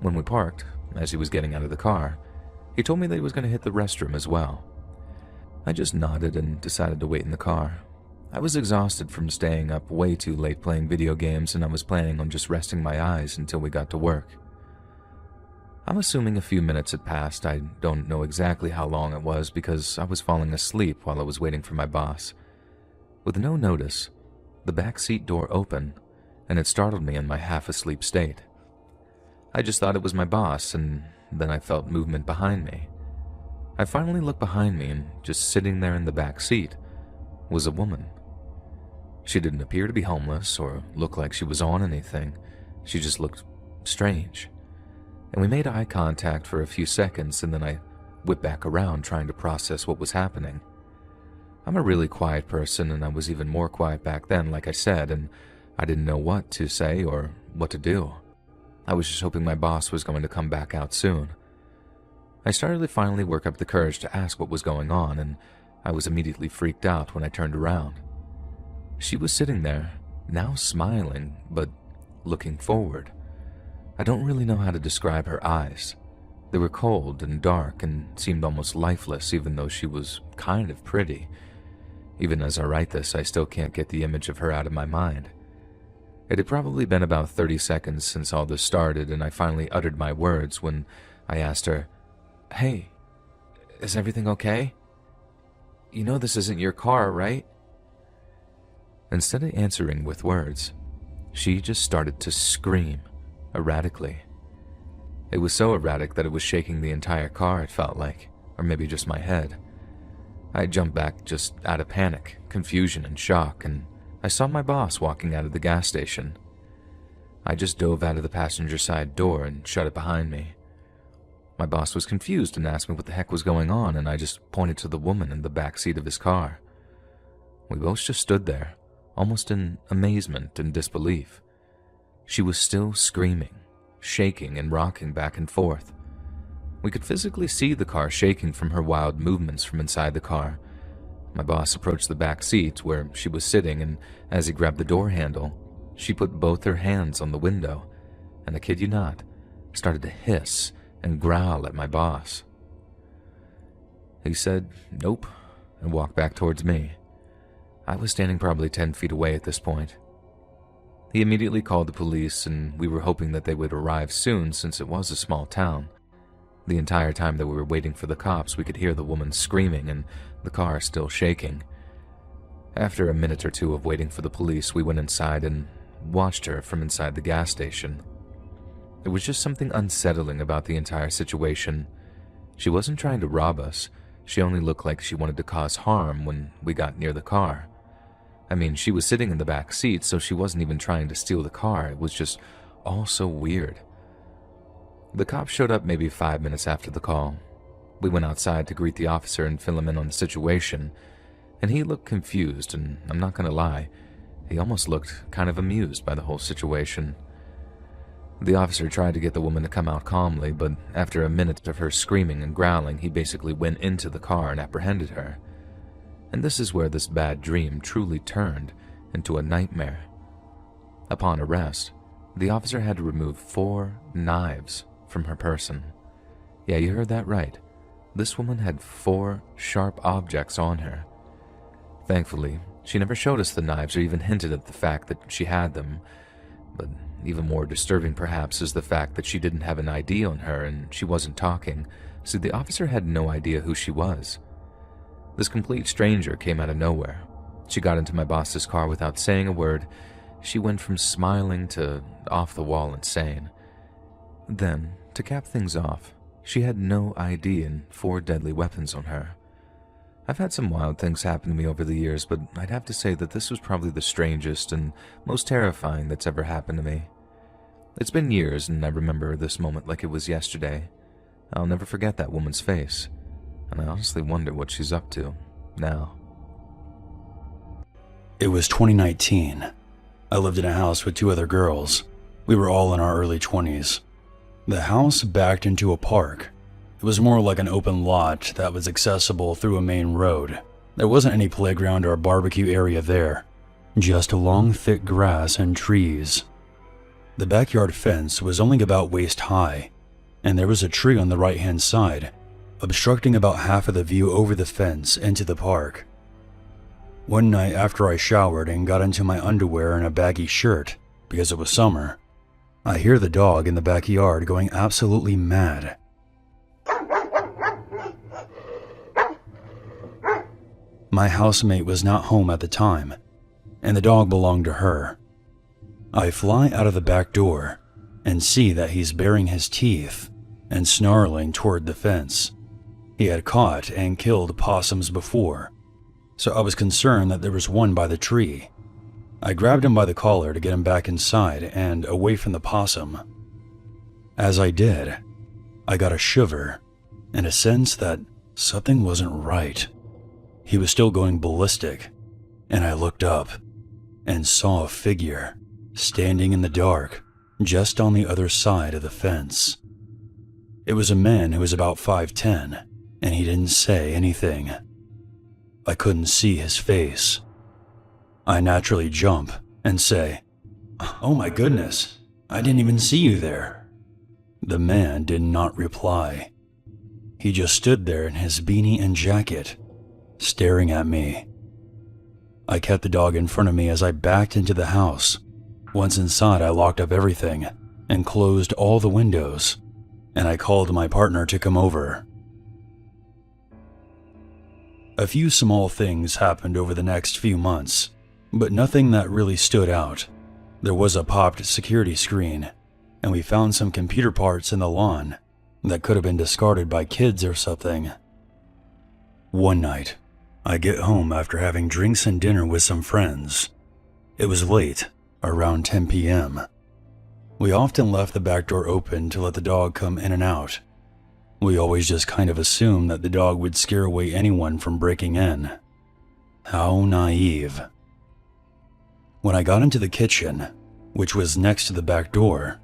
When we parked, as he was getting out of the car, he told me that he was going to hit the restroom as well. I just nodded and decided to wait in the car. I was exhausted from staying up way too late playing video games, and I was planning on just resting my eyes until we got to work. I'm assuming a few minutes had passed. I don't know exactly how long it was because I was falling asleep while I was waiting for my boss. With no notice, the back seat door opened, and it startled me in my half-asleep state. I just thought it was my boss, and then I felt movement behind me. I finally looked behind me, and just sitting there in the back seat was a woman. She didn't appear to be homeless or look like she was on anything. She just looked strange. And we made eye contact for a few seconds, and then I whipped back around trying to process what was happening. I'm a really quiet person, and I was even more quiet back then, like I said, and I didn't know what to say or what to do. I was just hoping my boss was going to come back out soon. I started to finally work up the courage to ask what was going on, and I was immediately freaked out when I turned around. She was sitting there, now smiling, but looking forward. I don't really know how to describe her eyes. They were cold and dark and seemed almost lifeless, even though she was kind of pretty. Even as I write this, I still can't get the image of her out of my mind. It had probably been about 30 seconds since all this started, and I finally uttered my words when I asked her, "Hey, is everything okay? You know this isn't your car, right?" Instead of answering with words, she just started to scream, erratically. It was so erratic that it was shaking the entire car, it felt like, or maybe just my head. I jumped back just out of panic, confusion, and shock, and I saw my boss walking out of the gas station. I just dove out of the passenger side door and shut it behind me. My boss was confused and asked me what the heck was going on, and I just pointed to the woman in the back seat of his car. We both just stood there, almost in amazement and disbelief. She was still screaming, shaking and rocking back and forth. We could physically see the car shaking from her wild movements from inside the car. My boss approached the back seat where she was sitting, and as he grabbed the door handle, she put both her hands on the window, and I kid you not, started to hiss and growl at my boss. He said, "Nope," and walked back towards me. I was standing probably 10 feet away at this point. He immediately called the police, and we were hoping that they would arrive soon since it was a small town. The entire time that we were waiting for the cops, we could hear the woman screaming and the car still shaking. After a minute or two of waiting for the police, we went inside and watched her from inside the gas station. There was just something unsettling about the entire situation. She wasn't trying to rob us. She only looked like she wanted to cause harm when we got near the car. I mean, she was sitting in the back seat, so she wasn't even trying to steal the car. It was just all so weird. The cops showed up maybe 5 minutes after the call. We went outside to greet the officer and fill him in on the situation, and he looked confused, and I'm not gonna lie, he almost looked kind of amused by the whole situation. The officer tried to get the woman to come out calmly, but after a minute of her screaming and growling, he basically went into the car and apprehended her. And this is where this bad dream truly turned into a nightmare. Upon arrest, the officer had to remove 4 knives from her person. Yeah, you heard that right. This woman had 4 sharp objects on her. Thankfully, she never showed us the knives or even hinted at the fact that she had them. But even more disturbing perhaps is the fact that she didn't have an ID on her and she wasn't talking, so the officer had no idea who she was. This complete stranger came out of nowhere. She got into my boss's car without saying a word. She went from smiling to off-the-wall insane. Then, to cap things off, she had no ID and 4 deadly weapons on her. I've had some wild things happen to me over the years, but I'd have to say that this was probably the strangest and most terrifying that's ever happened to me. It's been years, and I remember this moment like it was yesterday. I'll never forget that woman's face, and I honestly wonder what she's up to now. It was 2019. I lived in a house with 2 other girls. We were all in our early 20s. The house backed into a park. It was more like an open lot that was accessible through a main road. There wasn't any playground or barbecue area there, just long thick grass and trees. The backyard fence was only about waist high, and there was a tree on the right-hand side, obstructing about half of the view over the fence into the park. One night after I showered and got into my underwear and a baggy shirt, because it was summer, I hear the dog in the backyard going absolutely mad. My housemate was not home at the time, and the dog belonged to her. I fly out of the back door and see that he's baring his teeth and snarling toward the fence. He had caught and killed possums before, so I was concerned that there was one by the tree. I grabbed him by the collar to get him back inside and away from the possum. As I did, I got a shiver and a sense that something wasn't right. He was still going ballistic, and I looked up and saw a figure standing in the dark just on the other side of the fence. It was a man who was about 5'10", and he didn't say anything. I couldn't see his face. I naturally jump and say, "Oh my goodness, I didn't even see you there." The man did not reply. He just stood there in his beanie and jacket, staring at me. I kept the dog in front of me as I backed into the house. Once inside, I locked up everything and closed all the windows, and I called my partner to come over. A few small things happened over the next few months, but nothing that really stood out. There was a popped security screen, and we found some computer parts in the lawn that could have been discarded by kids or something. One night, I get home after having drinks and dinner with some friends. It was late, around 10 p.m. We often left the back door open to let the dog come in and out. We always just kind of assumed that the dog would scare away anyone from breaking in. How naive. When I got into the kitchen, which was next to the back door,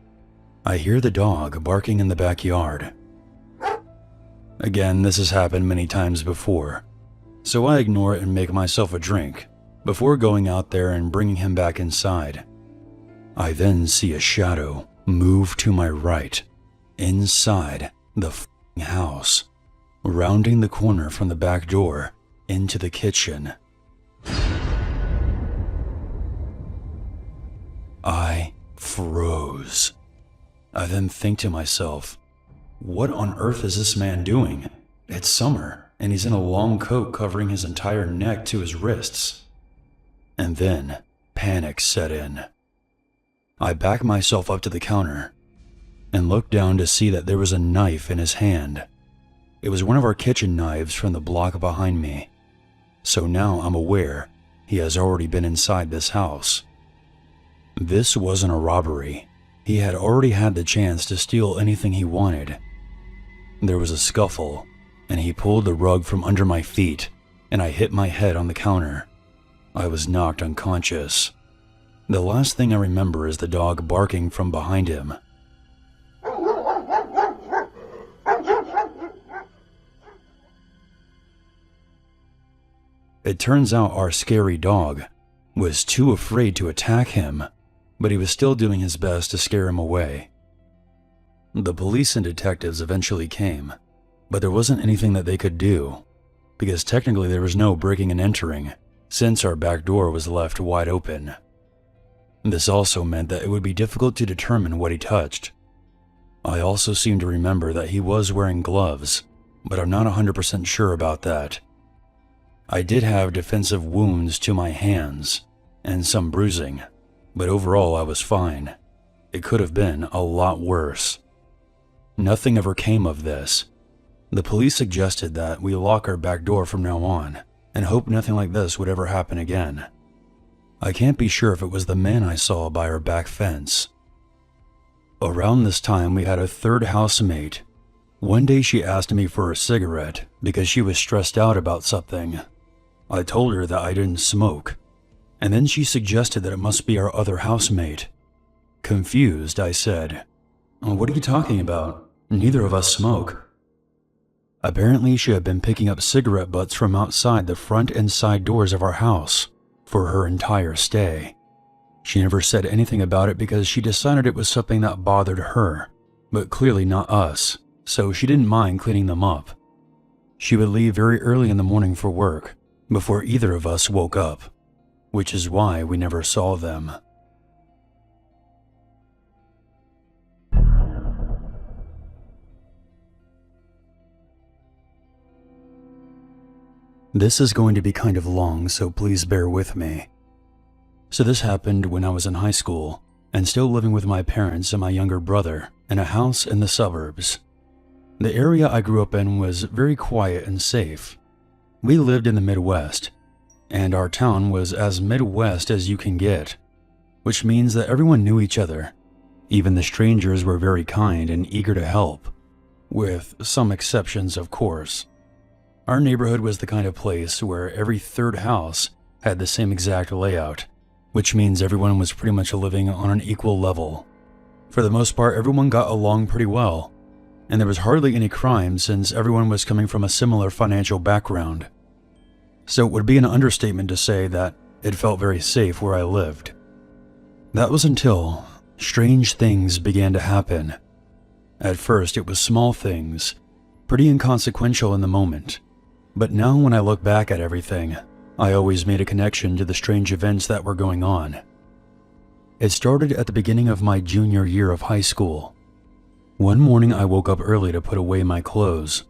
I hear the dog barking in the backyard. Again, this has happened many times before, so I ignore it and make myself a drink before going out there and bringing him back inside. I then see a shadow move to my right, inside the house, rounding the corner from the back door into the kitchen. I froze. I then think to myself, what on earth is this man doing? It's summer, and he's in a long coat covering his entire neck to his wrists. And then panic set in. I back myself up to the counter and looked down to see that there was a knife in his hand. It was one of our kitchen knives from the block behind me. So now I'm aware he has already been inside this house. This wasn't a robbery. He had already had the chance to steal anything he wanted. There was a scuffle, and he pulled the rug from under my feet, and I hit my head on the counter. I was knocked unconscious. The last thing I remember is the dog barking from behind him. It turns out our scary dog was too afraid to attack him, but he was still doing his best to scare him away. The police and detectives eventually came, but there wasn't anything that they could do, because technically there was no breaking and entering, since our back door was left wide open. This also meant that it would be difficult to determine what he touched. I also seem to remember that he was wearing gloves, but I'm not 100% sure about that. I did have defensive wounds to my hands, and some bruising, but overall I was fine. It could have been a lot worse. Nothing ever came of this. The police suggested that we lock our back door from now on, and hope nothing like this would ever happen again. I can't be sure if it was the man I saw by our back fence. Around this time, we had a third housemate. One day she asked me for a cigarette because she was stressed out about something. I told her that I didn't smoke, and then she suggested that it must be our other housemate. Confused, I said, "What are you talking about? Neither of us smoke." Apparently, she had been picking up cigarette butts from outside the front and side doors of our house for her entire stay. She never said anything about it because she decided it was something that bothered her, but clearly not us, so she didn't mind cleaning them up. She would leave very early in the morning for work, before either of us woke up, which is why we never saw them. This is going to be kind of long, so please bear with me. So this happened when I was in high school and still living with my parents and my younger brother in a house in the suburbs. The area I grew up in was very quiet and safe. We lived in the Midwest, and our town was as Midwest as you can get, which means that everyone knew each other. Even the strangers were very kind and eager to help, with some exceptions, of course. Our neighborhood was the kind of place where every third house had the same exact layout, which means everyone was pretty much living on an equal level. For the most part, everyone got along pretty well, and there was hardly any crime since everyone was coming from a similar financial background. So it would be an understatement to say that it felt very safe where I lived. That was until strange things began to happen. At first, it was small things, pretty inconsequential in the moment. But now when I look back at everything, I always made a connection to the strange events that were going on. It started at the beginning of my junior year of high school. One morning I woke up early to put away my clothes.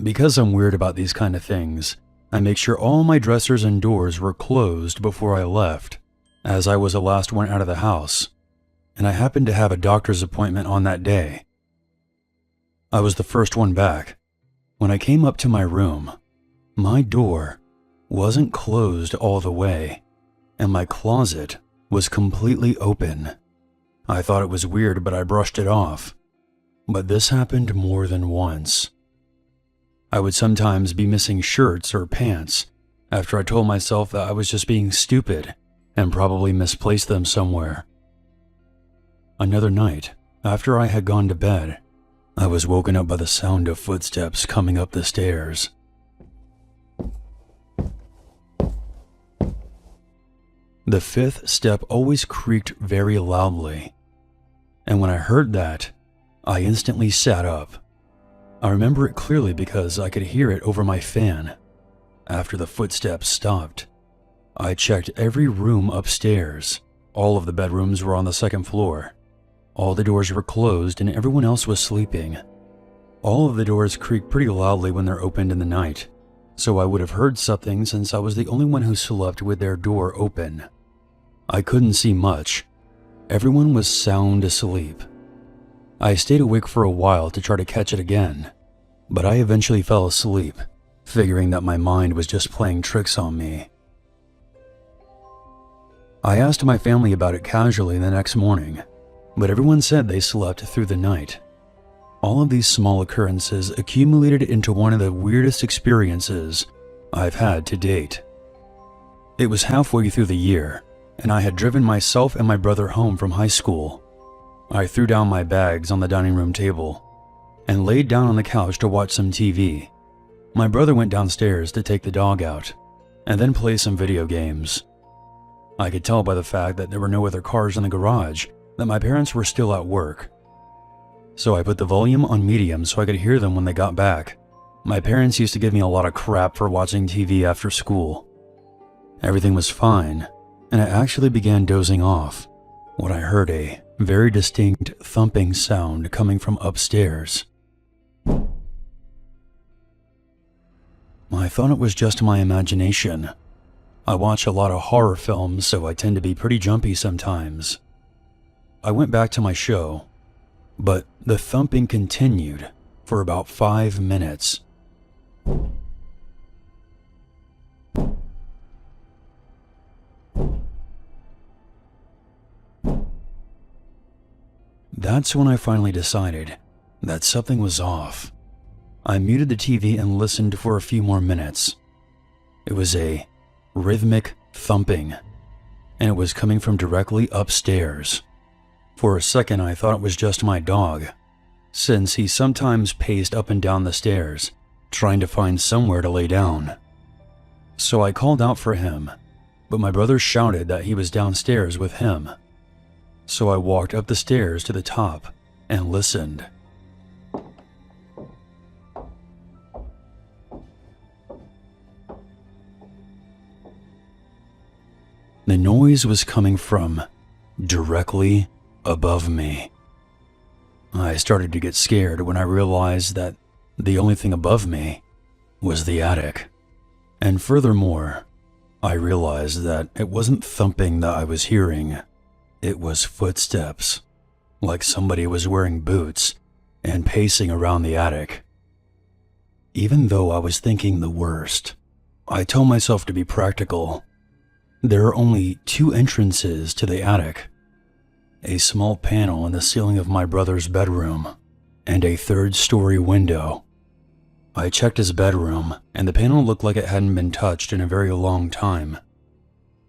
Because I'm weird about these kind of things, I make sure all my dressers and doors were closed before I left, as I was the last one out of the house, and I happened to have a doctor's appointment on that day. I was the first one back. When I came up to my room, my door wasn't closed all the way, and my closet was completely open. I thought it was weird, but I brushed it off. But this happened more than once. I would sometimes be missing shirts or pants after I told myself that I was just being stupid and probably misplaced them somewhere. Another night, after I had gone to bed, I was woken up by the sound of footsteps coming up the stairs. The fifth step always creaked very loudly, and when I heard that, I instantly sat up. I remember it clearly because I could hear it over my fan. After the footsteps stopped, I checked every room upstairs. All of the bedrooms were on the second floor. All the doors were closed and everyone else was sleeping. All of the doors creak pretty loudly when they're opened in the night, so I would have heard something since I was the only one who slept with their door open. I couldn't see much. Everyone was sound asleep. I stayed awake for a while to try to catch it again, but I eventually fell asleep, figuring that my mind was just playing tricks on me. I asked my family about it casually the next morning, but everyone said they slept through the night. All of these small occurrences accumulated into one of the weirdest experiences I've had to date. It was halfway through the year, and I had driven myself and my brother home from high school. I threw down my bags on the dining room table and laid down on the couch to watch some TV. My brother went downstairs to take the dog out and then play some video games. I could tell by the fact that there were no other cars in the garage that my parents were still at work. So I put the volume on medium so I could hear them when they got back. My parents used to give me a lot of crap for watching TV after school. Everything was fine, and I actually began dozing off when I heard a very distinct thumping sound coming from upstairs. I thought it was just my imagination. I watch a lot of horror films, so I tend to be pretty jumpy sometimes. I went back to my show, but the thumping continued for about 5 minutes. That's when I finally decided that something was off. I muted the TV and listened for a few more minutes. It was a rhythmic thumping, and it was coming from directly upstairs. For a second, I thought it was just my dog, since he sometimes paced up and down the stairs, trying to find somewhere to lay down. So I called out for him, but my brother shouted that he was downstairs with him. So I walked up the stairs to the top and listened. The noise was coming from directly above me. I started to get scared when I realized that the only thing above me was the attic. And furthermore, I realized that it wasn't thumping that I was hearing. It was footsteps, like somebody was wearing boots and pacing around the attic. Even though I was thinking the worst, I told myself to be practical. There are only 2 entrances to the attic: a small panel in the ceiling of my brother's bedroom, and a 3rd-story window. I checked his bedroom, and the panel looked like it hadn't been touched in a very long time.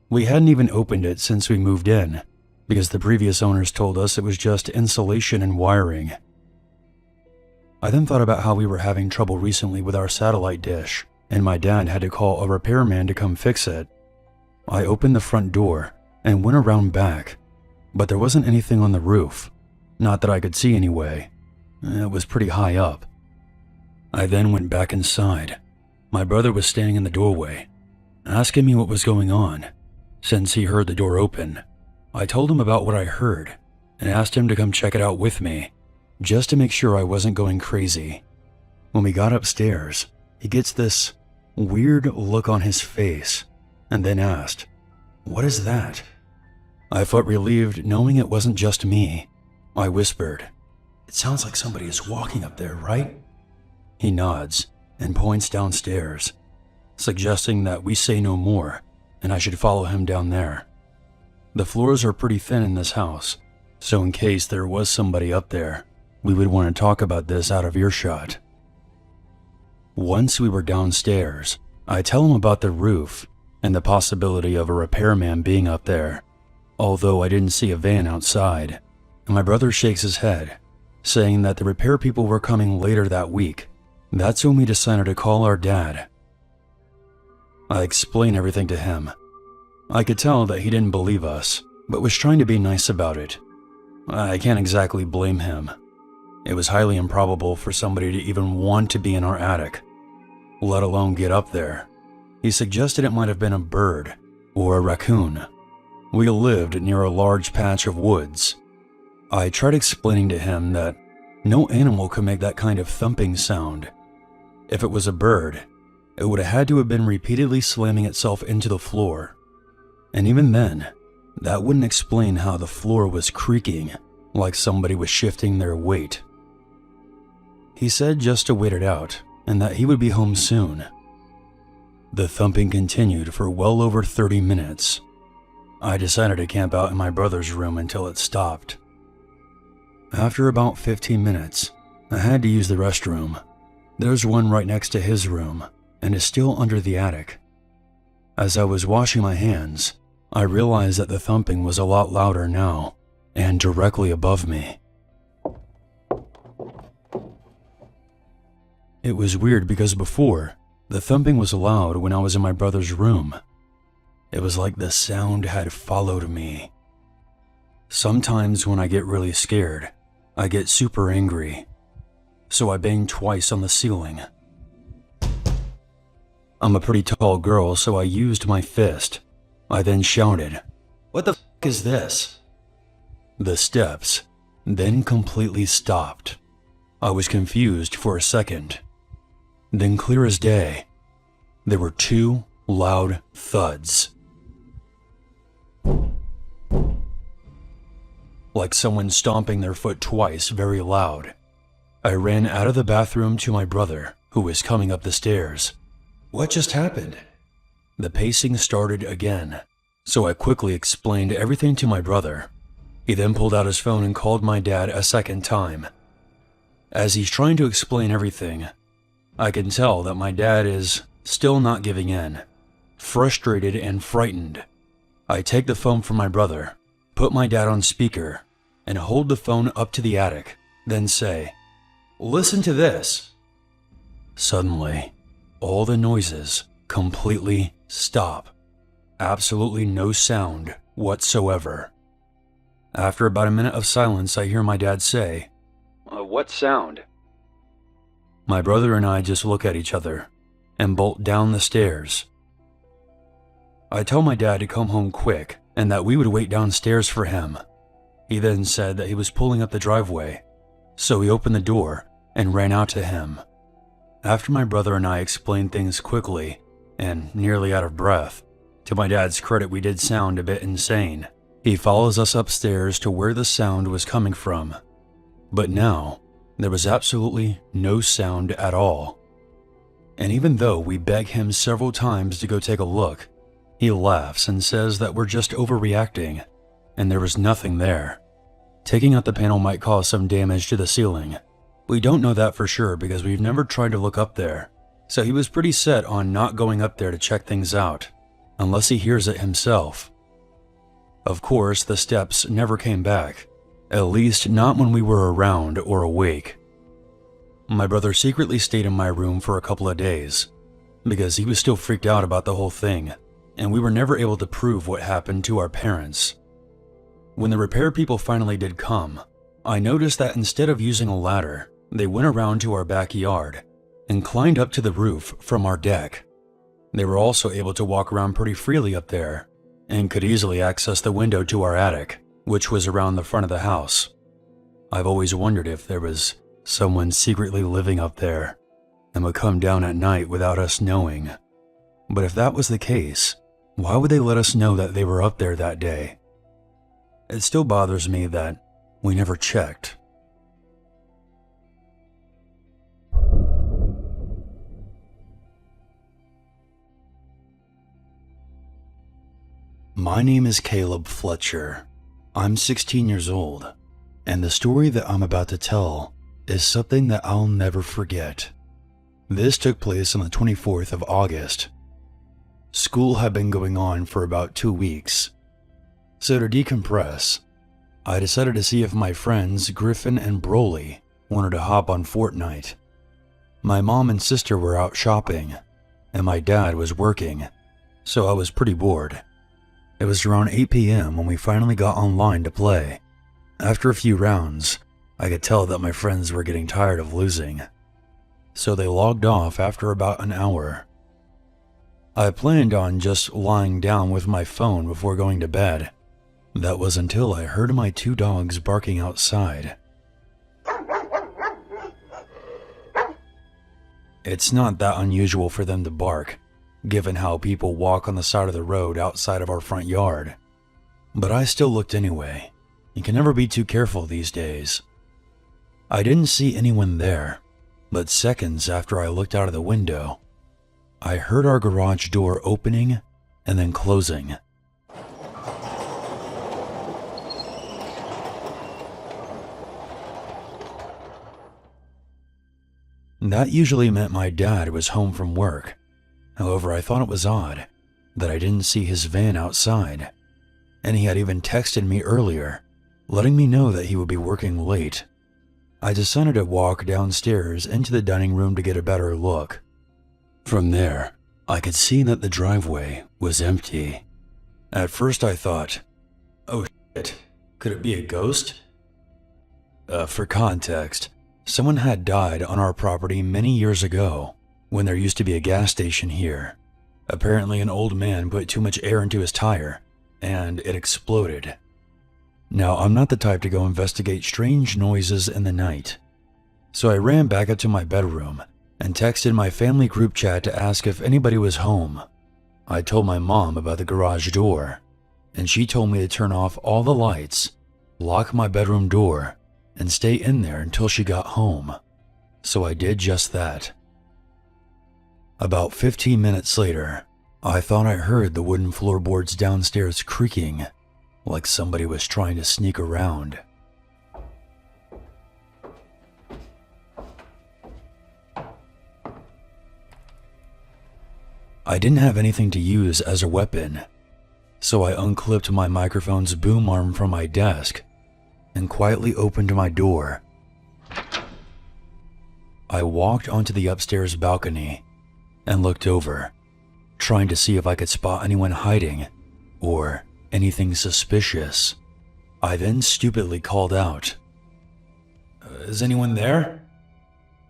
We hadn't even opened it since we moved in, because the previous owners told us it was just insulation and wiring. I then thought about how we were having trouble recently with our satellite dish, and my dad had to call a repairman to come fix it. I opened the front door and went around back, but there wasn't anything on the roof. Not that I could see anyway. It was pretty high up. I then went back inside. My brother was standing in the doorway, asking me what was going on. Since he heard the door open, I told him about what I heard and asked him to come check it out with me, just to make sure I wasn't going crazy. When we got upstairs, he gets this weird look on his face and then asked, "What is that?" I felt relieved knowing it wasn't just me. I whispered, "It sounds like somebody is walking up there, right?" He nods and points downstairs, suggesting that we say no more and I should follow him down there. The floors are pretty thin in this house, so in case there was somebody up there, we would want to talk about this out of earshot. Once we were downstairs, I tell him about the roof and the possibility of a repairman being up there, although I didn't see a van outside, and my brother shakes his head, saying that the repair people were coming later that week. That's when we decided to call our dad. I explained everything to him. I could tell that he didn't believe us, but was trying to be nice about it. I can't exactly blame him. It was highly improbable for somebody to even want to be in our attic, let alone get up there. He suggested it might have been a bird or a raccoon. We lived near a large patch of woods. I tried explaining to him that no animal could make that kind of thumping sound. If it was a bird, it would have had to have been repeatedly slamming itself into the floor. And even then, that wouldn't explain how the floor was creaking, like somebody was shifting their weight. He said just to wait it out, and that he would be home soon. The thumping continued for well over 30 minutes. I decided to camp out in my brother's room until it stopped. After about 15 minutes, I had to use the restroom. There's one right next to his room, and is still under the attic. As I was washing my hands, I realized that the thumping was a lot louder now, and directly above me. It was weird because before, the thumping was loud when I was in my brother's room. It was like the sound had followed me. Sometimes when I get really scared, I get super angry, so I banged twice on the ceiling. I'm a pretty tall girl, so I used my fist. I then shouted, "What the f*** is this?" The steps then completely stopped. I was confused for a second. Then, clear as day, there were 2 loud thuds. Like someone stomping their foot twice very loud. I ran out of the bathroom to my brother, who was coming up the stairs. "What just happened?" The pacing started again, so I quickly explained everything to my brother. He then pulled out his phone and called my dad a second time. As he's trying to explain everything, I can tell that my dad is still not giving in, frustrated and frightened. I take the phone from my brother, put my dad on speaker, and hold the phone up to the attic, then say, "Listen to this." Suddenly, all the noises completely stop. Absolutely no sound whatsoever. After about a minute of silence, I hear my dad say, "What sound?" My brother and I just look at each other and bolt down the stairs. I told my dad to come home quick and that we would wait downstairs for him. He then said that he was pulling up the driveway, so we opened the door and ran out to him. After my brother and I explained things quickly and nearly out of breath, to my dad's credit, we did sound a bit insane. He follows us upstairs to where the sound was coming from. But now, there was absolutely no sound at all. And even though we beg him several times to go take a look, he laughs and says that we're just overreacting, and there was nothing there. Taking out the panel might cause some damage to the ceiling. We don't know that for sure because we've never tried to look up there, so he was pretty set on not going up there to check things out, unless he hears it himself. Of course, the steps never came back, at least not when we were around or awake. My brother secretly stayed in my room for a couple of days, because he was still freaked out about the whole thing, and we were never able to prove what happened to our parents. When the repair people finally did come, I noticed that instead of using a ladder, they went around to our backyard and climbed up to the roof from our deck. They were also able to walk around pretty freely up there and could easily access the window to our attic, which was around the front of the house. I've always wondered if there was someone secretly living up there and would come down at night without us knowing. But if that was the case, why would they let us know that they were up there that day? It still bothers me that we never checked. My name is Caleb Fletcher. I'm 16 years old, and the story that I'm about to tell is something that I'll never forget. This took place on the 24th of August. School had been going on for about 2 weeks. So to decompress, I decided to see if my friends Griffin and Broly wanted to hop on Fortnite. My mom and sister were out shopping, and my dad was working, so I was pretty bored. It was around 8 p.m. when we finally got online to play. After a few rounds, I could tell that my friends were getting tired of losing, so they logged off after about an hour. I planned on just lying down with my phone before going to bed. That was until I heard my 2 dogs barking outside. It's not that unusual for them to bark, given how people walk on the side of the road outside of our front yard. But I still looked anyway. You can never be too careful these days. I didn't see anyone there, but seconds after I looked out of the window, I heard our garage door opening and then closing. That usually meant my dad was home from work. However, I thought it was odd that I didn't see his van outside, and he had even texted me earlier, letting me know that he would be working late. I decided to walk downstairs into the dining room to get a better look. From there, I could see that the driveway was empty. At first I thought, oh shit, could it be a ghost? For context, someone had died on our property many years ago when there used to be a gas station here. Apparently an old man put too much air into his tire and it exploded. Now, I'm not the type to go investigate strange noises in the night, so I ran back up to my bedroom and texted my family group chat to ask if anybody was home. I told my mom about the garage door, and she told me to turn off all the lights, lock my bedroom door, and stay in there until she got home. So I did just that. About 15 minutes later, I thought I heard the wooden floorboards downstairs creaking, like somebody was trying to sneak around. I didn't have anything to use as a weapon, so I unclipped my microphone's boom arm from my desk and quietly opened my door. I walked onto the upstairs balcony and looked over, trying to see if I could spot anyone hiding or anything suspicious. I then stupidly called out, "Is anyone there?"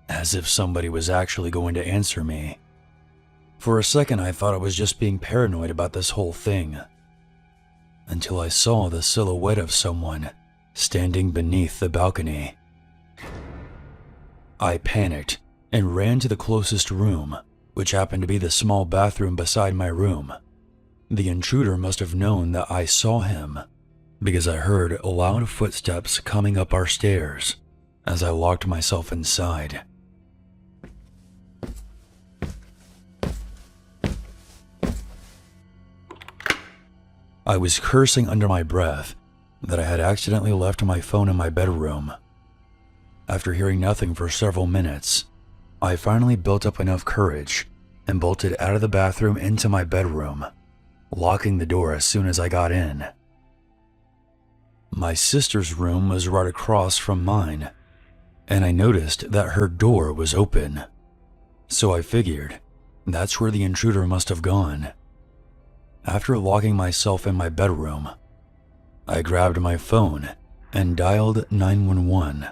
As if somebody was actually going to answer me. For a second, I thought I was just being paranoid about this whole thing, until I saw the silhouette of someone standing beneath the balcony. I panicked and ran to the closest room, which happened to be the small bathroom beside my room. The intruder must have known that I saw him, because I heard loud footsteps coming up our stairs as I locked myself inside. I was cursing under my breath that I had accidentally left my phone in my bedroom. After hearing nothing for several minutes, I finally built up enough courage and bolted out of the bathroom into my bedroom, locking the door as soon as I got in. My sister's room was right across from mine, and I noticed that her door was open. So I figured that's where the intruder must have gone. After locking myself in my bedroom, I grabbed my phone and dialed 911.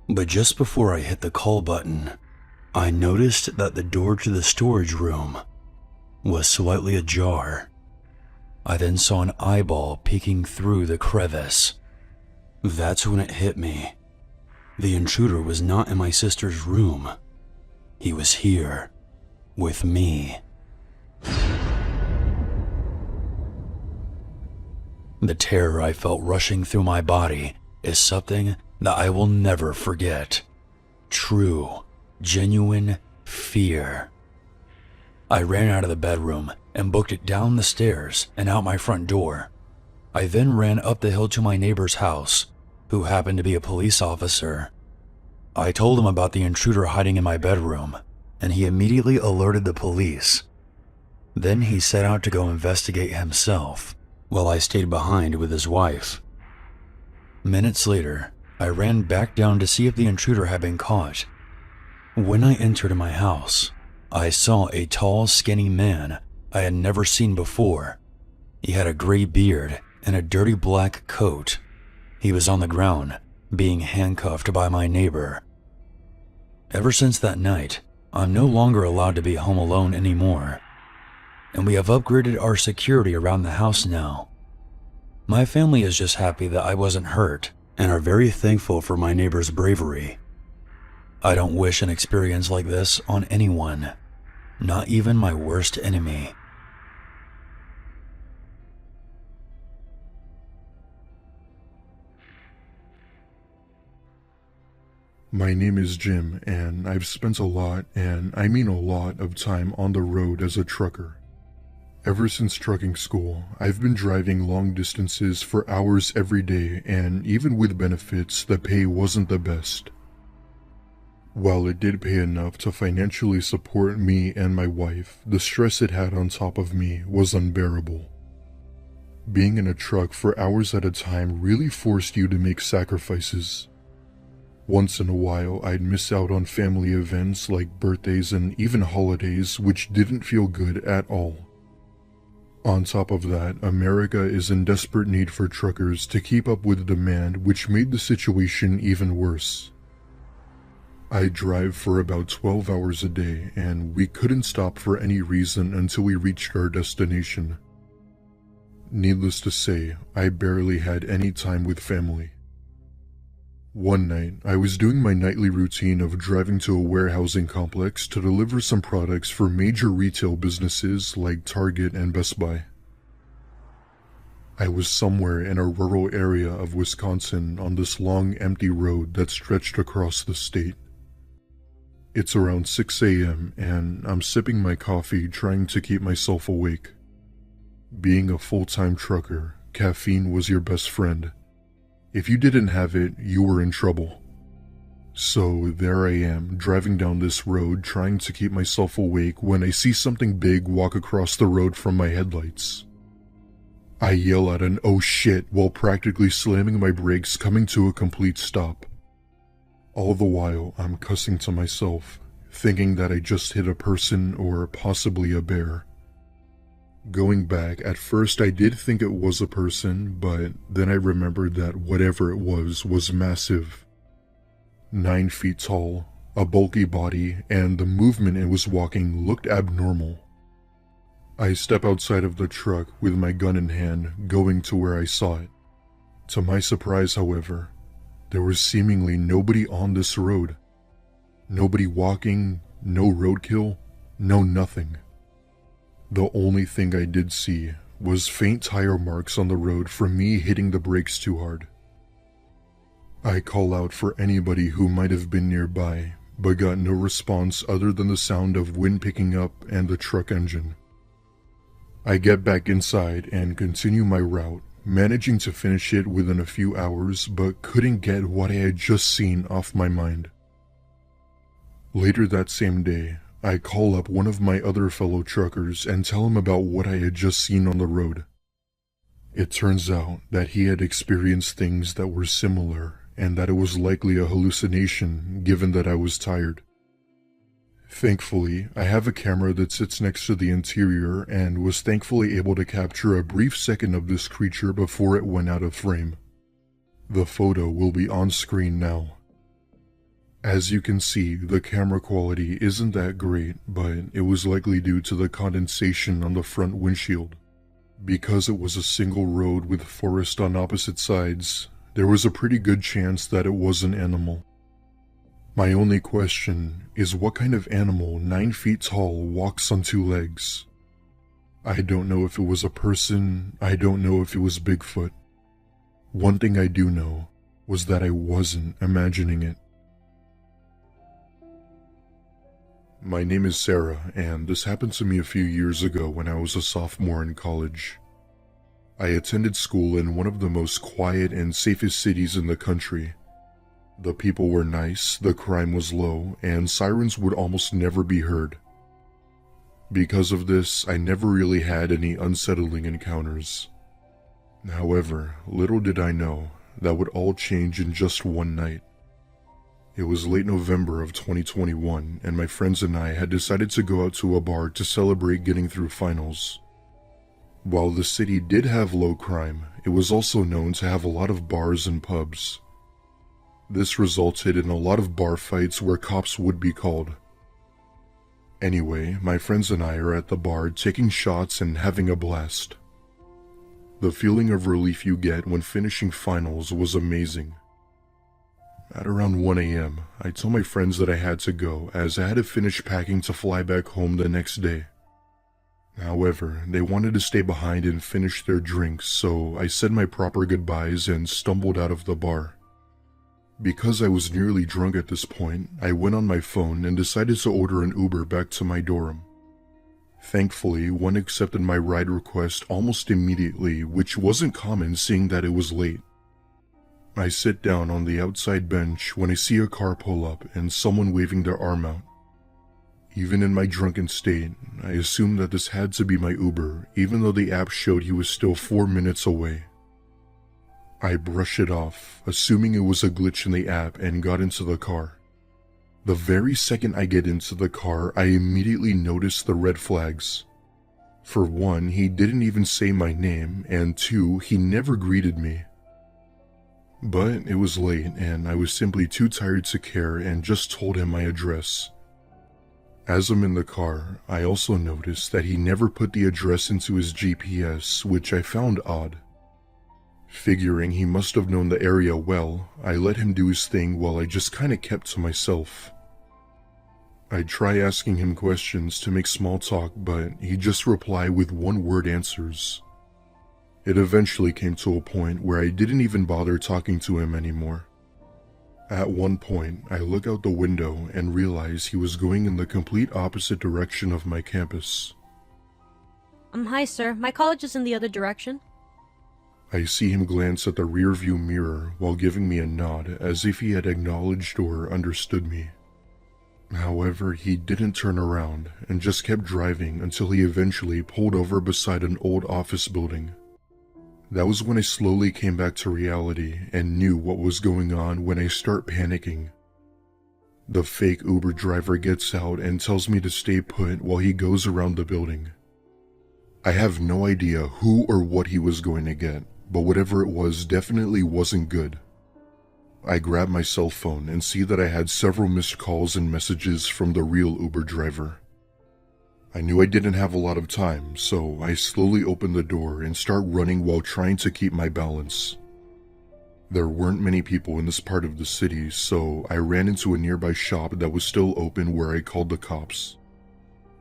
But just before I hit the call button, I noticed that the door to the storage room was slightly ajar. I then saw an eyeball peeking through the crevice. That's when it hit me. The intruder was not in my sister's room. He was here, with me. The terror I felt rushing through my body is something that I will never forget. True, genuine fear. I ran out of the bedroom and booked it down the stairs and out my front door. I then ran up the hill to my neighbor's house, who happened to be a police officer. I told him about the intruder hiding in my bedroom, and he immediately alerted the police. Then he set out to go investigate himself, while I stayed behind with his wife. Minutes later, I ran back down to see if the intruder had been caught. When I entered my house, I saw a tall, skinny man I had never seen before. He had a gray beard and a dirty black coat. He was on the ground, being handcuffed by my neighbor. Ever since that night, I'm no longer allowed to be home alone anymore, and we have upgraded our security around the house now. My family is just happy that I wasn't hurt and are very thankful for my neighbor's bravery. I don't wish an experience like this on anyone, not even my worst enemy. My name is Jim, and I've spent a lot, and I mean a lot, of time on the road as a trucker. Ever since trucking school, I've been driving long distances for hours every day, and even with benefits, the pay wasn't the best. While it did pay enough to financially support me and my wife, the stress it had on top of me was unbearable. Being in a truck for hours at a time really forced you to make sacrifices. Once in a while, I'd miss out on family events like birthdays and even holidays, which didn't feel good at all. On top of that, America is in desperate need for truckers to keep up with demand, which made the situation even worse. I drive for about 12 hours a day, and we couldn't stop for any reason until we reached our destination. Needless to say, I barely had any time with family. One night, I was doing my nightly routine of driving to a warehousing complex to deliver some products for major retail businesses like Target and Best Buy. I was somewhere in a rural area of Wisconsin on this long, empty road that stretched across the state. It's around 6 a.m. and I'm sipping my coffee trying to keep myself awake. Being a full-time trucker, caffeine was your best friend. If you didn't have it, you were in trouble. So there I am, driving down this road trying to keep myself awake when I see something big walk across the road from my headlights. I yell out an "oh shit" while practically slamming my brakes, coming to a complete stop. All the while, I'm cussing to myself, thinking that I just hit a person or possibly a bear. Going back, at first I did think it was a person, but then I remembered that whatever it was massive. 9 feet tall, a bulky body, and the movement it was walking looked abnormal, I step outside of the truck with my gun in hand, going to where I saw it. To my surprise, however, there was seemingly nobody on this road. Nobody walking, no roadkill, no nothing. The only thing I did see was faint tire marks on the road from me hitting the brakes too hard. I call out for anybody who might have been nearby, but got no response other than the sound of wind picking up and the truck engine. I get back inside and continue my route, managing to finish it within a few hours, but couldn't get what I had just seen off my mind. Later that same day, I call up one of my other fellow truckers and tell him about what I had just seen on the road. It turns out that he had experienced things that were similar, and that it was likely a hallucination given that I was tired. Thankfully, I have a camera that sits next to the interior and was thankfully able to capture a brief second of this creature before it went out of frame. The photo will be on screen now. As you can see, the camera quality isn't that great, but it was likely due to the condensation on the front windshield. Because it was a single road with forest on opposite sides, there was a pretty good chance that it was an animal. My only question is what kind of animal 9 feet tall walks on 2 legs? I don't know if it was a person, I don't know if it was Bigfoot. One thing I do know was that I wasn't imagining it. My name is Sarah, and this happened to me a few years ago when I was a sophomore in college. I attended school in one of the most quiet and safest cities in the country. The people were nice, the crime was low, and sirens would almost never be heard. Because of this, I never really had any unsettling encounters. However, little did I know that would all change in just one night. It was late November of 2021, and my friends and I had decided to go out to a bar to celebrate getting through finals. While the city did have low crime, it was also known to have a lot of bars and pubs. This resulted in a lot of bar fights where cops would be called. Anyway, my friends and I are at the bar taking shots and having a blast. The feeling of relief you get when finishing finals was amazing. At around 1 a.m., I told my friends that I had to go as I had to finish packing to fly back home the next day. However, they wanted to stay behind and finish their drinks, so I said my proper goodbyes and stumbled out of the bar. Because I was nearly drunk at this point, I went on my phone and decided to order an Uber back to my dorm. Thankfully, one accepted my ride request almost immediately, which wasn't common seeing that it was late. I sit down on the outside bench when I see a car pull up and someone waving their arm out. Even in my drunken state, I assumed that this had to be my Uber, even though the app showed he was still 4 minutes away. I brushed it off, assuming it was a glitch in the app, and got into the car. The very second I get into the car, I immediately noticed the red flags. For one, he didn't even say my name, and 2, he never greeted me. But it was late, and I was simply too tired to care and just told him my address. As I'm in the car, I also noticed that he never put the address into his GPS, which I found odd. Figuring he must have known the area well, I let him do his thing while I just kinda kept to myself. I'd try asking him questions to make small talk, but he'd just reply with one-word answers. It eventually came to a point where I didn't even bother talking to him anymore. At one point, I look out the window and realize he was going in the complete opposite direction of my campus. Hi sir, my college is in the other direction. I see him glance at the rearview mirror while giving me a nod as if he had acknowledged or understood me. However, he didn't turn around and just kept driving until he eventually pulled over beside an old office building. That was when I slowly came back to reality and knew what was going on when I start panicking. The fake Uber driver gets out and tells me to stay put while he goes around the building. I have no idea who or what he was going to get, but whatever it was definitely wasn't good. I grab my cell phone and see that I had several missed calls and messages from the real Uber driver. I knew I didn't have a lot of time, so I slowly opened the door and start running while trying to keep my balance. There weren't many people in this part of the city, so I ran into a nearby shop that was still open where I called the cops.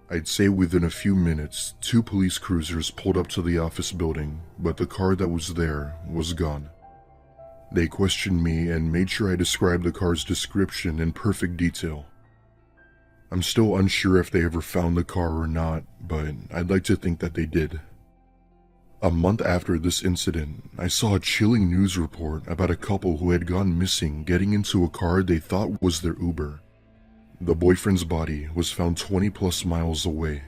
I'd say within a few minutes, 2 police cruisers pulled up to the office building, but the car that was there was gone. They questioned me and made sure I described the car's description in perfect detail. I'm still unsure if they ever found the car or not, but I'd like to think that they did. A month after this incident, I saw a chilling news report about a couple who had gone missing getting into a car they thought was their Uber. The boyfriend's body was found 20 plus miles away.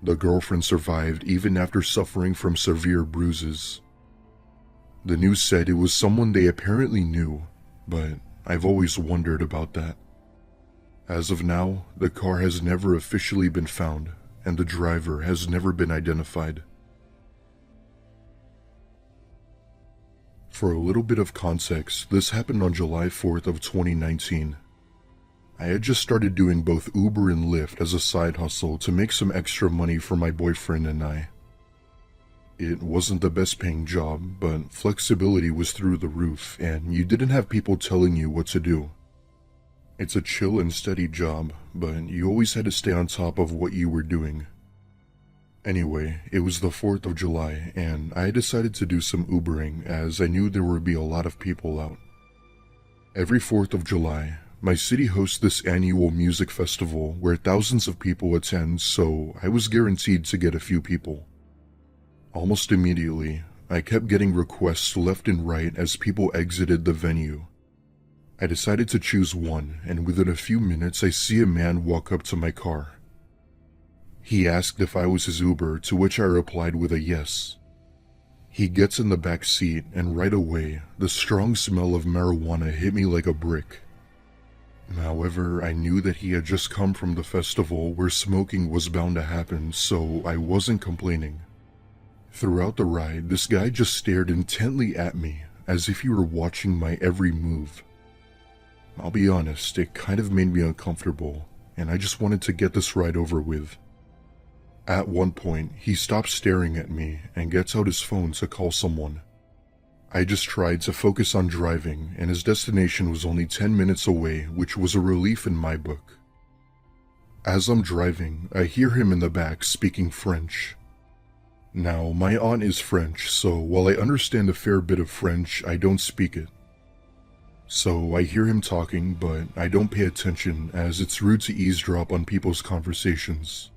The girlfriend survived even after suffering from severe bruises. The news said it was someone they apparently knew, but I've always wondered about that. As of now, the car has never officially been found, and the driver has never been identified. For a little bit of context, this happened on July 4th of 2019. I had just started doing both Uber and Lyft as a side hustle to make some extra money for my boyfriend and I. It wasn't the best paying job, but flexibility was through the roof, and you didn't have people telling you what to do. It's a chill and steady job, but you always had to stay on top of what you were doing. Anyway, it was the 4th of July, and I decided to do some Ubering as I knew there would be a lot of people out. Every 4th of July, my city hosts this annual music festival where thousands of people attend, so I was guaranteed to get a few people. Almost immediately, I kept getting requests left and right as people exited the venue. I decided to choose one, and within a few minutes I see a man walk up to my car. He asked if I was his Uber, to which I replied with a yes. He gets in the back seat, and right away, the strong smell of marijuana hit me like a brick. However, I knew that he had just come from the festival where smoking was bound to happen, so I wasn't complaining. Throughout the ride, this guy just stared intently at me, as if he were watching my every move. I'll be honest, it kind of made me uncomfortable, and I just wanted to get this ride over with. At one point, he stops staring at me and gets out his phone to call someone. I just tried to focus on driving, and his destination was only 10 minutes away, which was a relief in my book. As I'm driving, I hear him in the back speaking French. Now, my aunt is French, so while I understand a fair bit of French, I don't speak it. So I hear him talking, but I don't pay attention as it's rude to eavesdrop on people's conversations.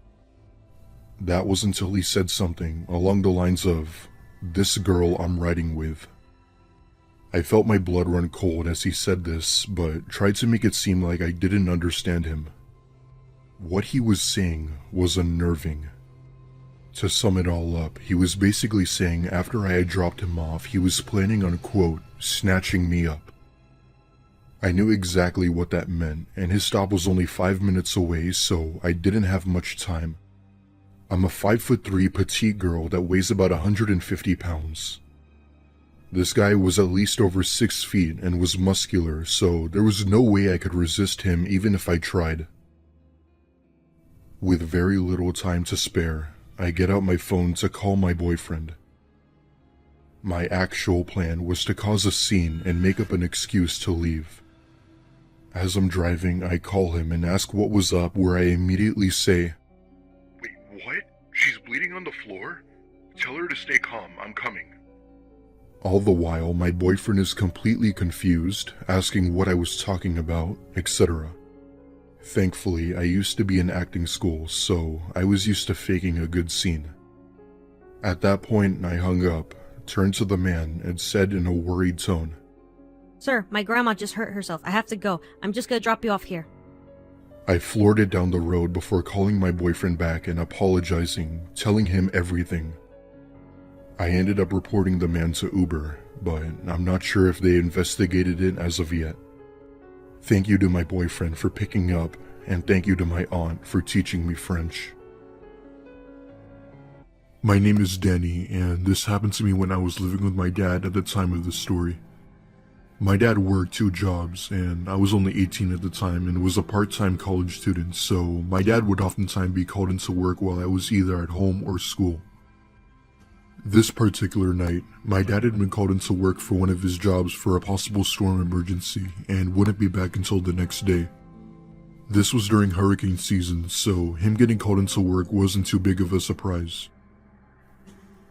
That was until he said something along the lines of, "This girl I'm riding with." I felt my blood run cold as he said this, but tried to make it seem like I didn't understand him. What he was saying was unnerving. To sum it all up, he was basically saying after I had dropped him off, he was planning on, quote, snatching me up. I knew exactly what that meant, and his stop was only 5 minutes away, so I didn't have much time. I'm a 5'3" petite girl that weighs about 150 pounds. This guy was at least over 6 feet and was muscular, so there was no way I could resist him even if I tried. With very little time to spare, I get out my phone to call my boyfriend. My actual plan was to cause a scene and make up an excuse to leave. As I'm driving, I call him and ask what was up, where I immediately say, "Wait, what? She's bleeding on the floor? Tell her to stay calm, I'm coming." All the while, my boyfriend is completely confused, asking what I was talking about, etc. Thankfully, I used to be in acting school, so I was used to faking a good scene. At that point, I hung up, turned to the man, and said in a worried tone, Sir, my grandma just hurt herself. I have to go. I'm just gonna drop you off here. I floored it down the road before calling my boyfriend back and apologizing, telling him everything. I ended up reporting the man to Uber, but I'm not sure if they investigated it as of yet. Thank you to my boyfriend for picking up, and thank you to my aunt for teaching me French. My name is Danny, and this happened to me when I was living with my dad at the time of the story. My dad worked 2 jobs, and I was only 18 at the time and was a part-time college student, so my dad would oftentimes be called into work while I was either at home or school. This particular night, my dad had been called into work for one of his jobs for a possible storm emergency and wouldn't be back until the next day. This was during hurricane season, so him getting called into work wasn't too big of a surprise.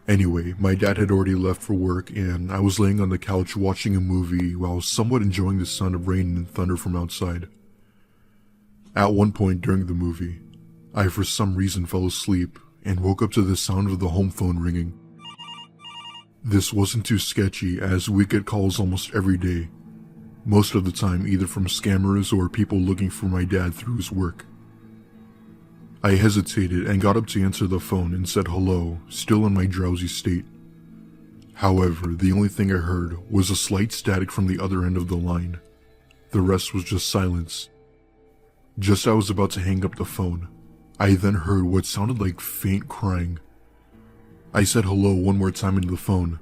Anyway, my dad had already left for work and I was laying on the couch watching a movie while somewhat enjoying the sound of rain and thunder from outside. At one point during the movie, I for some reason fell asleep and woke up to the sound of the home phone ringing. This wasn't too sketchy as we get calls almost every day, most of the time either from scammers or people looking for my dad through his work. I hesitated and got up to answer the phone and said hello, still in my drowsy state. However, the only thing I heard was a slight static from the other end of the line. The rest was just silence. Just as I was about to hang up the phone, I then heard what sounded like faint crying. I said hello one more time into the phone,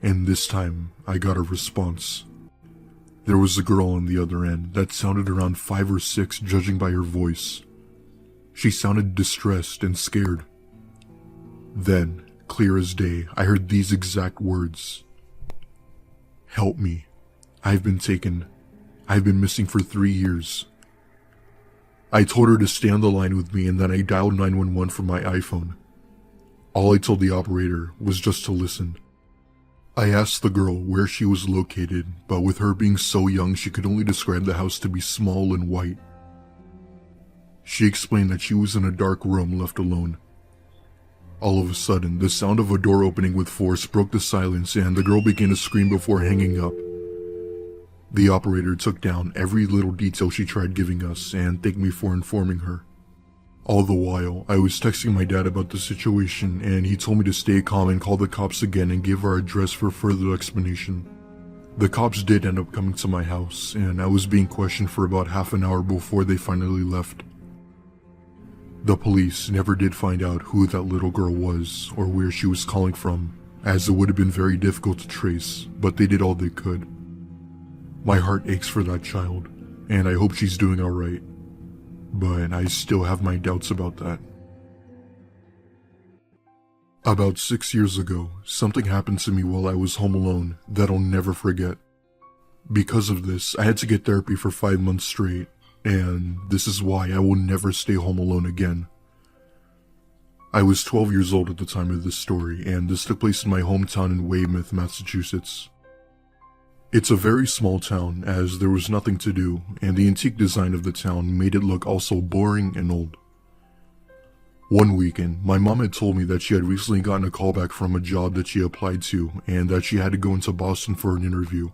and this time I got a response. There was a girl on the other end that sounded around 5 or 6 judging by her voice. She sounded distressed and scared. Then, clear as day, I heard these exact words. "Help me. I've been taken. I've been missing for 3 years." I told her to stay on the line with me and then I dialed 911 from my iPhone. All I told the operator was just to listen. I asked the girl where she was located, but with her being so young she could only describe the house to be small and white. She explained that she was in a dark room left alone. All of a sudden, the sound of a door opening with force broke the silence and the girl began to scream before hanging up. The operator took down every little detail she tried giving us and thanked me for informing her. All the while, I was texting my dad about the situation and he told me to stay calm and call the cops again and give our address for further explanation. The cops did end up coming to my house and I was being questioned for about half an hour before they finally left. The police never did find out who that little girl was or where she was calling from, as it would have been very difficult to trace, but they did all they could. My heart aches for that child, and I hope she's doing alright, but I still have my doubts about that. About 6 years ago, something happened to me while I was home alone that I'll never forget. Because of this, I had to get therapy for 5 months straight, and this is why I will never stay home alone again. I was 12 years old at the time of this story, and this took place in my hometown in Weymouth, Massachusetts. It's a very small town, as there was nothing to do, and the antique design of the town made it look also boring and old. One weekend, my mom had told me that she had recently gotten a call back from a job that she applied to, and that she had to go into Boston for an interview.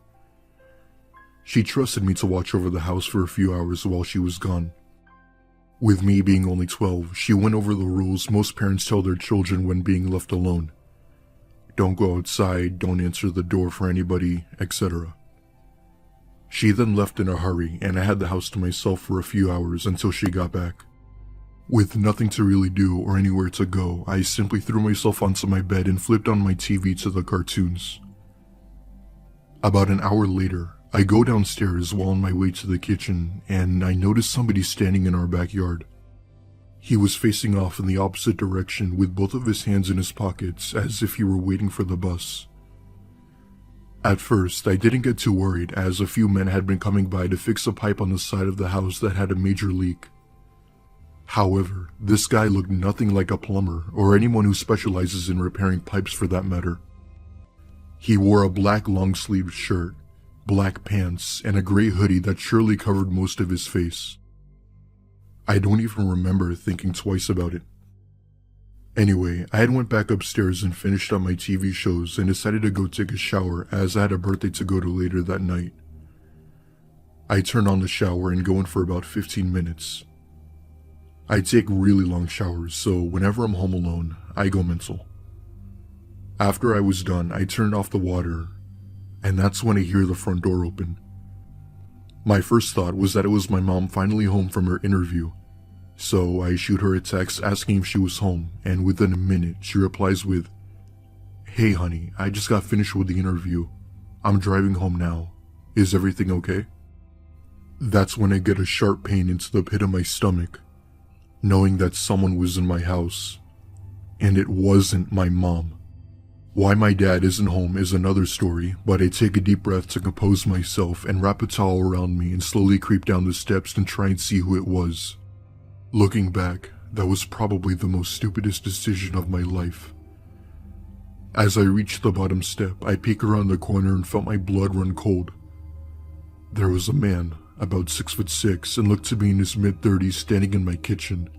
She trusted me to watch over the house for a few hours while she was gone. With me being only 12, she went over the rules most parents tell their children when being left alone. Don't go outside, don't answer the door for anybody, etc. She then left in a hurry and I had the house to myself for a few hours until she got back. With nothing to really do or anywhere to go, I simply threw myself onto my bed and flipped on my TV to the cartoons. About an hour later, I go downstairs while on my way to the kitchen and I notice somebody standing in our backyard. He was facing off in the opposite direction with both of his hands in his pockets as if he were waiting for the bus. At first, I didn't get too worried as a few men had been coming by to fix a pipe on the side of the house that had a major leak. However, this guy looked nothing like a plumber or anyone who specializes in repairing pipes for that matter. He wore a black long-sleeved shirt, black pants, and a gray hoodie that surely covered most of his face. I don't even remember thinking twice about it. Anyway, I had went back upstairs and finished up my TV shows and decided to go take a shower as I had a birthday to go to later that night. I turn on the shower and go in for about 15 minutes. I take really long showers, so whenever I'm home alone, I go mental. After I was done, I turned off the water, and that's when I hear the front door open. My first thought was that it was my mom finally home from her interview, so I shoot her a text asking if she was home, and within a minute, she replies with, "Hey honey, I just got finished with the interview. I'm driving home now. Is everything okay? That's when I get a sharp pain into the pit of my stomach, knowing that someone was in my house. And it wasn't my mom. Why my dad isn't home is another story, but I take a deep breath to compose myself and wrap a towel around me and slowly creep down the steps and try and see who it was. Looking back, that was probably the most stupidest decision of my life. As I reached the bottom step, I peeked around the corner and felt my blood run cold. There was a man, about 6'6", and looked to be in his mid-30s, standing in my kitchen.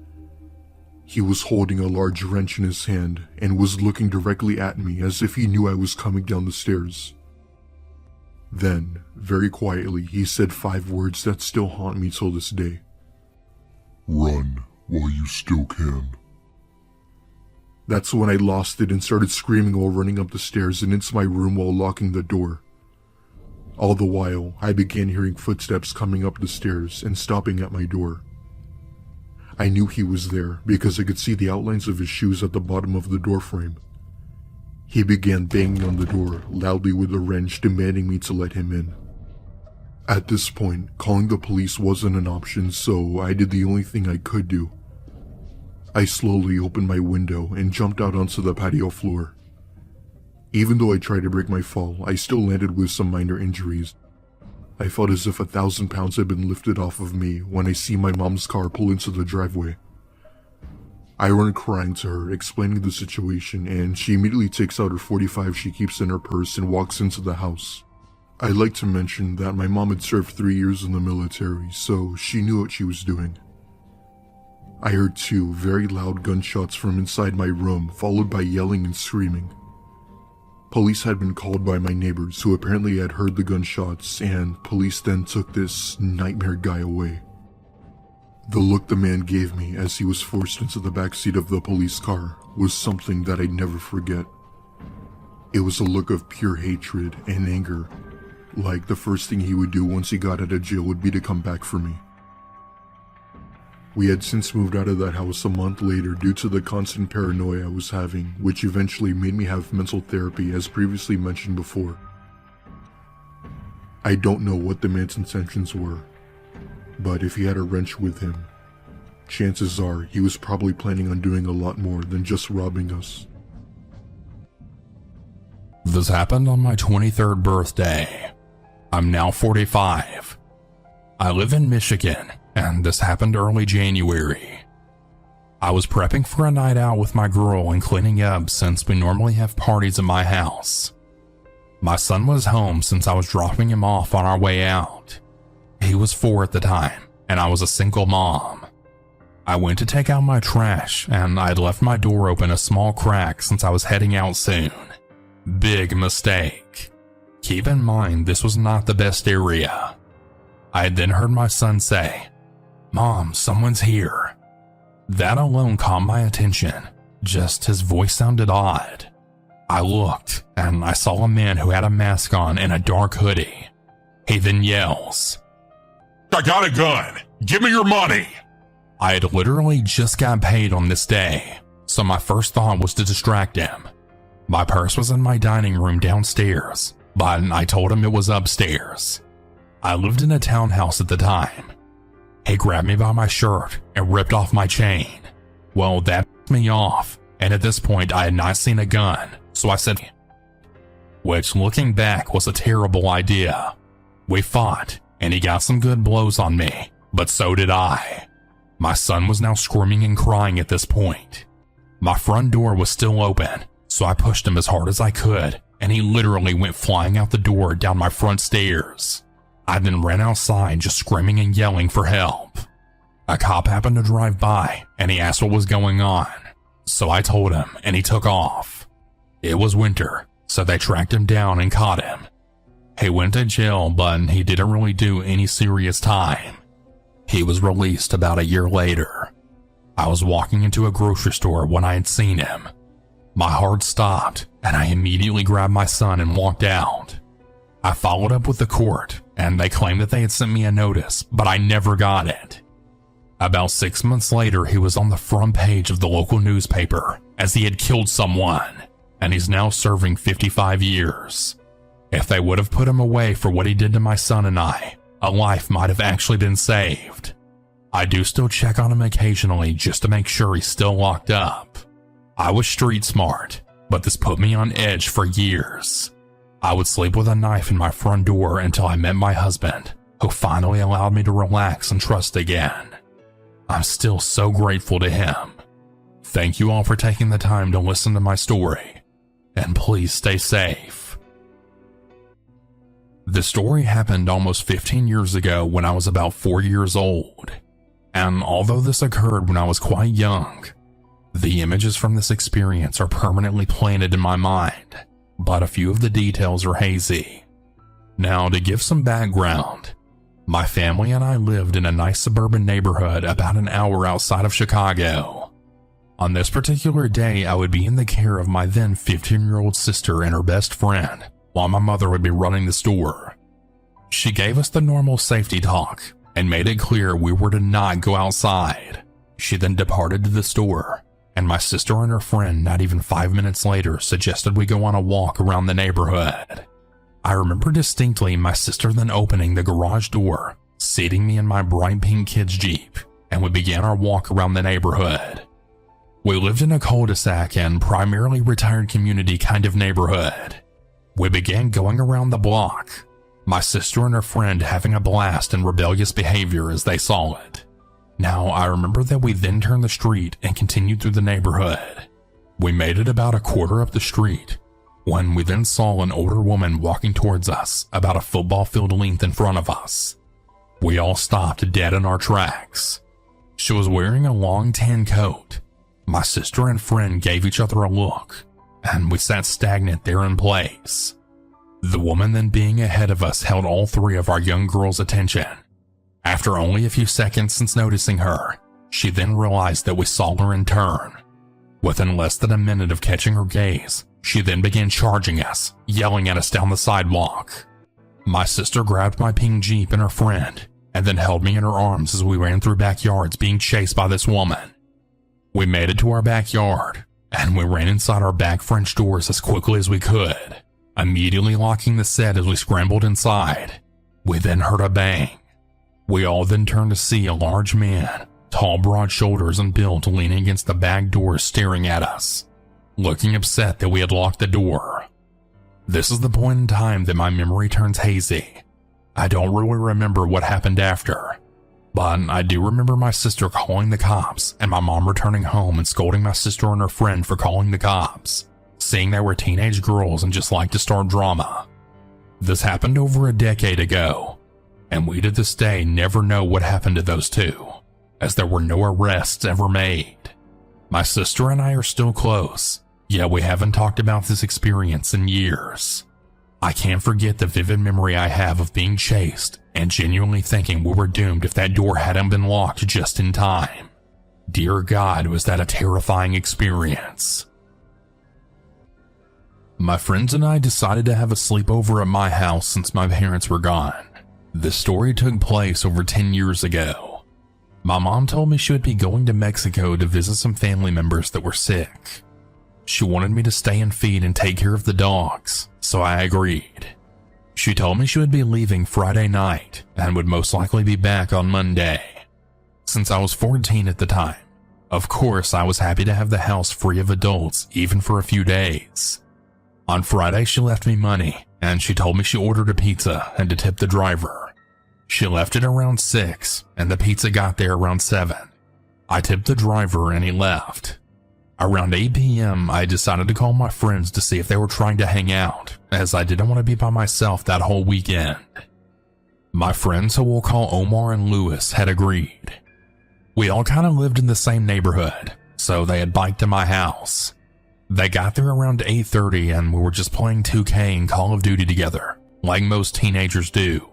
He was holding a large wrench in his hand and was looking directly at me as if he knew I was coming down the stairs. Then, very quietly, he said 5 words that still haunt me till this day. Run while you still can. That's when I lost it and started screaming while running up the stairs and into my room while locking the door. All the while, I began hearing footsteps coming up the stairs and stopping at my door. I knew he was there because I could see the outlines of his shoes at the bottom of the doorframe. He began banging on the door loudly with a wrench, demanding me to let him in. At this point, calling the police wasn't an option, so I did the only thing I could do. I slowly opened my window and jumped out onto the patio floor. Even though I tried to break my fall, I still landed with some minor injuries. I felt as if 1,000 pounds had been lifted off of me when I see my mom's car pull into the driveway. I run crying to her, explaining the situation, and she immediately takes out her .45 she keeps in her purse and walks into the house. I'd like to mention that my mom had served 3 years in the military, so she knew what she was doing. I heard 2 very loud gunshots from inside my room, followed by yelling and screaming. Police had been called by my neighbors, who apparently had heard the gunshots, and police then took this nightmare guy away. The look the man gave me as he was forced into the backseat of the police car was something that I'd never forget. It was a look of pure hatred and anger, like the first thing he would do once he got out of jail would be to come back for me. We had since moved out of that house a month later due to the constant paranoia I was having, which eventually made me have mental therapy as previously mentioned before. I don't know what the man's intentions were, but if he had a wrench with him, chances are he was probably planning on doing a lot more than just robbing us. This happened on my 23rd birthday. I'm now 45. I live in Michigan, and this happened early January. I was prepping for a night out with my girl and cleaning up since we normally have parties at my house. My son was home since I was dropping him off on our way out. He was 4 at the time, and I was a single mom. I went to take out my trash, and I'd left my door open a small crack since I was heading out soon. Big mistake. Keep in mind, this was not the best area. I had then heard my son say, "Mom, someone's here." That alone caught my attention, just his voice sounded odd. I looked, and I saw a man who had a mask on and a dark hoodie. He then yells, I got a gun! Give me your money! I had literally just got paid on this day, so my first thought was to distract him. My purse was in my dining room downstairs, but I told him it was upstairs. I lived in a townhouse at the time. He grabbed me by my shirt and ripped off my chain. Well, that pissed me off, and at this point I had not seen a gun, so I said, which looking back was a terrible idea. We fought, and he got some good blows on me, but so did I. My son was now screaming and crying at this point. My front door was still open, so I pushed him as hard as I could, and he literally went flying out the door down my front stairs. I then ran outside just screaming and yelling for help. A cop happened to drive by, and he asked what was going on, so I told him, and he took off. It was winter, so they tracked him down and caught him. He went to jail, but he didn't really do any serious time. He was released about a year later. I was walking into a grocery store when I had seen him. My heart stopped, and I immediately grabbed my son and walked out. I followed up with the court, and they claimed that they had sent me a notice, but I never got it. About 6 months later, he was on the front page of the local newspaper as he had killed someone, and he's now serving 55 years. If they would have put him away for what he did to my son and I, a life might have actually been saved. I do still check on him occasionally just to make sure he's still locked up. I was street smart, but this put me on edge for years. I would sleep with a knife in my front door until I met my husband, who finally allowed me to relax and trust again. I'm still so grateful to him. Thank you all for taking the time to listen to my story, and please stay safe. The story happened almost 15 years ago when I was about 4 years old, and although this occurred when I was quite young, the images from this experience are permanently planted in my mind, but a few of the details are hazy. Now, to give some background, my family and I lived in a nice suburban neighborhood about an hour outside of Chicago. On this particular day, I would be in the care of my then 15-year-old sister and her best friend, while my mother would be running the store. She gave us the normal safety talk and made it clear we were to not go outside. She then departed to the store, and my sister and her friend, not even 5 minutes later, suggested we go on a walk around the neighborhood. I remember distinctly my sister then opening the garage door, seating me in my bright pink kid's Jeep, and we began our walk around the neighborhood. We lived in a cul-de-sac and primarily retired community kind of neighborhood. We began going around the block, my sister and her friend having a blast and rebellious behavior as they saw it. Now, I remember that we then turned the street and continued through the neighborhood. We made it about a quarter up the street, when we then saw an older woman walking towards us about a football field length in front of us. We all stopped dead in our tracks. She was wearing a long tan coat. My sister and friend gave each other a look, and we sat stagnant there in place. The woman then being ahead of us held all three of our young girls' attention. After only a few seconds since noticing her, she then realized that we saw her in turn. Within less than a minute of catching her gaze, she then began charging us, yelling at us down the sidewalk. My sister grabbed my pink Jeep and her friend, and then held me in her arms as we ran through backyards being chased by this woman. We made it to our backyard, and we ran inside our back French doors as quickly as we could, immediately locking the set as we scrambled inside. We then heard a bang. We all then turned to see a large man, tall, broad shoulders and built, leaning against the back door staring at us, looking upset that we had locked the door. This is the point in time that my memory turns hazy. I don't really remember what happened after, but I do remember my sister calling the cops and my mom returning home and scolding my sister and her friend for calling the cops, saying they were teenage girls and just liked to start drama. This happened over a decade ago, and we to this day never know what happened to those two, as there were no arrests ever made. My sister and I are still close, yet we haven't talked about this experience in years. I can't forget the vivid memory I have of being chased and genuinely thinking we were doomed if that door hadn't been locked just in time. Dear God, was that a terrifying experience. My friends and I decided to have a sleepover at my house since my parents were gone. This story took place over 10 years ago. My mom told me she would be going to Mexico to visit some family members that were sick. She wanted me to stay and feed and take care of the dogs, so I agreed. She told me she would be leaving Friday night and would most likely be back on Monday. Since I was 14 at the time, of course I was happy to have the house free of adults even for a few days. On Friday she left me money, and she told me she ordered a pizza and to tip the driver. She left it around 6, and the pizza got there around 7. I tipped the driver and he left. Around 8 p.m., I decided to call my friends to see if they were trying to hang out, as I didn't want to be by myself that whole weekend. My friends, who we'll call Omar and Lewis, had agreed. We all kind of lived in the same neighborhood, so they had biked to my house. They got there around 8:30 and we were just playing 2K and Call of Duty together, like most teenagers do.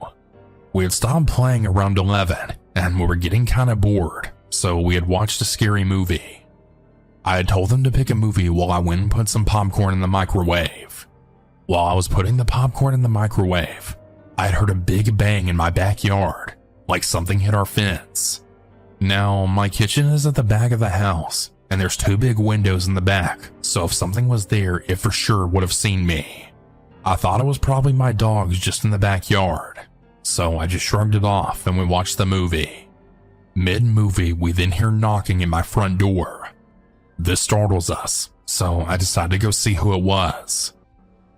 We had stopped playing around 11 and we were getting kind of bored, so we had watched a scary movie. I had told them to pick a movie while I went and put some popcorn in the microwave. While I was putting the popcorn in the microwave, I had heard a big bang in my backyard, like something hit our fence. Now, my kitchen is at the back of the house, and there's 2 big windows in the back, so if something was there, it for sure would have seen me. I thought it was probably my dogs just in the backyard, so I just shrugged it off and we watched the movie. Mid-movie, we then hear knocking at my front door. This startles us, so I decide to go see who it was.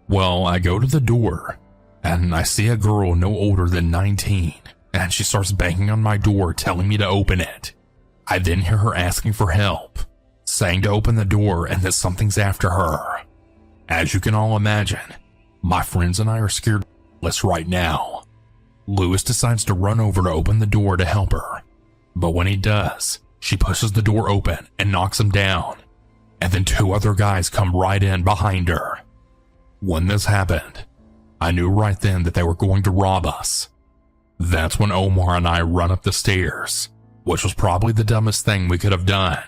Well, I go to the door, and I see a girl no older than 19, and she starts banging on my door telling me to open it. I then hear her asking for help, saying to open the door and that something's after her. As you can all imagine, my friends and I are scared shitless right now. Lewis decides to run over to open the door to help her, but when he does, she pushes the door open and knocks him down, and then 2 other guys come right in behind her. When this happened, I knew right then that they were going to rob us. That's when Omar and I run up the stairs, which was probably the dumbest thing we could have done.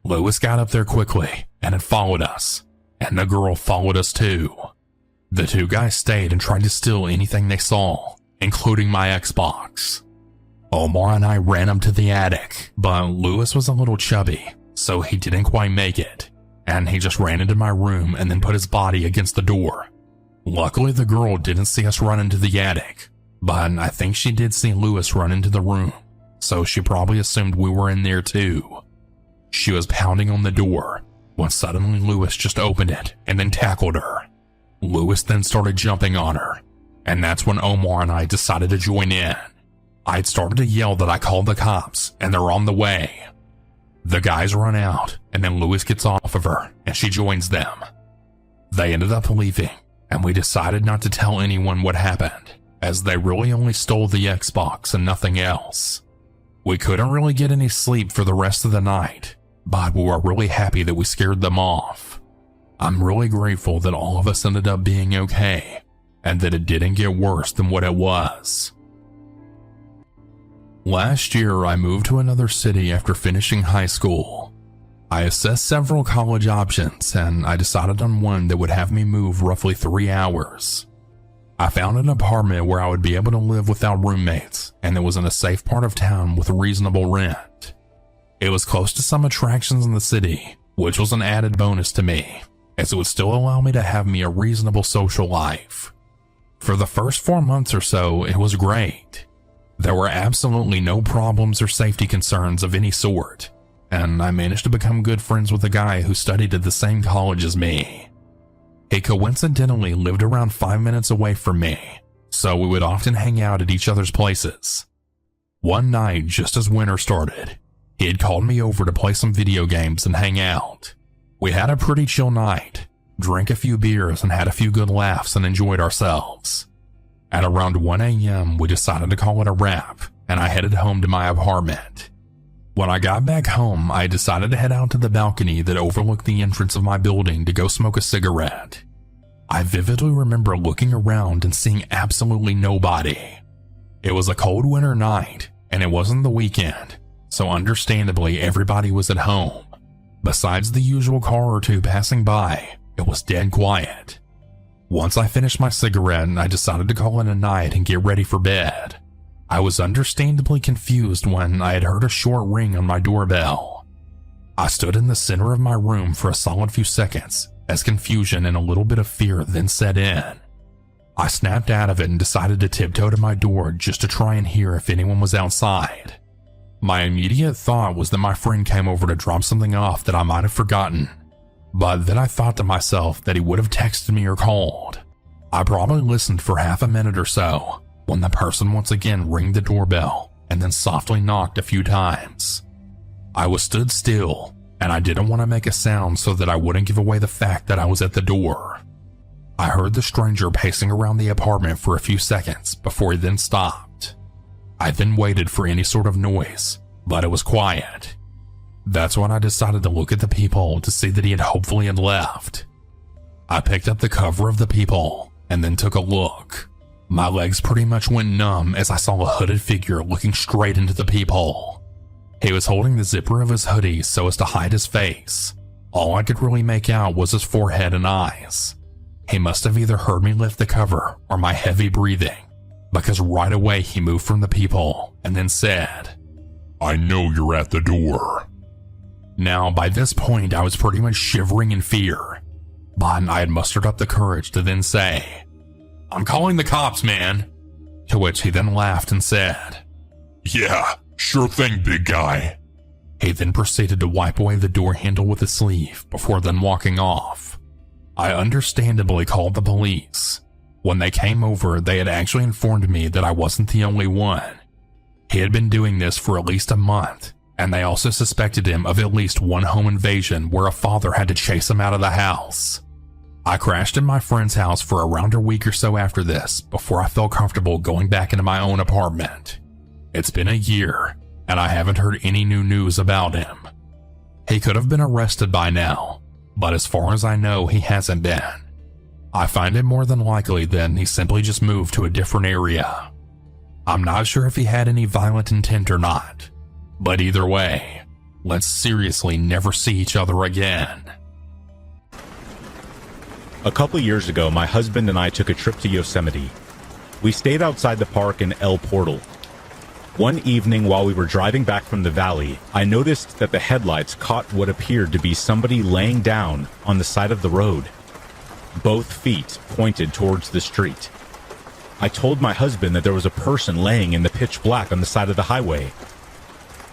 Lewis got up there quickly and had followed us, and the girl followed us too. The 2 guys stayed and tried to steal anything they saw, including my Xbox. Omar and I ran up to the attic, but Lewis was a little chubby, so he didn't quite make it, and he just ran into my room and then put his body against the door. Luckily, the girl didn't see us run into the attic, but I think she did see Lewis run into the room, so she probably assumed we were in there too. She was pounding on the door when suddenly Lewis just opened it and then tackled her. Lewis then started jumping on her, and that's when Omar and I decided to join in. I'd started to yell that I called the cops and they're on the way. The guys run out, and then Lewis gets off of her and she joins them. They ended up leaving, and we decided not to tell anyone what happened, as they really only stole the Xbox and nothing else. We couldn't really get any sleep for the rest of the night, but we were really happy that we scared them off. I'm really grateful that all of us ended up being okay, and that it didn't get worse than what it was. Last year, I moved to another city after finishing high school. I assessed several college options, and I decided on one that would have me move roughly 3 hours. I found an apartment where I would be able to live without roommates, and it was in a safe part of town with reasonable rent. It was close to some attractions in the city, which was an added bonus to me, as it would still allow me to have a reasonable social life. For the first 4 months or so, it was great. There were absolutely no problems or safety concerns of any sort, and I managed to become good friends with a guy who studied at the same college as me. He coincidentally lived around 5 minutes away from me, so we would often hang out at each other's places. One night, just as winter started, he had called me over to play some video games and hang out. We had a pretty chill night, drank a few beers and had a few good laughs and enjoyed ourselves. At around 1 a.m., we decided to call it a wrap, and I headed home to my apartment. When I got back home, I decided to head out to the balcony that overlooked the entrance of my building to go smoke a cigarette. I vividly remember looking around and seeing absolutely nobody. It was a cold winter night, and it wasn't the weekend, so understandably everybody was at home. Besides the usual car or two passing by, it was dead quiet. Once I finished my cigarette, I decided to call it a night and get ready for bed. I was understandably confused when I had heard a short ring on my doorbell. I stood in the center of my room for a solid few seconds as confusion and a little bit of fear then set in. I snapped out of it and decided to tiptoe to my door just to try and hear if anyone was outside. My immediate thought was that my friend came over to drop something off that I might have forgotten, but then I thought to myself that he would have texted me or called. I probably listened for half a minute or so when the person once again rang the doorbell and then softly knocked a few times. I was stood still, and I didn't want to make a sound so that I wouldn't give away the fact that I was at the door. I heard the stranger pacing around the apartment for a few seconds before he then stopped. I then waited for any sort of noise, but it was quiet. That's when I decided to look at the peephole to see that he had hopefully left. I picked up the cover of the peephole and then took a look. My legs pretty much went numb as I saw a hooded figure looking straight into the peephole. He was holding the zipper of his hoodie so as to hide his face. All I could really make out was his forehead and eyes. He must have either heard me lift the cover or my heavy breathing, because right away he moved from the peephole and then said, "I know you're at the door." Now, by this point, I was pretty much shivering in fear, but I had mustered up the courage to then say, "I'm calling the cops, man." To which he then laughed and said, "Yeah, sure thing, big guy." He then proceeded to wipe away the door handle with his sleeve before then walking off. I understandably called the police. When they came over, they had actually informed me that I wasn't the only one. He had been doing this for at least a month, and they also suspected him of at least one home invasion where a father had to chase him out of the house. I crashed in my friend's house for around a week or so after this before I felt comfortable going back into my own apartment. It's been a year, and I haven't heard any new news about him. He could have been arrested by now, but as far as I know, he hasn't been. I find it more than likely then he simply just moved to a different area. I'm not sure if he had any violent intent or not, but either way, let's seriously never see each other again. A couple years ago, my husband and I took a trip to Yosemite. We stayed outside the park in El Portal. One evening while we were driving back from the valley, I noticed that the headlights caught what appeared to be somebody laying down on the side of the road. Both feet pointed towards the street. I told my husband that there was a person laying in the pitch black on the side of the highway.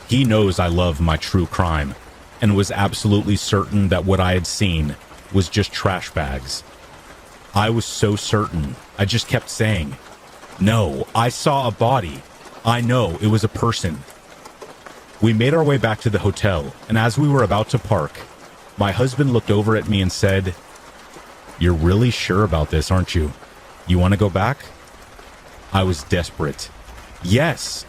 He knows I love my true crime, and was absolutely certain that what I had seen was just trash bags. I was so certain, I just kept saying, "No, I saw a body. I know it was a person." We made our way back to the hotel, and as we were about to park, my husband looked over at me and said, "You're really sure about this, aren't you? You want to go back?" I was desperate. Yes.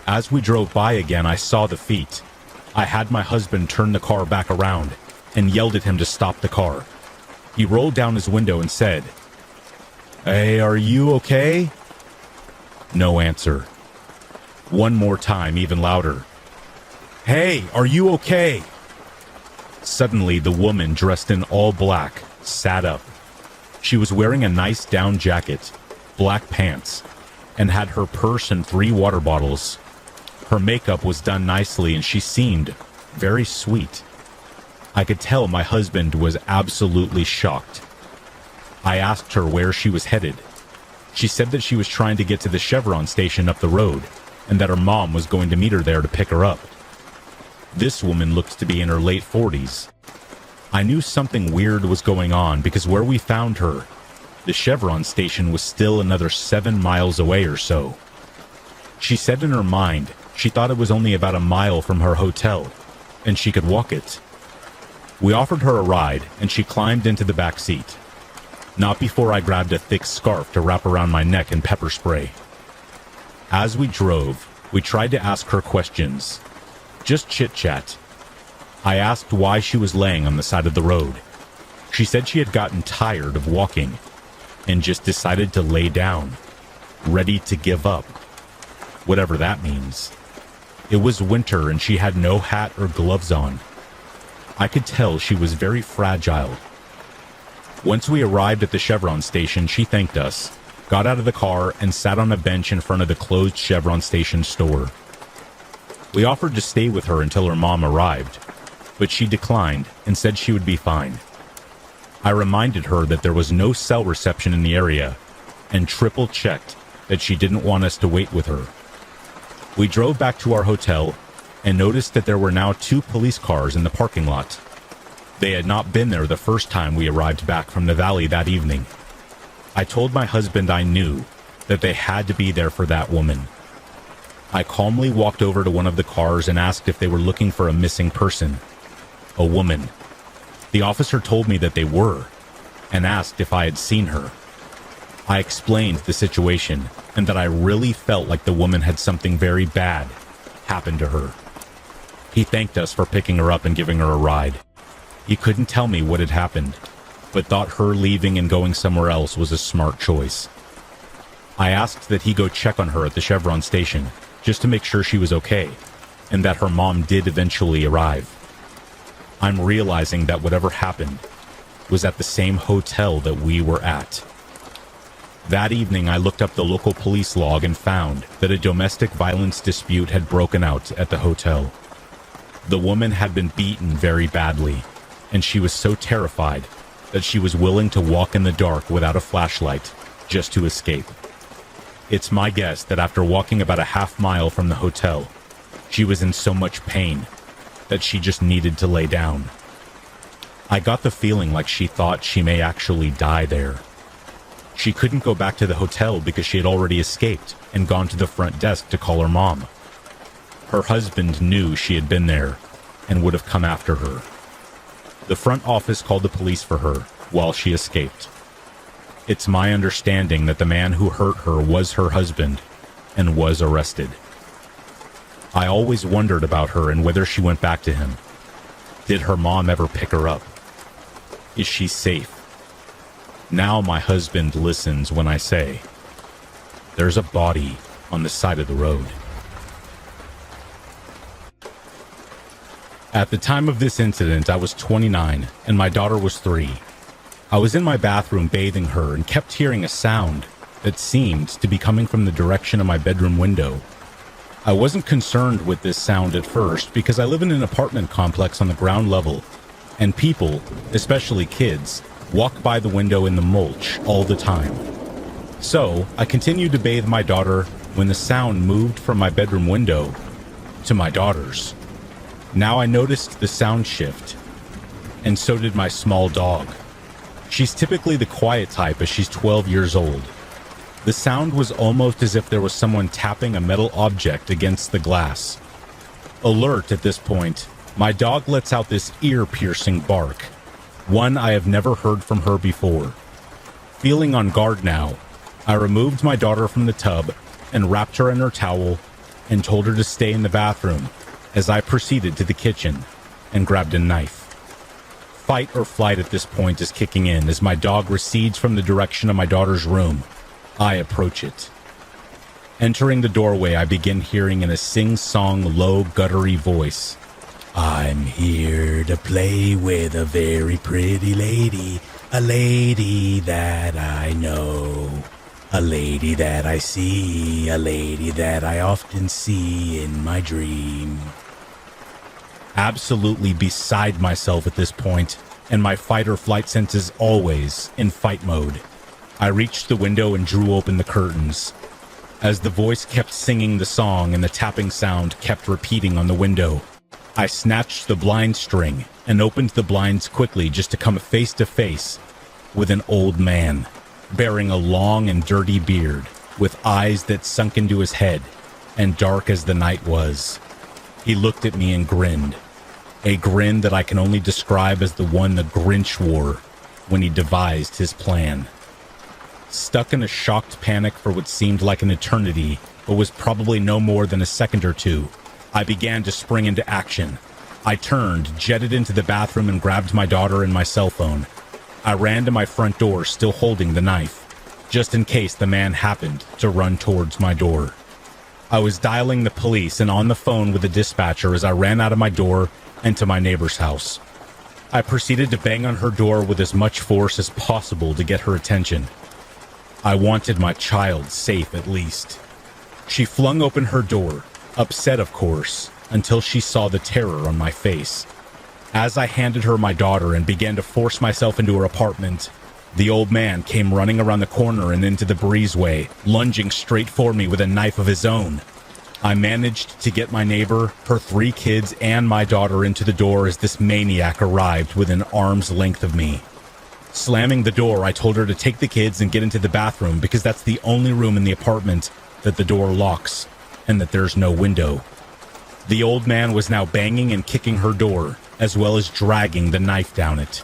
As we drove by again, I saw the feet. I had my husband turn the car back around and yelled at him to stop the car. He rolled down his window and said, "Hey, are you okay?" No answer. One more time, even louder. "Hey, are you okay?" Suddenly, the woman dressed in all black sat up. She was wearing a nice down jacket, black pants, and had her purse and 3 water bottles. Her makeup was done nicely and she seemed very sweet. I could tell my husband was absolutely shocked. I asked her where she was headed. She said that she was trying to get to the Chevron station up the road, and that her mom was going to meet her there to pick her up. This woman looked to be in her late 40s. I knew something weird was going on because where we found her, the Chevron station was still another 7 miles away or so. She said in her mind she thought it was only about a mile from her hotel, and she could walk it. We offered her a ride, and she climbed into the back seat. Not before I grabbed a thick scarf to wrap around my neck and pepper spray. As we drove, we tried to ask her questions. Just chit-chat. I asked why she was laying on the side of the road. She said she had gotten tired of walking and just decided to lay down, ready to give up. Whatever that means. It was winter and she had no hat or gloves on. I could tell she was very fragile. Once we arrived at the Chevron station, she thanked us, got out of the car, and sat on a bench in front of the closed Chevron station store. We offered to stay with her until her mom arrived, but she declined and said she would be fine. I reminded her that there was no cell reception in the area and triple-checked that she didn't want us to wait with her. We drove back to our hotel and noticed that there were now 2 police cars in the parking lot. They had not been there the first time we arrived back from the valley that evening. I told my husband I knew that they had to be there for that woman. I calmly walked over to one of the cars and asked if they were looking for a missing person. A woman. The officer told me that they were, and asked if I had seen her. I explained the situation, and that I really felt like the woman had something very bad happen to her. He thanked us for picking her up and giving her a ride. He couldn't tell me what had happened, but thought her leaving and going somewhere else was a smart choice. I asked that he go check on her at the Chevron station, just to make sure she was okay, and that her mom did eventually arrive. I'm realizing that whatever happened was at the same hotel that we were at. That evening, I looked up the local police log and found that a domestic violence dispute had broken out at the hotel. The woman had been beaten very badly, and she was so terrified that she was willing to walk in the dark without a flashlight just to escape. It's my guess that after walking about a half mile from the hotel, she was in so much pain that she just needed to lay down. I got the feeling like she thought she may actually die there. She couldn't go back to the hotel because she had already escaped and gone to the front desk to call her mom. Her husband knew she had been there and would have come after her. The front office called the police for her while she escaped. It's my understanding that the man who hurt her was her husband and was arrested. I always wondered about her and whether she went back to him. Did her mom ever pick her up? Is she safe? Now my husband listens when I say, there's a body on the side of the road. At the time of this incident, I was 29 and my daughter was 3. I was in my bathroom bathing her and kept hearing a sound that seemed to be coming from the direction of my bedroom window. I wasn't concerned with this sound at first because I live in an apartment complex on the ground level, and people, especially kids, walk by the window in the mulch all the time. So I continued to bathe my daughter when the sound moved from my bedroom window to my daughter's. Now I noticed the sound shift, and so did my small dog. She's typically the quiet type as she's 12 years old. The sound was almost as if there was someone tapping a metal object against the glass. Alert at this point, my dog lets out this ear-piercing bark, one I have never heard from her before. Feeling on guard now, I removed my daughter from the tub and wrapped her in her towel and told her to stay in the bathroom as I proceeded to the kitchen and grabbed a knife. Fight or flight at this point is kicking in as my dog recedes from the direction of my daughter's room. I approach it. Entering the doorway, I begin hearing in a sing-song, low, guttury voice, I'm here to play with a very pretty lady, a lady that I know, a lady that I see, a lady that I often see in my dream. Absolutely beside myself at this point, and my fight or flight sense is always in fight mode. I reached the window and drew open the curtains. As the voice kept singing the song and the tapping sound kept repeating on the window, I snatched the blind string and opened the blinds quickly just to come face to face with an old man, bearing a long and dirty beard, with eyes that sunk into his head and dark as the night was. He looked at me and grinned, a grin that I can only describe as the one the Grinch wore when he devised his plan. Stuck in a shocked panic for what seemed like an eternity, but was probably no more than a second or two, I began to spring into action. I turned, jetted into the bathroom, and grabbed my daughter and my cell phone. I ran to my front door, still holding the knife, just in case the man happened to run towards my door. I was dialing the police and on the phone with the dispatcher as I ran out of my door and to my neighbor's house. I proceeded to bang on her door with as much force as possible to get her attention. I wanted my child safe at least. She flung open her door, upset of course, until she saw the terror on my face. As I handed her my daughter and began to force myself into her apartment, the old man came running around the corner and into the breezeway, lunging straight for me with a knife of his own. I managed to get my neighbor, her 3 kids, and my daughter into the door as this maniac arrived within arm's length of me. Slamming the door, I told her to take the kids and get into the bathroom because that's the only room in the apartment that the door locks and that there's no window. The old man was now banging and kicking her door, as well as dragging the knife down it.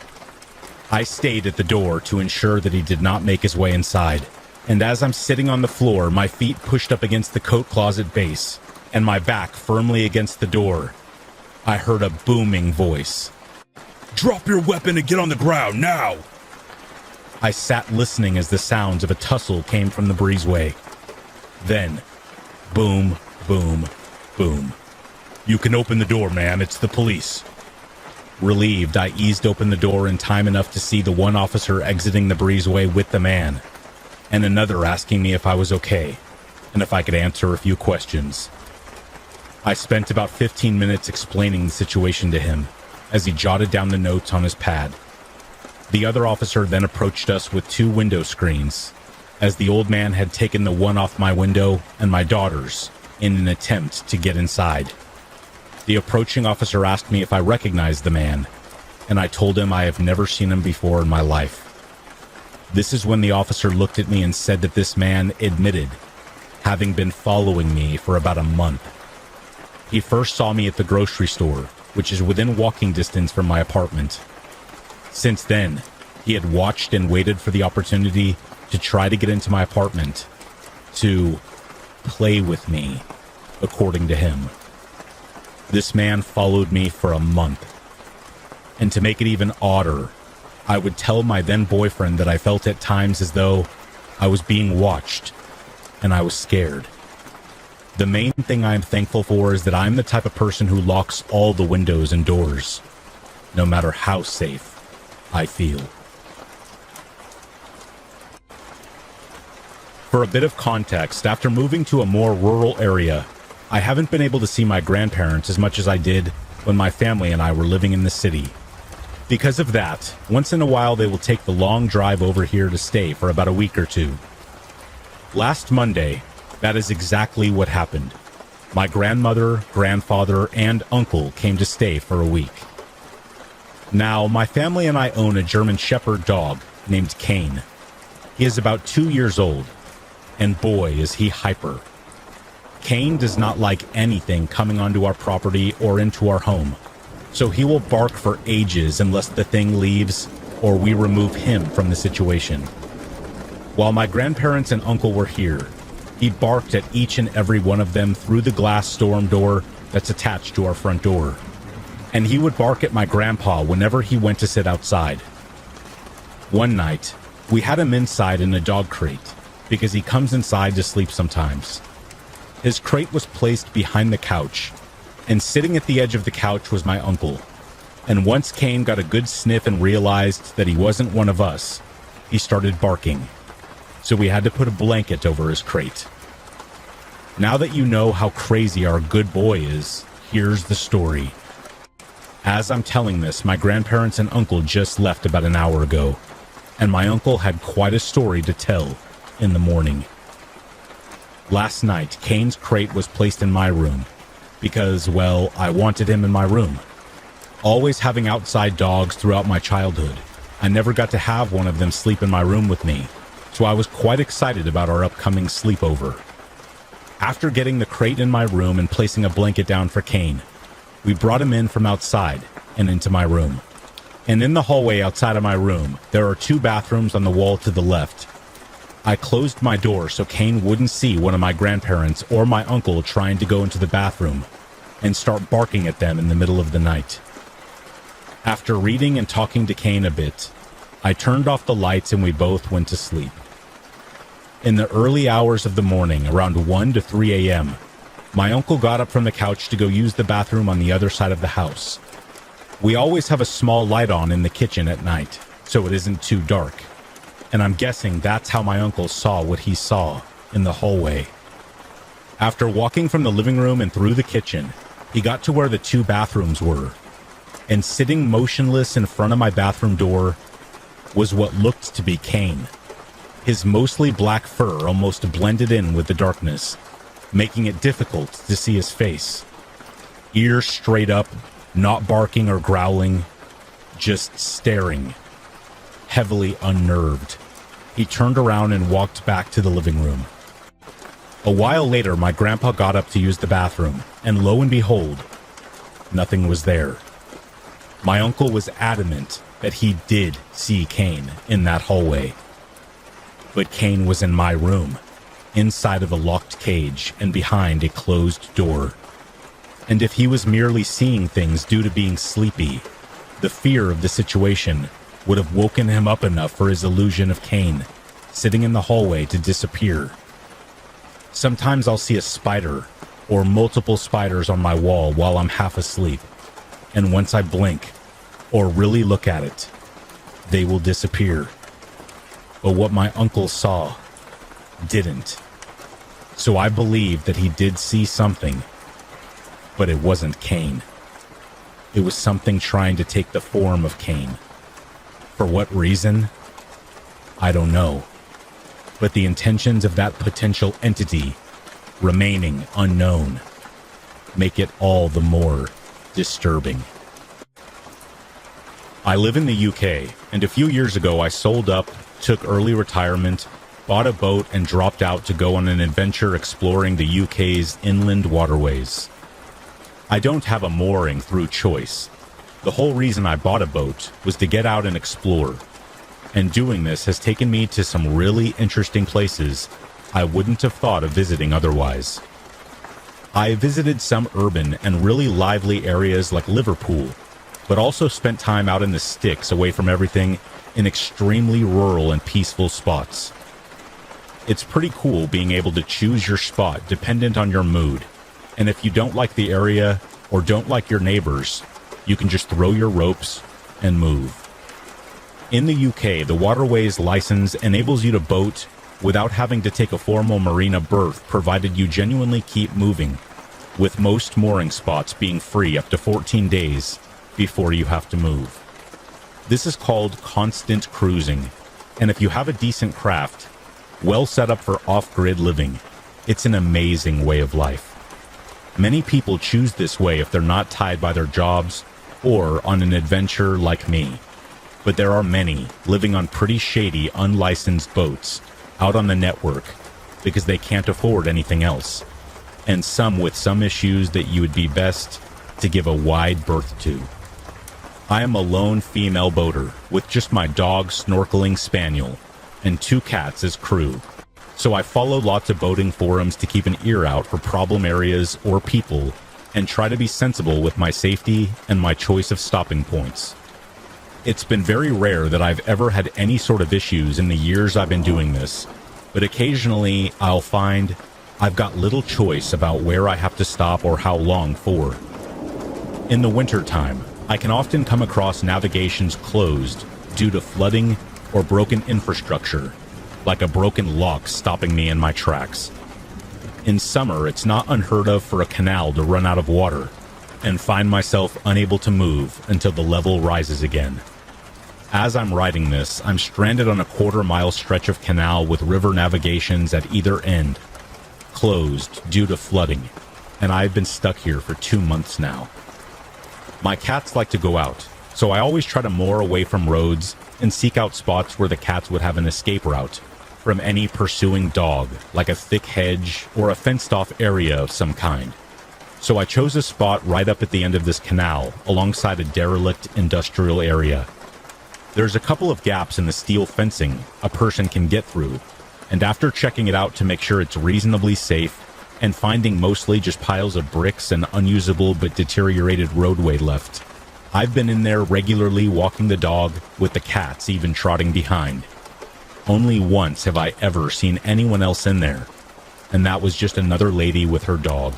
I stayed at the door to ensure that he did not make his way inside, and as I'm sitting on the floor, my feet pushed up against the coat closet base, and my back firmly against the door, I heard a booming voice. "Drop your weapon and get on the ground, now!" I sat listening as the sounds of a tussle came from the breezeway. Then, boom, boom, boom. "You can open the door, ma'am. It's the police." Relieved, I eased open the door in time enough to see the one officer exiting the breezeway with the man, and another asking me if I was okay, and if I could answer a few questions. I spent about 15 minutes explaining the situation to him, as he jotted down the notes on his pad. The other officer then approached us with 2 window screens, as the old man had taken the one off my window and my daughter's in an attempt to get inside. The approaching officer asked me if I recognized the man, and I told him I have never seen him before in my life. This is when the officer looked at me and said that this man admitted having been following me for about a month. He first saw me at the grocery store, which is within walking distance from my apartment. Since then, he had watched and waited for the opportunity to try to get into my apartment, to play with me, according to him. This man followed me for a month. And to make it even odder, I would tell my then boyfriend that I felt at times as though I was being watched, and I was scared. The main thing I'm thankful for is that I'm the type of person who locks all the windows and doors, no matter how safe I feel. For a bit of context, after moving to a more rural area, I haven't been able to see my grandparents as much as I did when my family and I were living in the city. Because of that, once in a while they will take the long drive over here to stay for about a week or 2. Last Monday, that is exactly what happened. My grandmother, grandfather, and uncle came to stay for a week. Now, my family and I own a German Shepherd dog named Kane. He is about 2 years old, and boy is he hyper. Kane does not like anything coming onto our property or into our home, so he will bark for ages unless the thing leaves or we remove him from the situation. While my grandparents and uncle were here, he barked at each and every one of them through the glass storm door that's attached to our front door. And he would bark at my grandpa whenever he went to sit outside. One night, we had him inside in a dog crate because he comes inside to sleep sometimes. His crate was placed behind the couch, and sitting at the edge of the couch was my uncle. And once Kane got a good sniff and realized that he wasn't one of us, he started barking. So we had to put a blanket over his crate. Now that you know how crazy our good boy is, here's the story. As I'm telling this, my grandparents and uncle just left about an hour ago, and my uncle had quite a story to tell in the morning. Last night, Kane's crate was placed in my room because, well, I wanted him in my room. Always having outside dogs throughout my childhood, I never got to have one of them sleep in my room with me, so I was quite excited about our upcoming sleepover. After getting the crate in my room and placing a blanket down for Kane, we brought him in from outside and into my room. And in the hallway outside of my room, there are 2 bathrooms on the wall to the left. I closed my door so Kane wouldn't see one of my grandparents or my uncle trying to go into the bathroom and start barking at them in the middle of the night. After reading and talking to Kane a bit, I turned off the lights and we both went to sleep. In the early hours of the morning, around 1 to 3 a.m., my uncle got up from the couch to go use the bathroom on the other side of the house. We always have a small light on in the kitchen at night, so it isn't too dark. And I'm guessing that's how my uncle saw what he saw in the hallway. After walking from the living room and through the kitchen, he got to where the 2 bathrooms were. And sitting motionless in front of my bathroom door was what looked to be Kane. His mostly black fur almost blended in with the darkness, making it difficult to see his face. Ears straight up, not barking or growling, just staring. Heavily unnerved, he turned around and walked back to the living room. A while later, my grandpa got up to use the bathroom, and lo and behold, nothing was there. My uncle was adamant that he did see Kane in that hallway. But Kane was in my room, inside of a locked cage and behind a closed door. And if he was merely seeing things due to being sleepy, the fear of the situation would have woken him up enough for his illusion of Kane sitting in the hallway to disappear. Sometimes I'll see a spider or multiple spiders on my wall while I'm half asleep, and once I blink or really look at it, they will disappear. But what my uncle saw didn't. So I believe that he did see something, but it wasn't Kane. It was something trying to take the form of Kane. For what reason? I don't know. But the intentions of that potential entity remaining unknown make it all the more disturbing. I live in the UK, and a few years ago I sold up, took early retirement, bought a boat, and dropped out to go on an adventure exploring the UK's inland waterways. I don't have a mooring through choice. The whole reason I bought a boat was to get out and explore, and doing this has taken me to some really interesting places I wouldn't have thought of visiting otherwise. I visited some urban and really lively areas like Liverpool, but also spent time out in the sticks away from everything in extremely rural and peaceful spots. It's pretty cool being able to choose your spot dependent on your mood, and if you don't like the area or don't like your neighbors, you can just throw your ropes and move. In the UK, the waterways license enables you to boat without having to take a formal marina berth, provided you genuinely keep moving, with most mooring spots being free up to 14 days before you have to move. This is called constant cruising, and if you have a decent craft, well set up for off-grid living, it's an amazing way of life. Many people choose this way if they're not tied by their jobs or on an adventure like me. But there are many living on pretty shady, unlicensed boats out on the network because they can't afford anything else, and some with some issues that you would be best to give a wide berth to. I am a lone female boater with just my dog snorkeling spaniel and 2 cats as crew, so I follow lots of boating forums to keep an ear out for problem areas or people and try to be sensible with my safety and my choice of stopping points. It's been very rare that I've ever had any sort of issues in the years I've been doing this, but occasionally I'll find I've got little choice about where I have to stop or how long for. In the wintertime, I can often come across navigations closed due to flooding or broken infrastructure, like a broken lock stopping me in my tracks. In summer, it's not unheard of for a canal to run out of water and find myself unable to move until the level rises again. As I'm writing this, I'm stranded on a quarter-mile stretch of canal with river navigations at either end, closed due to flooding, and I've been stuck here for 2 months now. My cats like to go out, so I always try to moor away from roads and seek out spots where the cats would have an escape route from any pursuing dog, like a thick hedge or a fenced-off area of some kind. So I chose a spot right up at the end of this canal, alongside a derelict industrial area. There's a couple of gaps in the steel fencing a person can get through, and after checking it out to make sure it's reasonably safe, and finding mostly just piles of bricks and unusable but deteriorated roadway left, I've been in there regularly walking the dog, with the cats even trotting behind. Only once have I ever seen anyone else in there, and that was just another lady with her dog.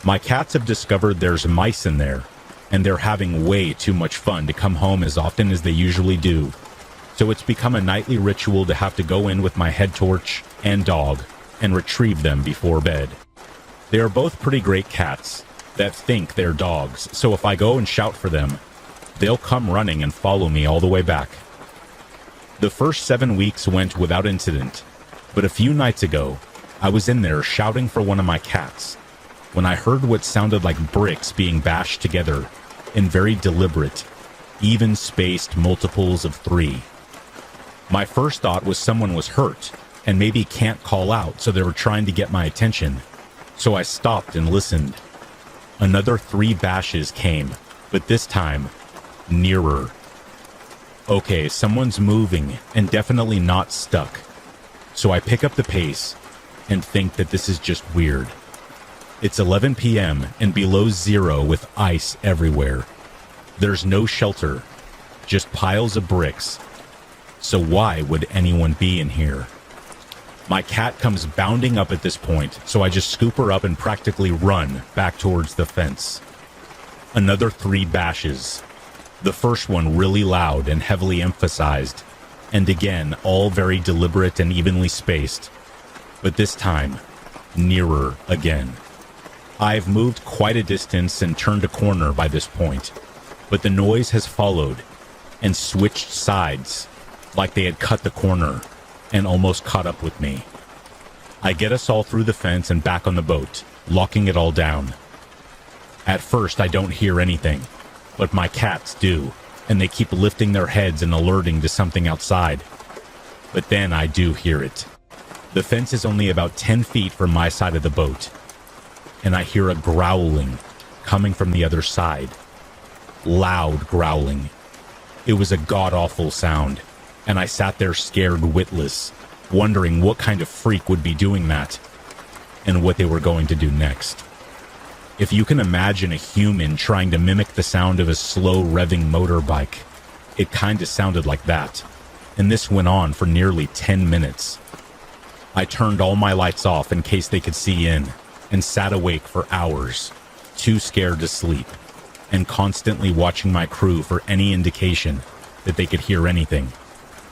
My cats have discovered there's mice in there, and they're having way too much fun to come home as often as they usually do, so it's become a nightly ritual to have to go in with my head torch and dog and retrieve them before bed. They are both pretty great cats that think they're dogs, so if I go and shout for them, they'll come running and follow me all the way back. The first 7 weeks went without incident, but a few nights ago, I was in there shouting for one of my cats when I heard what sounded like bricks being bashed together in very deliberate, even-spaced multiples of 3. My first thought was someone was hurt and maybe can't call out, so they were trying to get my attention. So I stopped and listened. Another 3 bashes came, but this time, nearer. Okay, someone's moving and definitely not stuck. So I pick up the pace and think that this is just weird. It's 11 p.m. and below zero with ice everywhere. There's no shelter, just piles of bricks. So why would anyone be in here? My cat comes bounding up at this point, so I just scoop her up and practically run back towards the fence. Another 3 bashes. The first one really loud and heavily emphasized, and again, all very deliberate and evenly spaced. But this time, nearer again. I've moved quite a distance and turned a corner by this point, but the noise has followed, and switched sides, like they had cut the corner and almost caught up with me. I get us all through the fence and back on the boat, locking it all down. At first, I don't hear anything, but my cats do, and they keep lifting their heads and alerting to something outside. But then I do hear it. The fence is only about 10 feet from my side of the boat, and I hear a growling coming from the other side. Loud growling. It was a god-awful sound, and I sat there scared witless, wondering what kind of freak would be doing that, and what they were going to do next. If you can imagine a human trying to mimic the sound of a slow revving motorbike, it kinda sounded like that, and this went on for nearly 10 minutes. I turned all my lights off in case they could see in, and sat awake for hours, too scared to sleep, and constantly watching my crew for any indication that they could hear anything.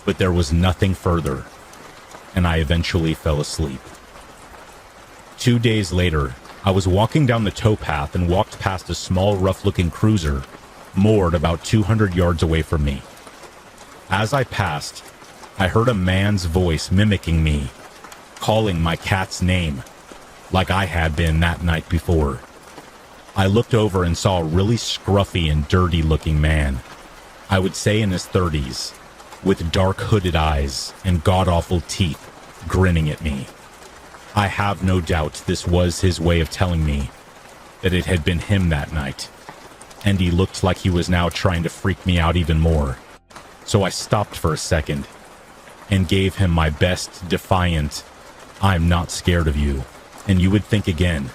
But there was nothing further, and I eventually fell asleep. 2 days later, I was walking down the towpath and walked past a small, rough-looking cruiser, moored about 200 yards away from me. As I passed, I heard a man's voice mimicking me, calling my cat's name, like I had been that night before. I looked over and saw a really scruffy and dirty-looking man, I would say in his 30s, with dark hooded eyes and god-awful teeth, grinning at me. I have no doubt this was his way of telling me that it had been him that night, and he looked like he was now trying to freak me out even more. So I stopped for a second and gave him my best defiant, "I'm not scared of you, and you would think again,"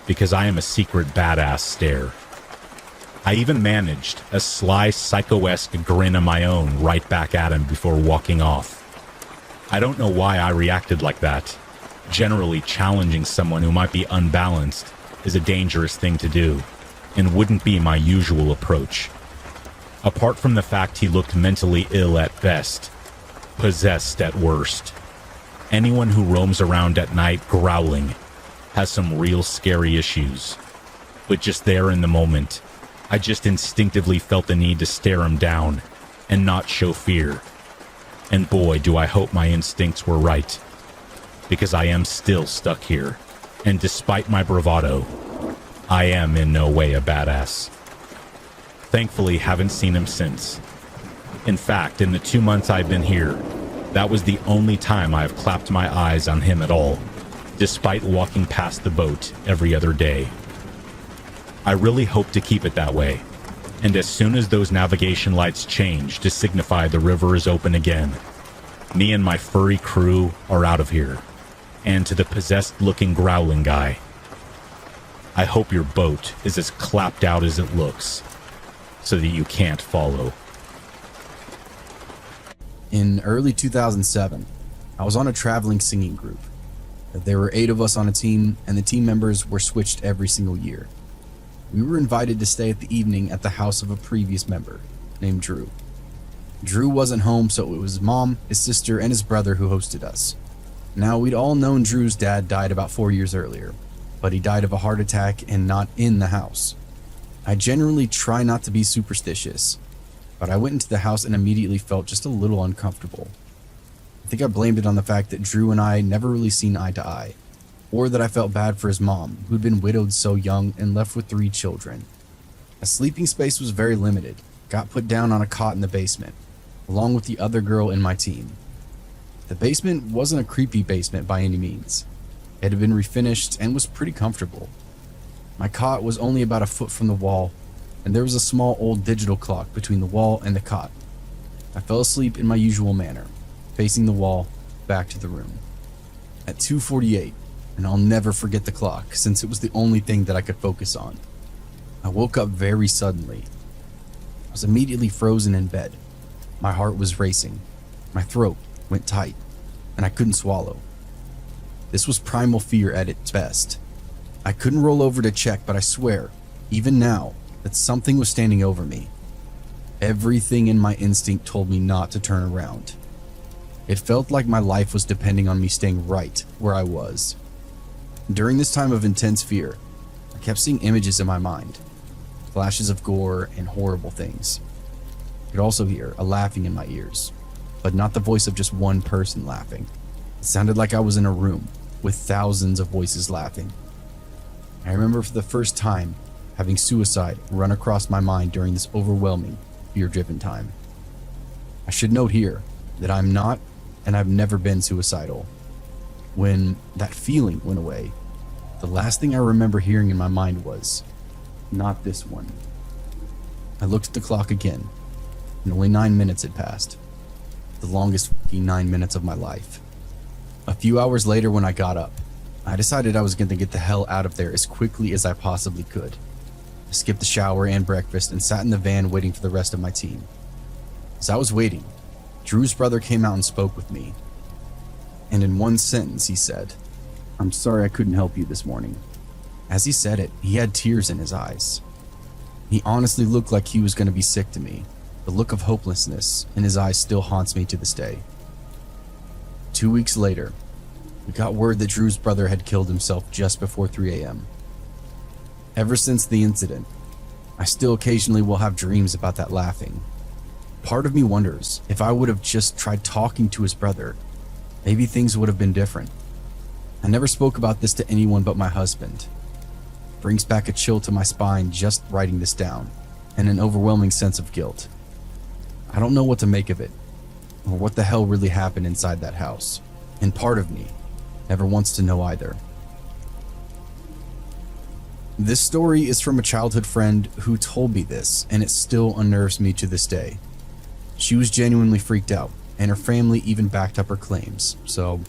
because I am a secret badass stare. I even managed a sly psycho-esque grin of my own right back at him before walking off. I don't know why I reacted like that. Generally, challenging someone who might be unbalanced is a dangerous thing to do, and wouldn't be my usual approach. Apart from the fact he looked mentally ill at best, possessed at worst, anyone who roams around at night growling has some real scary issues. But just there in the moment, I just instinctively felt the need to stare him down and not show fear. And boy, do I hope my instincts were right, because I am still stuck here, and despite my bravado, I am in no way a badass. Thankfully, haven't seen him since. In fact, in the 2 months I've been here, that was the only time I have clapped my eyes on him at all, despite walking past the boat every other day. I really hope to keep it that way, and as soon as those navigation lights change to signify the river is open again, me and my furry crew are out of here. And to the possessed-looking growling guy, I hope your boat is as clapped out as it looks, so that you can't follow. In early 2007, I was on a traveling singing group. There were 8 of us on a team, and the team members were switched every single year. We were invited to stay at the evening at the house of a previous member named Drew. Drew wasn't home, so it was his mom, his sister, and his brother who hosted us. Now, we'd all known Drew's dad died about 4 years earlier, but he died of a heart attack and not in the house. I generally try not to be superstitious, but I went into the house and immediately felt just a little uncomfortable. I think I blamed it on the fact that Drew and I never really seen eye to eye, or that I felt bad for his mom, who'd been widowed so young and left with 3 children. A sleeping space was very limited, got put down on a cot in the basement, along with the other girl in my team. The basement wasn't a creepy basement by any means. It had been refinished and was pretty comfortable. My cot was only about a foot from the wall, and there was a small old digital clock between the wall and the cot. I fell asleep in my usual manner, facing the wall, back to the room. At 2:48, and I'll never forget the clock since it was the only thing that I could focus on, I woke up very suddenly. I was immediately frozen in bed. My heart was racing, my throat went tight, and I couldn't swallow. This was primal fear at its best. I couldn't roll over to check, but I swear, even now, that something was standing over me. Everything in my instinct told me not to turn around. It felt like my life was depending on me staying right where I was. During this time of intense fear, I kept seeing images in my mind, flashes of gore and horrible things. I could also hear a laughing in my ears, but not the voice of just one person laughing. It sounded like I was in a room with thousands of voices laughing. I remember for the first time having suicide run across my mind during this overwhelming, fear-driven time. I should note here that I'm not, and I've never been suicidal. When that feeling went away, the last thing I remember hearing in my mind was, "Not this one." I looked at the clock again, and only 9 minutes had passed. The longest fucking 9 minutes of my life. A few hours later when I got up, I decided I was going to get the hell out of there as quickly as I possibly could. I skipped the shower and breakfast and sat in the van waiting for the rest of my team. As I was waiting, Drew's brother came out and spoke with me. And in one sentence he said, "I'm sorry I couldn't help you this morning." As he said it, he had tears in his eyes. He honestly looked like he was going to be sick to me. The look of hopelessness in his eyes still haunts me to this day. 2 weeks later, we got word that Drew's brother had killed himself just before 3 a.m. Ever since the incident, I still occasionally will have dreams about that laughing. Part of me wonders if I would have just tried talking to his brother, maybe things would have been different. I never spoke about this to anyone but my husband. It brings back a chill to my spine just writing this down, and an overwhelming sense of guilt. I don't know what to make of it, or what the hell really happened inside that house, and part of me never wants to know either. This story is from a childhood friend who told me this, and it still unnerves me to this day. She was genuinely freaked out, and her family even backed up her claims, so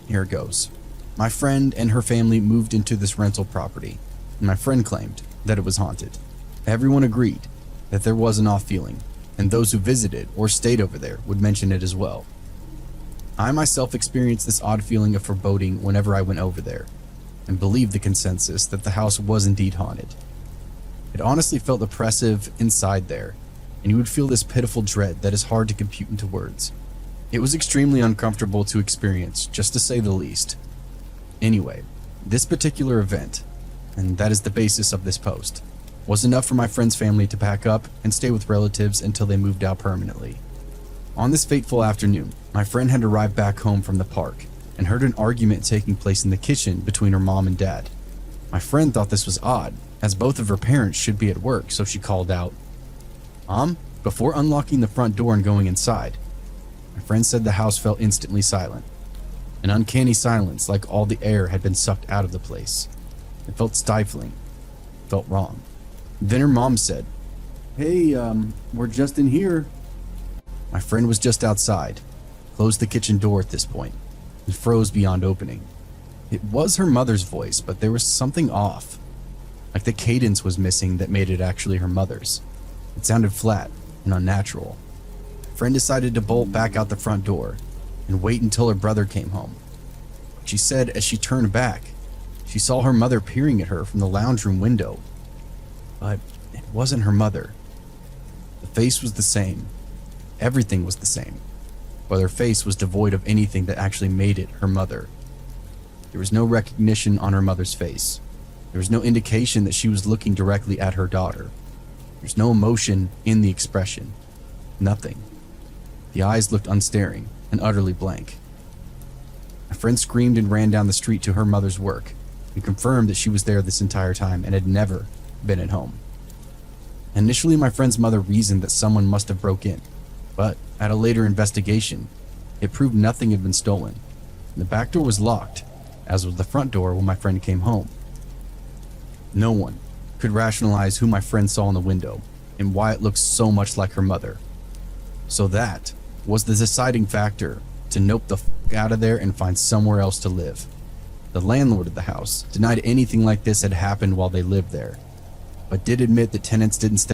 here it goes. My friend and her family moved into this rental property, and my friend claimed that it was haunted. Everyone agreed that there was an off feeling, and those who visited or stayed over there would mention it as well. I myself experienced this odd feeling of foreboding whenever I went over there, and believed the consensus that the house was indeed haunted. It honestly felt oppressive inside there, and you would feel this pitiful dread that is hard to compute into words. It was extremely uncomfortable to experience, just to say the least. Anyway, this particular event, and that is the basis of this post, was enough for my friend's family to pack up and stay with relatives until they moved out permanently. On this fateful afternoon, my friend had arrived back home from the park and heard an argument taking place in the kitchen between her mom and dad. My friend thought this was odd, as both of her parents should be at work, so she called out, "Mom," before unlocking the front door and going inside. My friend said the house felt instantly silent. An uncanny silence, like all the air had been sucked out of the place. It felt stifling. It felt wrong. Then her mom said, "Hey, we're just in here." My friend was just outside, closed the kitchen door at this point, and froze beyond opening. It was her mother's voice, but there was something off. Like the cadence was missing that made it actually her mother's. It sounded flat and unnatural. My friend decided to bolt back out the front door and wait until her brother came home. She said as she turned back, she saw her mother peering at her from the lounge room window. But it wasn't her mother. The face was the same. Everything was the same. But her face was devoid of anything that actually made it her mother. There was no recognition on her mother's face. There was no indication that she was looking directly at her daughter. There's no emotion in the expression. Nothing. The eyes looked unstaring and utterly blank. My friend screamed and ran down the street to her mother's work and confirmed that she was there this entire time and had never been at home. Initially, my friend's mother reasoned that someone must have broke in, but at a later investigation, it proved nothing had been stolen. The back door was locked, as was the front door when my friend came home. No one could rationalize who my friend saw in the window and why it looked so much like her mother. So that was the deciding factor to nope the fuck out of there and find somewhere else to live. The landlord of the house denied anything like this had happened while they lived there, but did admit that tenants didn't stay